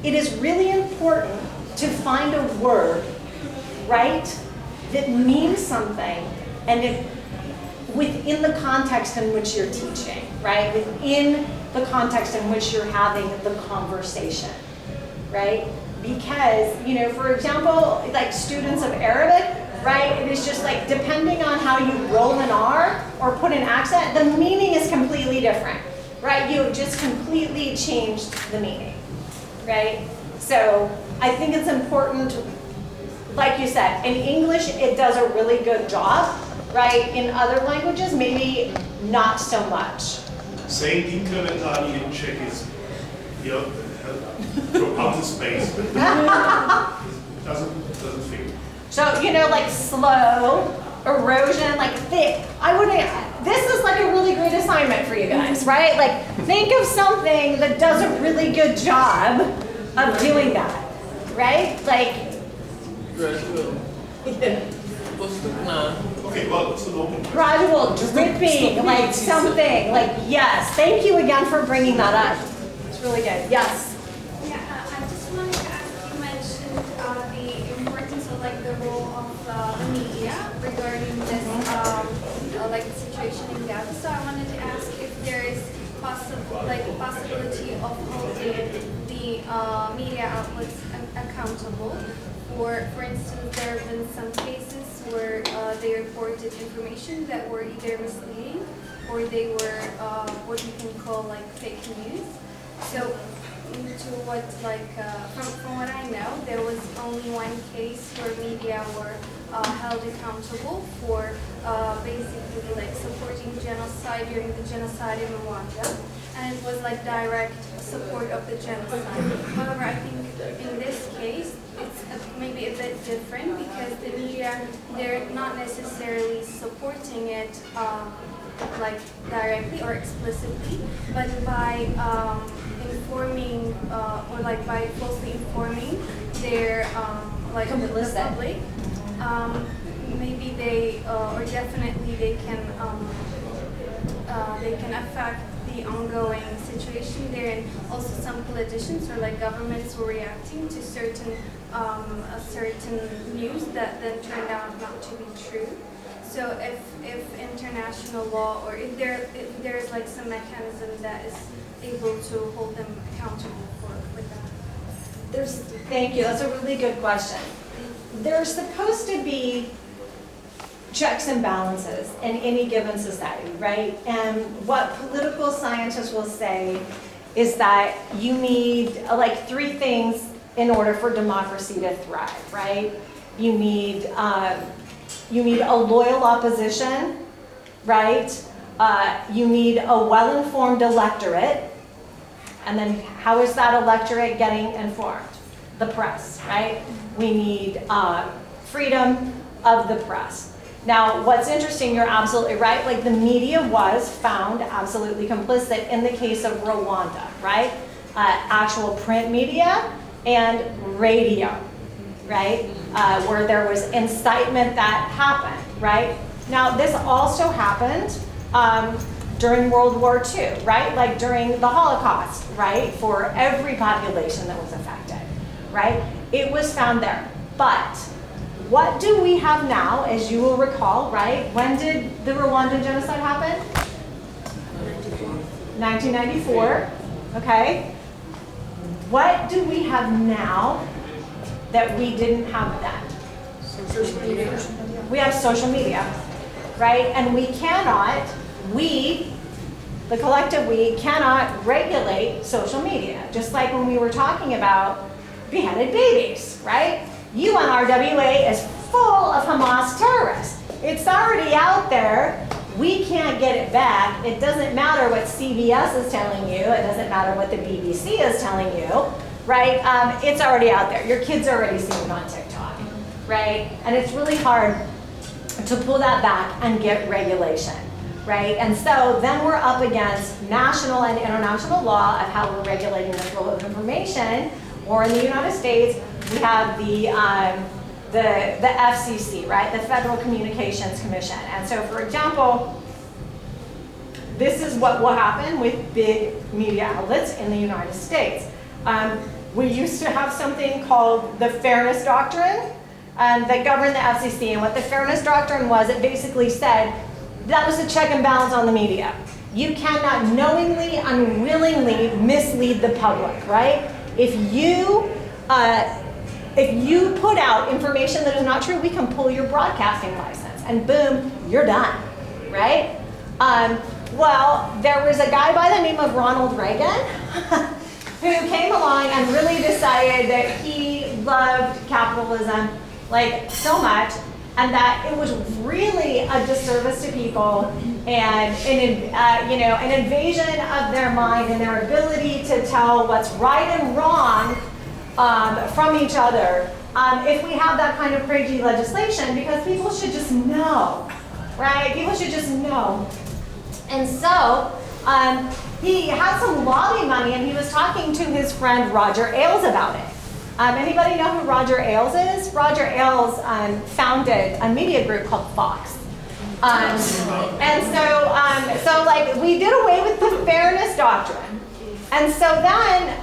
Speaker 2: It is really important to find a word, right, that means something, and within the context in which you're teaching, right? Within the context in which you're having the conversation, right? Because, you know, for example, like students of Arabic, right? It is just like, depending on how you roll an R or put an accent, the meaning is completely different, right? You have just completely changed the meaning, right? So I think it's important, like you said, in English, it does a really good job, right? In other languages, maybe not so much.
Speaker 8: Saying incrementally in Czech is, you know, from outer space, but it doesn't fit.
Speaker 2: So, you know, like slow, erosion, like thick. This is like a really great assignment for you guys, right? Like, think of something that does a really good job of doing that, right? Like,
Speaker 1: Gradual.
Speaker 8: Okay, well, it's an open.
Speaker 2: gradual, dripping, like something, like yes. Thank you again for bringing that up. It's really good. Yes.
Speaker 4: Yeah, I just wanted to ask, you mentioned the importance of like the role of the media regarding this like the situation in Gaza. So I wanted to ask if there is possibility of holding the media outlets accountable. For instance, there have been some cases where they reported information that were either misleading or they were what you can call like fake news. So, to what, like, from what I know, there was only one case where media were held accountable for basically like supporting genocide during the genocide in Rwanda, and it was like direct support of the genocide. However, I think in this case, it's maybe a bit different because the media, they're not necessarily supporting it like directly or explicitly, but by informing or like by falsely informing their like the public, maybe they or definitely they can affect the ongoing situation there, and also some politicians or like governments were reacting to certain news that then turned out not to be true. So if international law or if there's like some mechanism that is able to hold them accountable for that.
Speaker 2: Thank you, that's a really good question. There's supposed to be checks and balances in any given society, right? And what political scientists will say is that you need like three things in order for democracy to thrive, right? You need a loyal opposition, right? You need a well-informed electorate. And then how is that electorate getting informed? The press, right? We need freedom of the press. Now, what's interesting, you're absolutely right, like the media was found absolutely complicit in the case of Rwanda, right? Actual print media and radio, right? Where there was incitement that happened, right? Now, this also happened during World War II, right? Like during the Holocaust, right? For every population that was affected, right? It was found there. But what do we have now, as you will recall, right? When did the Rwandan genocide happen? 1994, okay? What do we have now that we didn't have then? Social media. We have social media, right? And we cannot, the collective we, cannot regulate social media. Just like when we were talking about beheaded babies, right? UNRWA is full of Hamas terrorists. It's already out there. We can't get it back. It doesn't matter what CBS is telling you. It doesn't matter what the BBC is telling you, right? It's already out there. Your kids are already seeing it on TikTok, right? And it's really hard to pull that back and get regulation, right? And so then we're up against national and international law of how we're regulating the flow of information. Or in the United States, we have the FCC, right? The Federal Communications Commission. And so, for example, this is what will happen with big media outlets in the United States. We used to have something called the Fairness Doctrine that governed the FCC. And what the Fairness Doctrine was, it basically said that was a check and balance on the media. You cannot knowingly, unwillingly mislead the public, right? If you put out information that is not true, we can pull your broadcasting license, and boom, you're done, right? Well, there was a guy by the name of Ronald Reagan who came along and really decided that he loved capitalism like so much, and that it was really a disservice to people and an invasion of their mind and their ability to tell what's right and wrong from each other if we have that kind of crazy legislation, because people should just know, right? People should just know. And so he had some lobby money, and he was talking to his friend Roger Ailes about it. Anybody know who Roger Ailes is? Roger Ailes founded a media group called Fox. So like we did away with the Fairness Doctrine. And so then,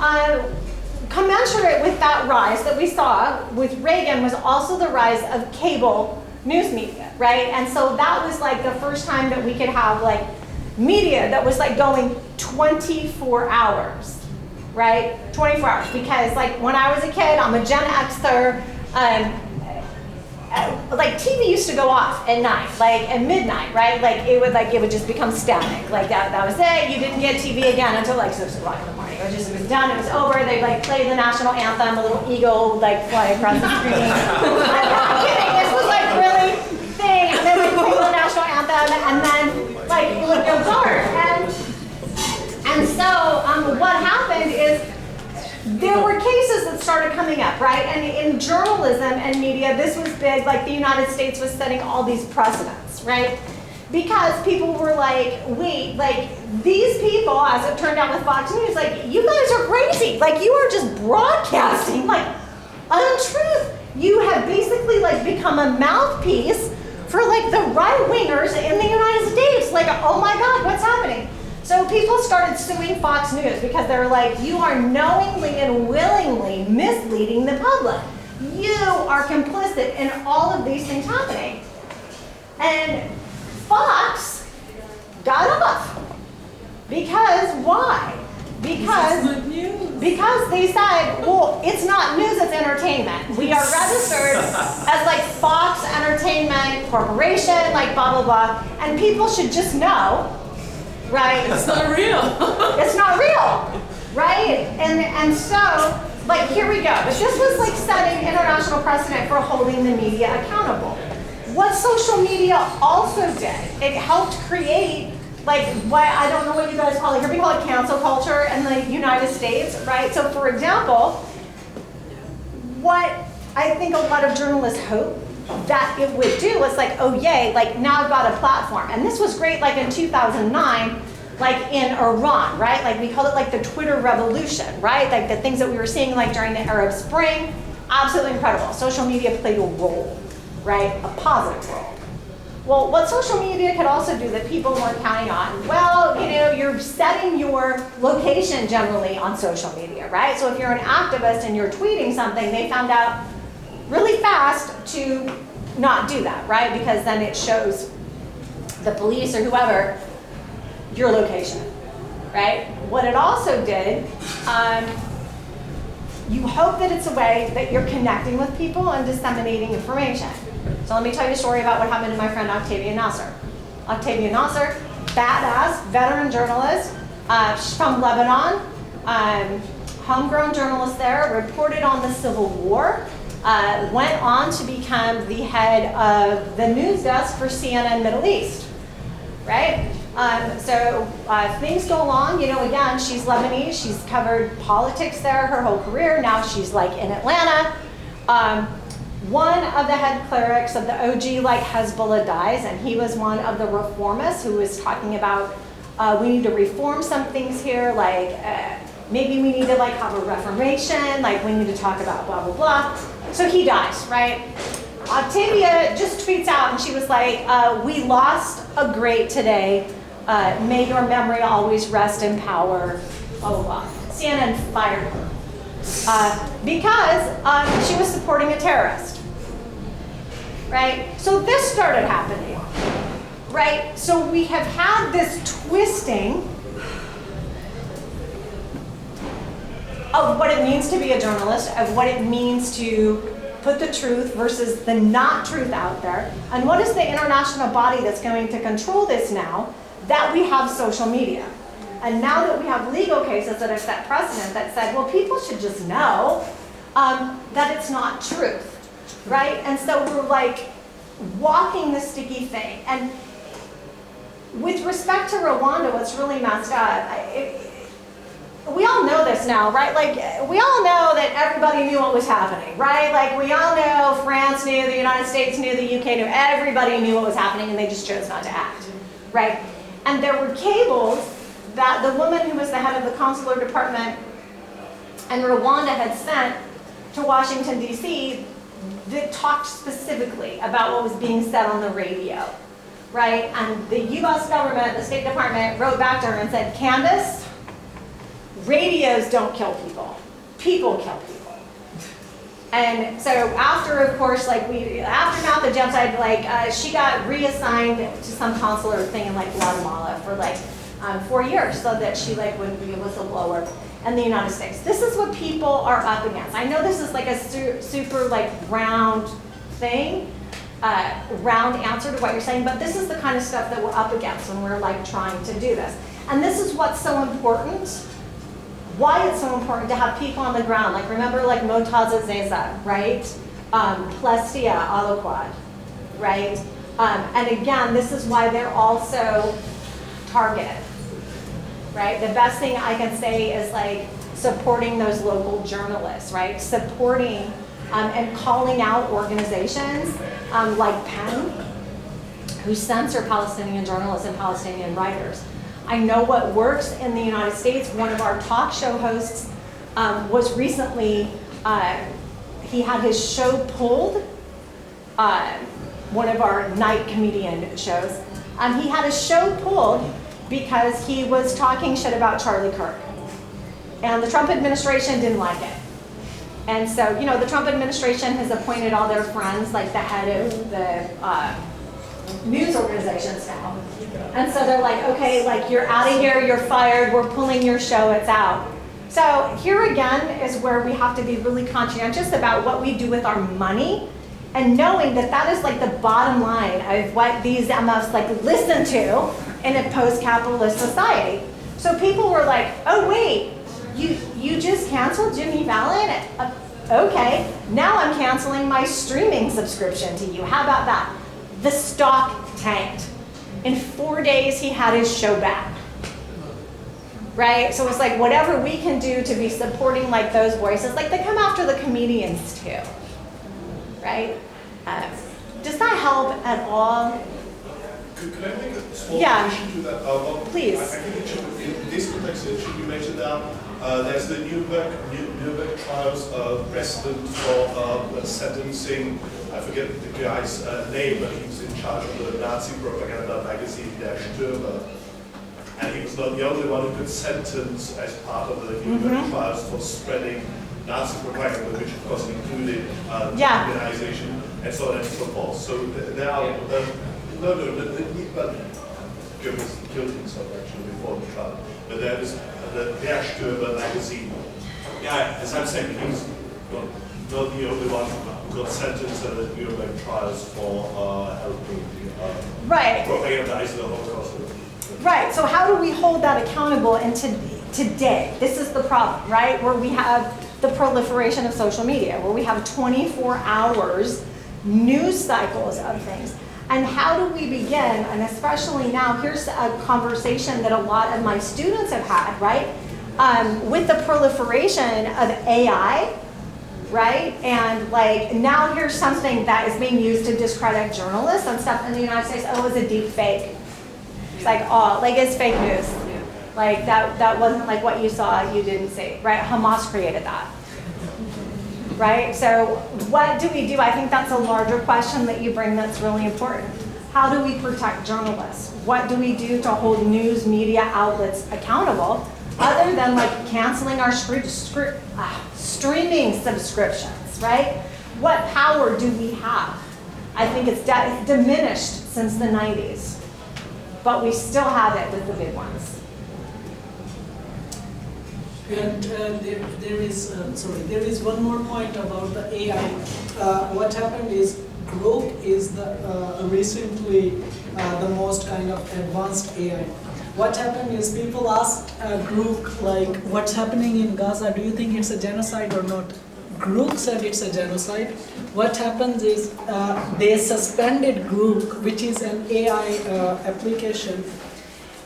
Speaker 2: commensurate with that rise that we saw with Reagan was also the rise of cable news media, right? And so that was like the first time that we could have like media that was like going 24 hours. Right? 24 hours. Because like when I was a kid, I'm a Gen Xer, like TV used to go off at night, like at midnight, right? Like it would just become static. Like that was it. You didn't get TV again until like 6 o'clock in the morning. It was done, it was over. They like played the national anthem, a little eagle would like fly across the screen. I'm not kidding, this was like really thing. And then they play the national anthem and then like it would go dark. And so what happened is there were cases that started coming up, right? And in journalism and media, this was big, like the United States was setting all these precedents, right? Because people were like, wait, like these people, as it turned out with Fox News, like you guys are crazy. Like you are just broadcasting like untruth. You have basically like become a mouthpiece for like the right-wingers in the United States. Like, oh my God, what's happening? So people started suing Fox News because they were like, you are knowingly and willingly misleading the public. You are complicit in all of these things happening. And Fox got off. Because why? Because they said, well, it's not news, it's entertainment. We are registered as like Fox Entertainment Corporation, like blah, blah, blah. And people should just know, right?
Speaker 1: It's not real.
Speaker 2: It's not real, right? And so, like, here we go. But this was like setting international precedent for holding the media accountable. What social media also did, it helped create, like, what I don't know what you guys call it here, we call it cancel culture in the United States, right? So, for example, what I think a lot of journalists hope that it would do was like, oh yay, like now I've got a platform. And this was great like in 2009, like in Iran, right? Like we called it like the Twitter revolution, right? Like the things that we were seeing like during the Arab Spring, absolutely incredible. Social media played a role, right? A positive role. Well, what social media could also do that people weren't counting on, well, you know, you're setting your location generally on social media, right? So if you're an activist and you're tweeting something, they found out really fast to not do that, right? Because then it shows the police or whoever your location, right? What it also did, you hope that it's a way that you're connecting with people and disseminating information. So let me tell you a story about what happened to my friend Octavia Nasser. Octavia Nasser, badass, veteran journalist, she's from Lebanon, homegrown journalist there, reported on the Civil War, went on to become the head of the news desk for CNN Middle East, right? So things go along, you know, again, she's Lebanese, she's covered politics there her whole career, now she's like in Atlanta. One of the head clerics of the OG like Hezbollah dies, and he was one of the reformists who was talking about we need to reform some things here, like maybe we need to like have a reformation, like we need to talk about blah, blah, blah. So he dies, right? Octavia just tweets out and she was like, we lost a great today. May your memory always rest in power, blah, blah, blah. CNN fired her because she was supporting a terrorist, right? So this started happening, right? So we have had this twisting of what it means to be a journalist, of what it means to put the truth versus the not truth out there. And what is the international body that's going to control this now that we have social media? And now that we have legal cases that have set precedent that said, well, people should just know that it's not truth, right? And so we're like walking the sticky thing. And with respect to Rwanda, what's really messed up, we all know this now, right? Like, we all know that everybody knew what was happening, right? Like, we all know France knew, the United States knew, the UK knew, everybody knew what was happening, and they just chose not to act, right? And there were cables that the woman who was the head of the consular department in Rwanda had sent to Washington, D.C. that talked specifically about what was being said on the radio, right? And the U.S. government, the State Department, wrote back to her and said, Candace, radios don't kill people. People kill people. And so after, of course, like aftermath of genocide, like she got reassigned to some consular thing in like Guatemala for like 4 years so that she like wouldn't be a whistleblower in the United States. This is what people are up against. I know this is like a super like round thing, round answer to what you're saying, but this is the kind of stuff that we're up against when we're like trying to do this. And this is what's so important, why it's so important to have people on the ground. Like remember like Motaza Zeza, right? Plestia Aloquad, right? And again, this is why they're also targeted, right? The best thing I can say is like supporting those local journalists, right? Supporting and calling out organizations like PEN, who censor Palestinian journalists and Palestinian writers. I know what works in the United States. One of our talk show hosts was recently, he had his show pulled, one of our night comedian shows. He had his show pulled because he was talking shit about Charlie Kirk. And the Trump administration didn't like it. And so, you know, the Trump administration has appointed all their friends, like the head of the news organizations now. And so they're like, okay, like you're out of here, you're fired, we're pulling your show, it's out. So here again is where we have to be really conscientious about what we do with our money and knowing that that is like the bottom line of what these MFs like listen to in a post-capitalist society. So people were like, oh wait, you just canceled Jimmy Fallon? Okay, now I'm canceling my streaming subscription to you. How about that? The stock tanked. In 4 days, he had his show back. Right? So it's like whatever we can do to be supporting like those voices, like they come after the comedians too. Right? Does that help at all?
Speaker 8: Could I make a small addition to that? Well,
Speaker 2: please.
Speaker 8: I think it should, in this context, it should be mentioned now. There's the Nuremberg trials precedent for sentencing. I forget the guy's name, but he was in charge of the Nazi propaganda magazine Der Stürmer. And he was not the only one who could sentence as part of the Nuremberg trials for spreading Nazi propaganda, which of course included demonization and so on and so forth. So there are, but Jim was killed himself actually before the trial. But there is the Der Stürmer magazine. Yeah, as I'm saying, he was not the only one who got sentenced at the Nuremberg trials for helping propagandize the Holocaust.
Speaker 2: Right, so how do we hold that accountable into today? This is the problem, right? Where we have the proliferation of social media, where we have 24 hours news cycles of things. And how do we begin, and especially now, here's a conversation that a lot of my students have had, right? With the proliferation of AI, right? And like, now here's something that is being used to discredit journalists and stuff in the United States. Oh, it's a deep fake. It's like, oh, like it's fake news. Like that wasn't like what you saw, you didn't see, right? Hamas created that. Right? So what do we do? I think that's a larger question that you bring that's really important. How do we protect journalists? What do we do to hold news media outlets accountable other than like canceling our streaming subscriptions, right? What power do we have? I think it's diminished since the 90s, but we still have it with the big ones.
Speaker 7: And there is one more point about the AI. What happened is Grok is the recently the most kind of advanced AI. What happened is people asked Grok like, what's happening in Gaza? Do you think it's a genocide or not? Grok said it's a genocide. What happens is they suspended Grok, which is an AI application,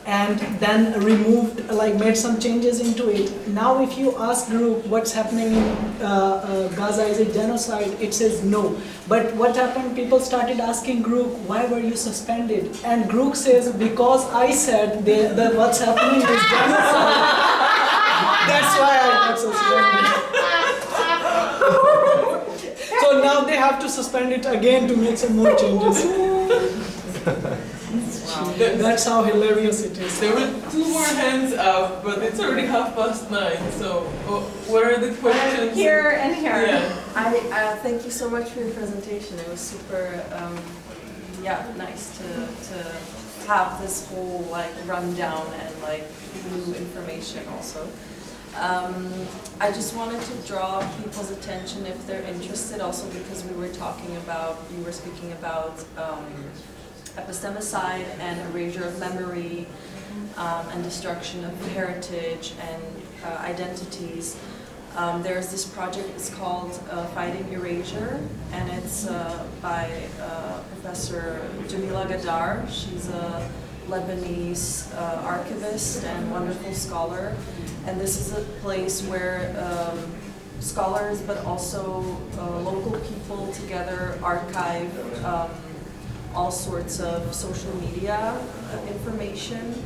Speaker 7: and then removed, like made some changes into it. Now if you ask Grok what's happening in Gaza, is it genocide? It says no. But what happened, people started asking Grok, why were you suspended? And Grok says, because I said what's happening is genocide. That's why I got suspended. So now they have to suspend it again to make some more changes. That's how hilarious it is.
Speaker 1: There were 2 more hands up, but it's already 9:30. So, what are the questions?
Speaker 2: Here and here.
Speaker 6: I thank you so much for your presentation. It was super, nice to have this whole like rundown and like new information also. I just wanted to draw people's attention if they're interested, also because you were speaking about epistemicide and erasure of memory and destruction of heritage and identities. There's this project, it's called Fighting Erasure, and it's by Professor Jamila Gadar. She's a Lebanese archivist and wonderful scholar. And this is a place where scholars, but also local people together archive all sorts of social media information.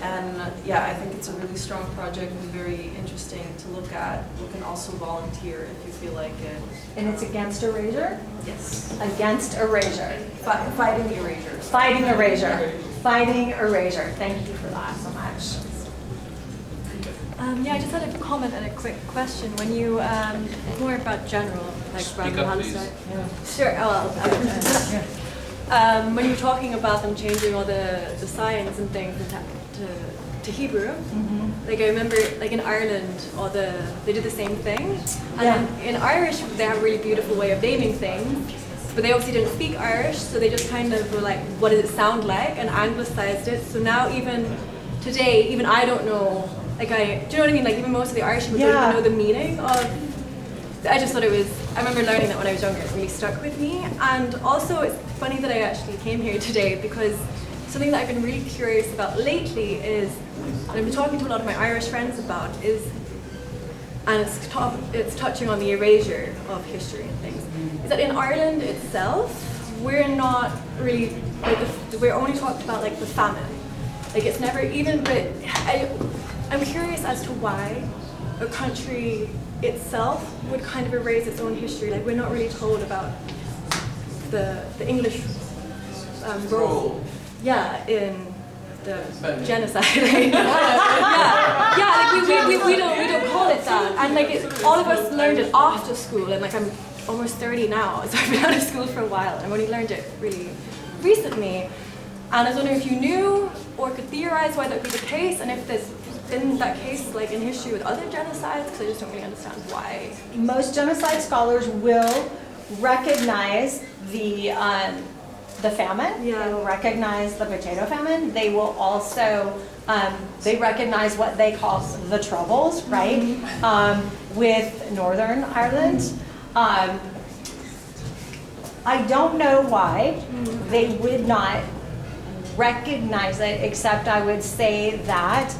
Speaker 6: And yeah, I think it's a really strong project and very interesting to look at. You can also volunteer if you feel like it.
Speaker 2: And it's against erasure?
Speaker 6: Yes.
Speaker 2: Against erasure.
Speaker 6: Fighting erasure.
Speaker 2: Fighting erasure. Fighting erasure. Thank you for that so much.
Speaker 9: Yeah, I just had a comment and a quick question. When you, more about general, like around Palestine. Yeah. Sure, when you were talking about them changing all the signs and things to Hebrew, like I remember, like in Ireland, they did the same thing. And in Irish, they have a really beautiful way of naming things, but they obviously didn't speak Irish, so they just kind of were like, what does it sound like? And anglicized it. So now even today, even I don't know, do you know what I mean? Like even most of the Irish people don't even know the meaning of. I just thought I remember learning that when I was younger. It really stuck with me. And also, it's funny that I actually came here today because something that I've been really curious about lately is, and I've been talking to a lot of my Irish friends about, is, and it's touching on the erasure of history and things, is that in Ireland itself, we're not really, like, we're only talked about like the famine. Like it's never even, but I'm curious as to why a country itself would kind of erase its own history. Like we're not really told about the English role, in the genocide. Right? Like we don't call it that. And like all of us learned it after school. And like I'm almost 30 now, so I've been out of school for a while. And I've only learned it really recently. And I was wondering if you knew or could theorize why that would be the case, and if there's been that case like in history with other genocides, because I just don't really understand why.
Speaker 2: Most genocide scholars will recognize the famine.
Speaker 9: Yeah.
Speaker 2: They will recognize the potato famine. They will also they recognize what they call the Troubles, right? With Northern Ireland. I don't know why they would not recognize it, except I would say that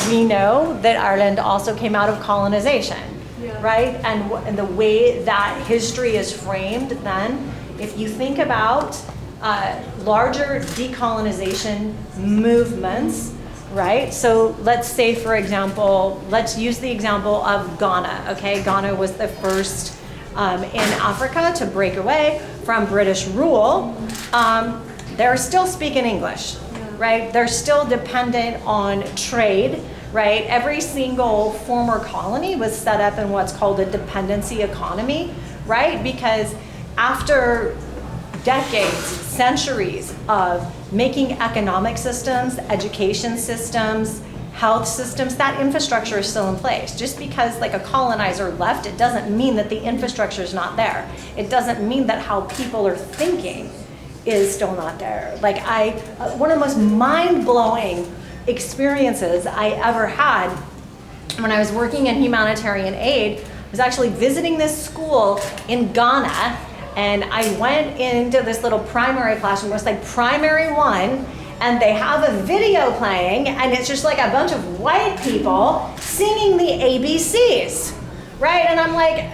Speaker 2: we know that Ireland also came out of colonization, right? And the way that history is framed then, if you think about larger decolonization movements, right? So let's say, for example, let's use the example of Ghana, okay? Ghana was the first in Africa to break away from British rule. They're still speaking English, right? They're still dependent on trade, right? Every single former colony was set up in what's called a dependency economy, right? Because after decades, centuries of making economic systems, education systems, health systems, that infrastructure is still in place. Just because like a colonizer left, it doesn't mean that the infrastructure is not there. It doesn't mean that how people are thinking is still not there. Like one of the most mind-blowing experiences I ever had when I was working in humanitarian aid was actually visiting this school in Ghana, and I went into this little primary classroom. It was like primary 1, and they have a video playing, and it's just like a bunch of white people singing the ABCs, right? And I'm like,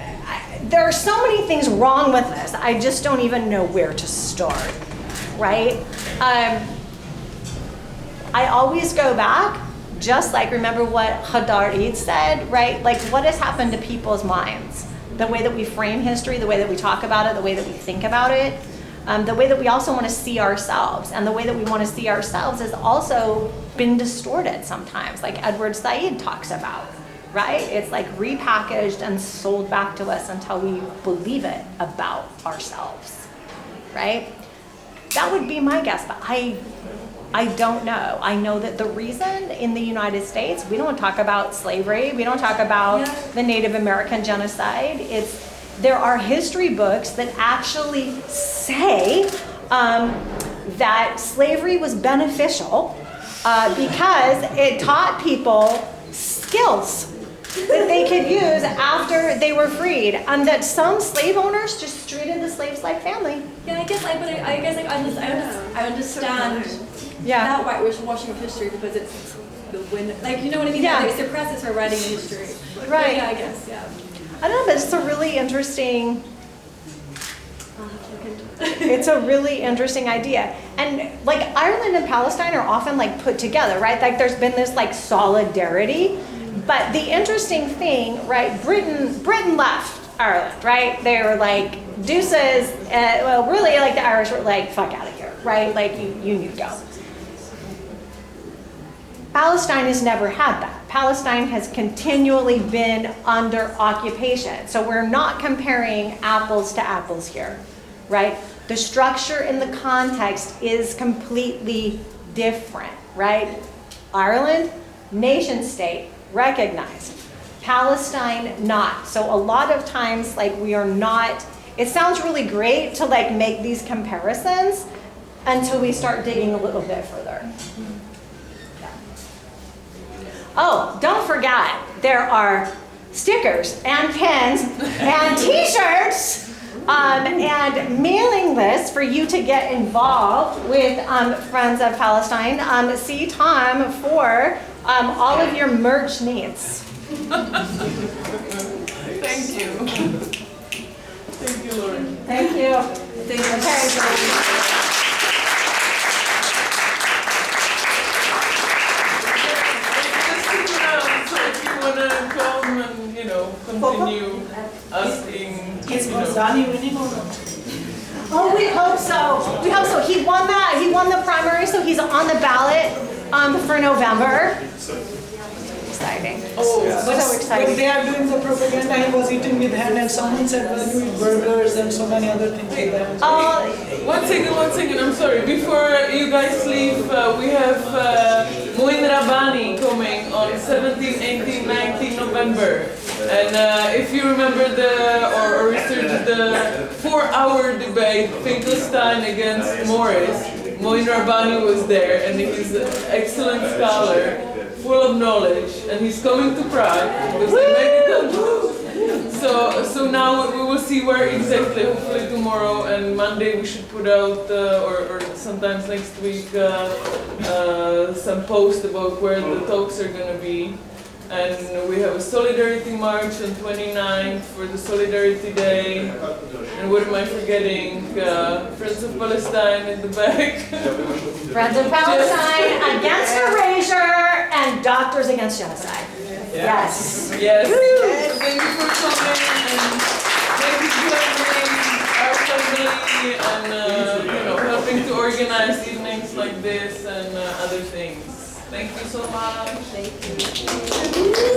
Speaker 2: there are so many things wrong with this. I just don't even know where to start, right? I always go back, just like remember what Hadar Eid said, right? Like what has happened to people's minds? The way that we frame history, the way that we talk about it, the way that we think about it, the way that we also want to see ourselves. And the way that we want to see ourselves has also been distorted sometimes, like Edward Said talks about, right? It's like repackaged and sold back to us until we believe it about ourselves, right? That would be my guess, but I don't know. I know that the reason in the United States, we don't talk about slavery, we don't talk about the Native American genocide. There are history books that actually say that slavery was beneficial because it taught people skills that they could use after they were freed, and that some slave owners just treated the slaves like family.
Speaker 9: Yeah, I guess I understand that whitewashing of history because it's the win. Like, you know what I mean?
Speaker 2: Yeah.
Speaker 9: It's the process for writing history.
Speaker 2: Right.
Speaker 9: But yeah, I guess. Yeah.
Speaker 2: I don't know, but it's a really interesting.
Speaker 9: I'll have to look into it.
Speaker 2: It's a really interesting idea, and like Ireland and Palestine are often like put together, right? Like there's been this like solidarity. But the interesting thing, right, Britain left Ireland, right? They were like, deuces, well, really, like the Irish were like, fuck out of here, right? Like, you need to go. Palestine has never had that. Palestine has continually been under occupation. So we're not comparing apples to apples here, right? The structure and the context is completely different, right? Ireland, nation state, recognized. Palestine, not. So a lot of times, like, we are not, it sounds really great to like make these comparisons until we start digging a little bit further. Yeah. Oh, don't forget, there are stickers and pins and t-shirts and mailing lists for you to get involved with Friends of Palestine. See Tom for all of your merch needs.
Speaker 1: Thank you. Thank you, Lorrie.
Speaker 2: Thank you.
Speaker 6: Thank you.
Speaker 2: Okay,
Speaker 1: So if you want to come and, you know, continue asking,
Speaker 3: Is
Speaker 1: you know.
Speaker 3: Gonzali winning or not?
Speaker 2: oh, we hope so. We hope so. He won that. He won the primary, so he's on the ballot for November. Exciting.
Speaker 1: Oh,
Speaker 2: So
Speaker 7: When
Speaker 2: exciting.
Speaker 7: they are doing the propaganda, he was eating with hand, and someone said, well, you eat burgers and so many other things like that.
Speaker 1: one second, I'm sorry. Before you guys leave, we have Moin Rabbani coming on 17, 18, 19 November. And if you remember or research the 4-hour debate, Finkelstein against Morris, Moin Rabbani was there, and he's an excellent scholar, full of knowledge, and he's coming to Prague because they made it up. So now we will see where exactly, hopefully tomorrow and Monday we should put out, or sometimes next week, some post about where the talks are going to be. And we have a Solidarity March on 29th for the Solidarity Day. And what am I forgetting? Friends of Palestine in the back.
Speaker 2: Friends of Palestine against erasure and Doctors Against Genocide. Yes.
Speaker 1: Yes. Thank you for coming, and thank you for having our family and you know, helping to organize evenings like this and other things. Thank you so much.
Speaker 2: Thank you.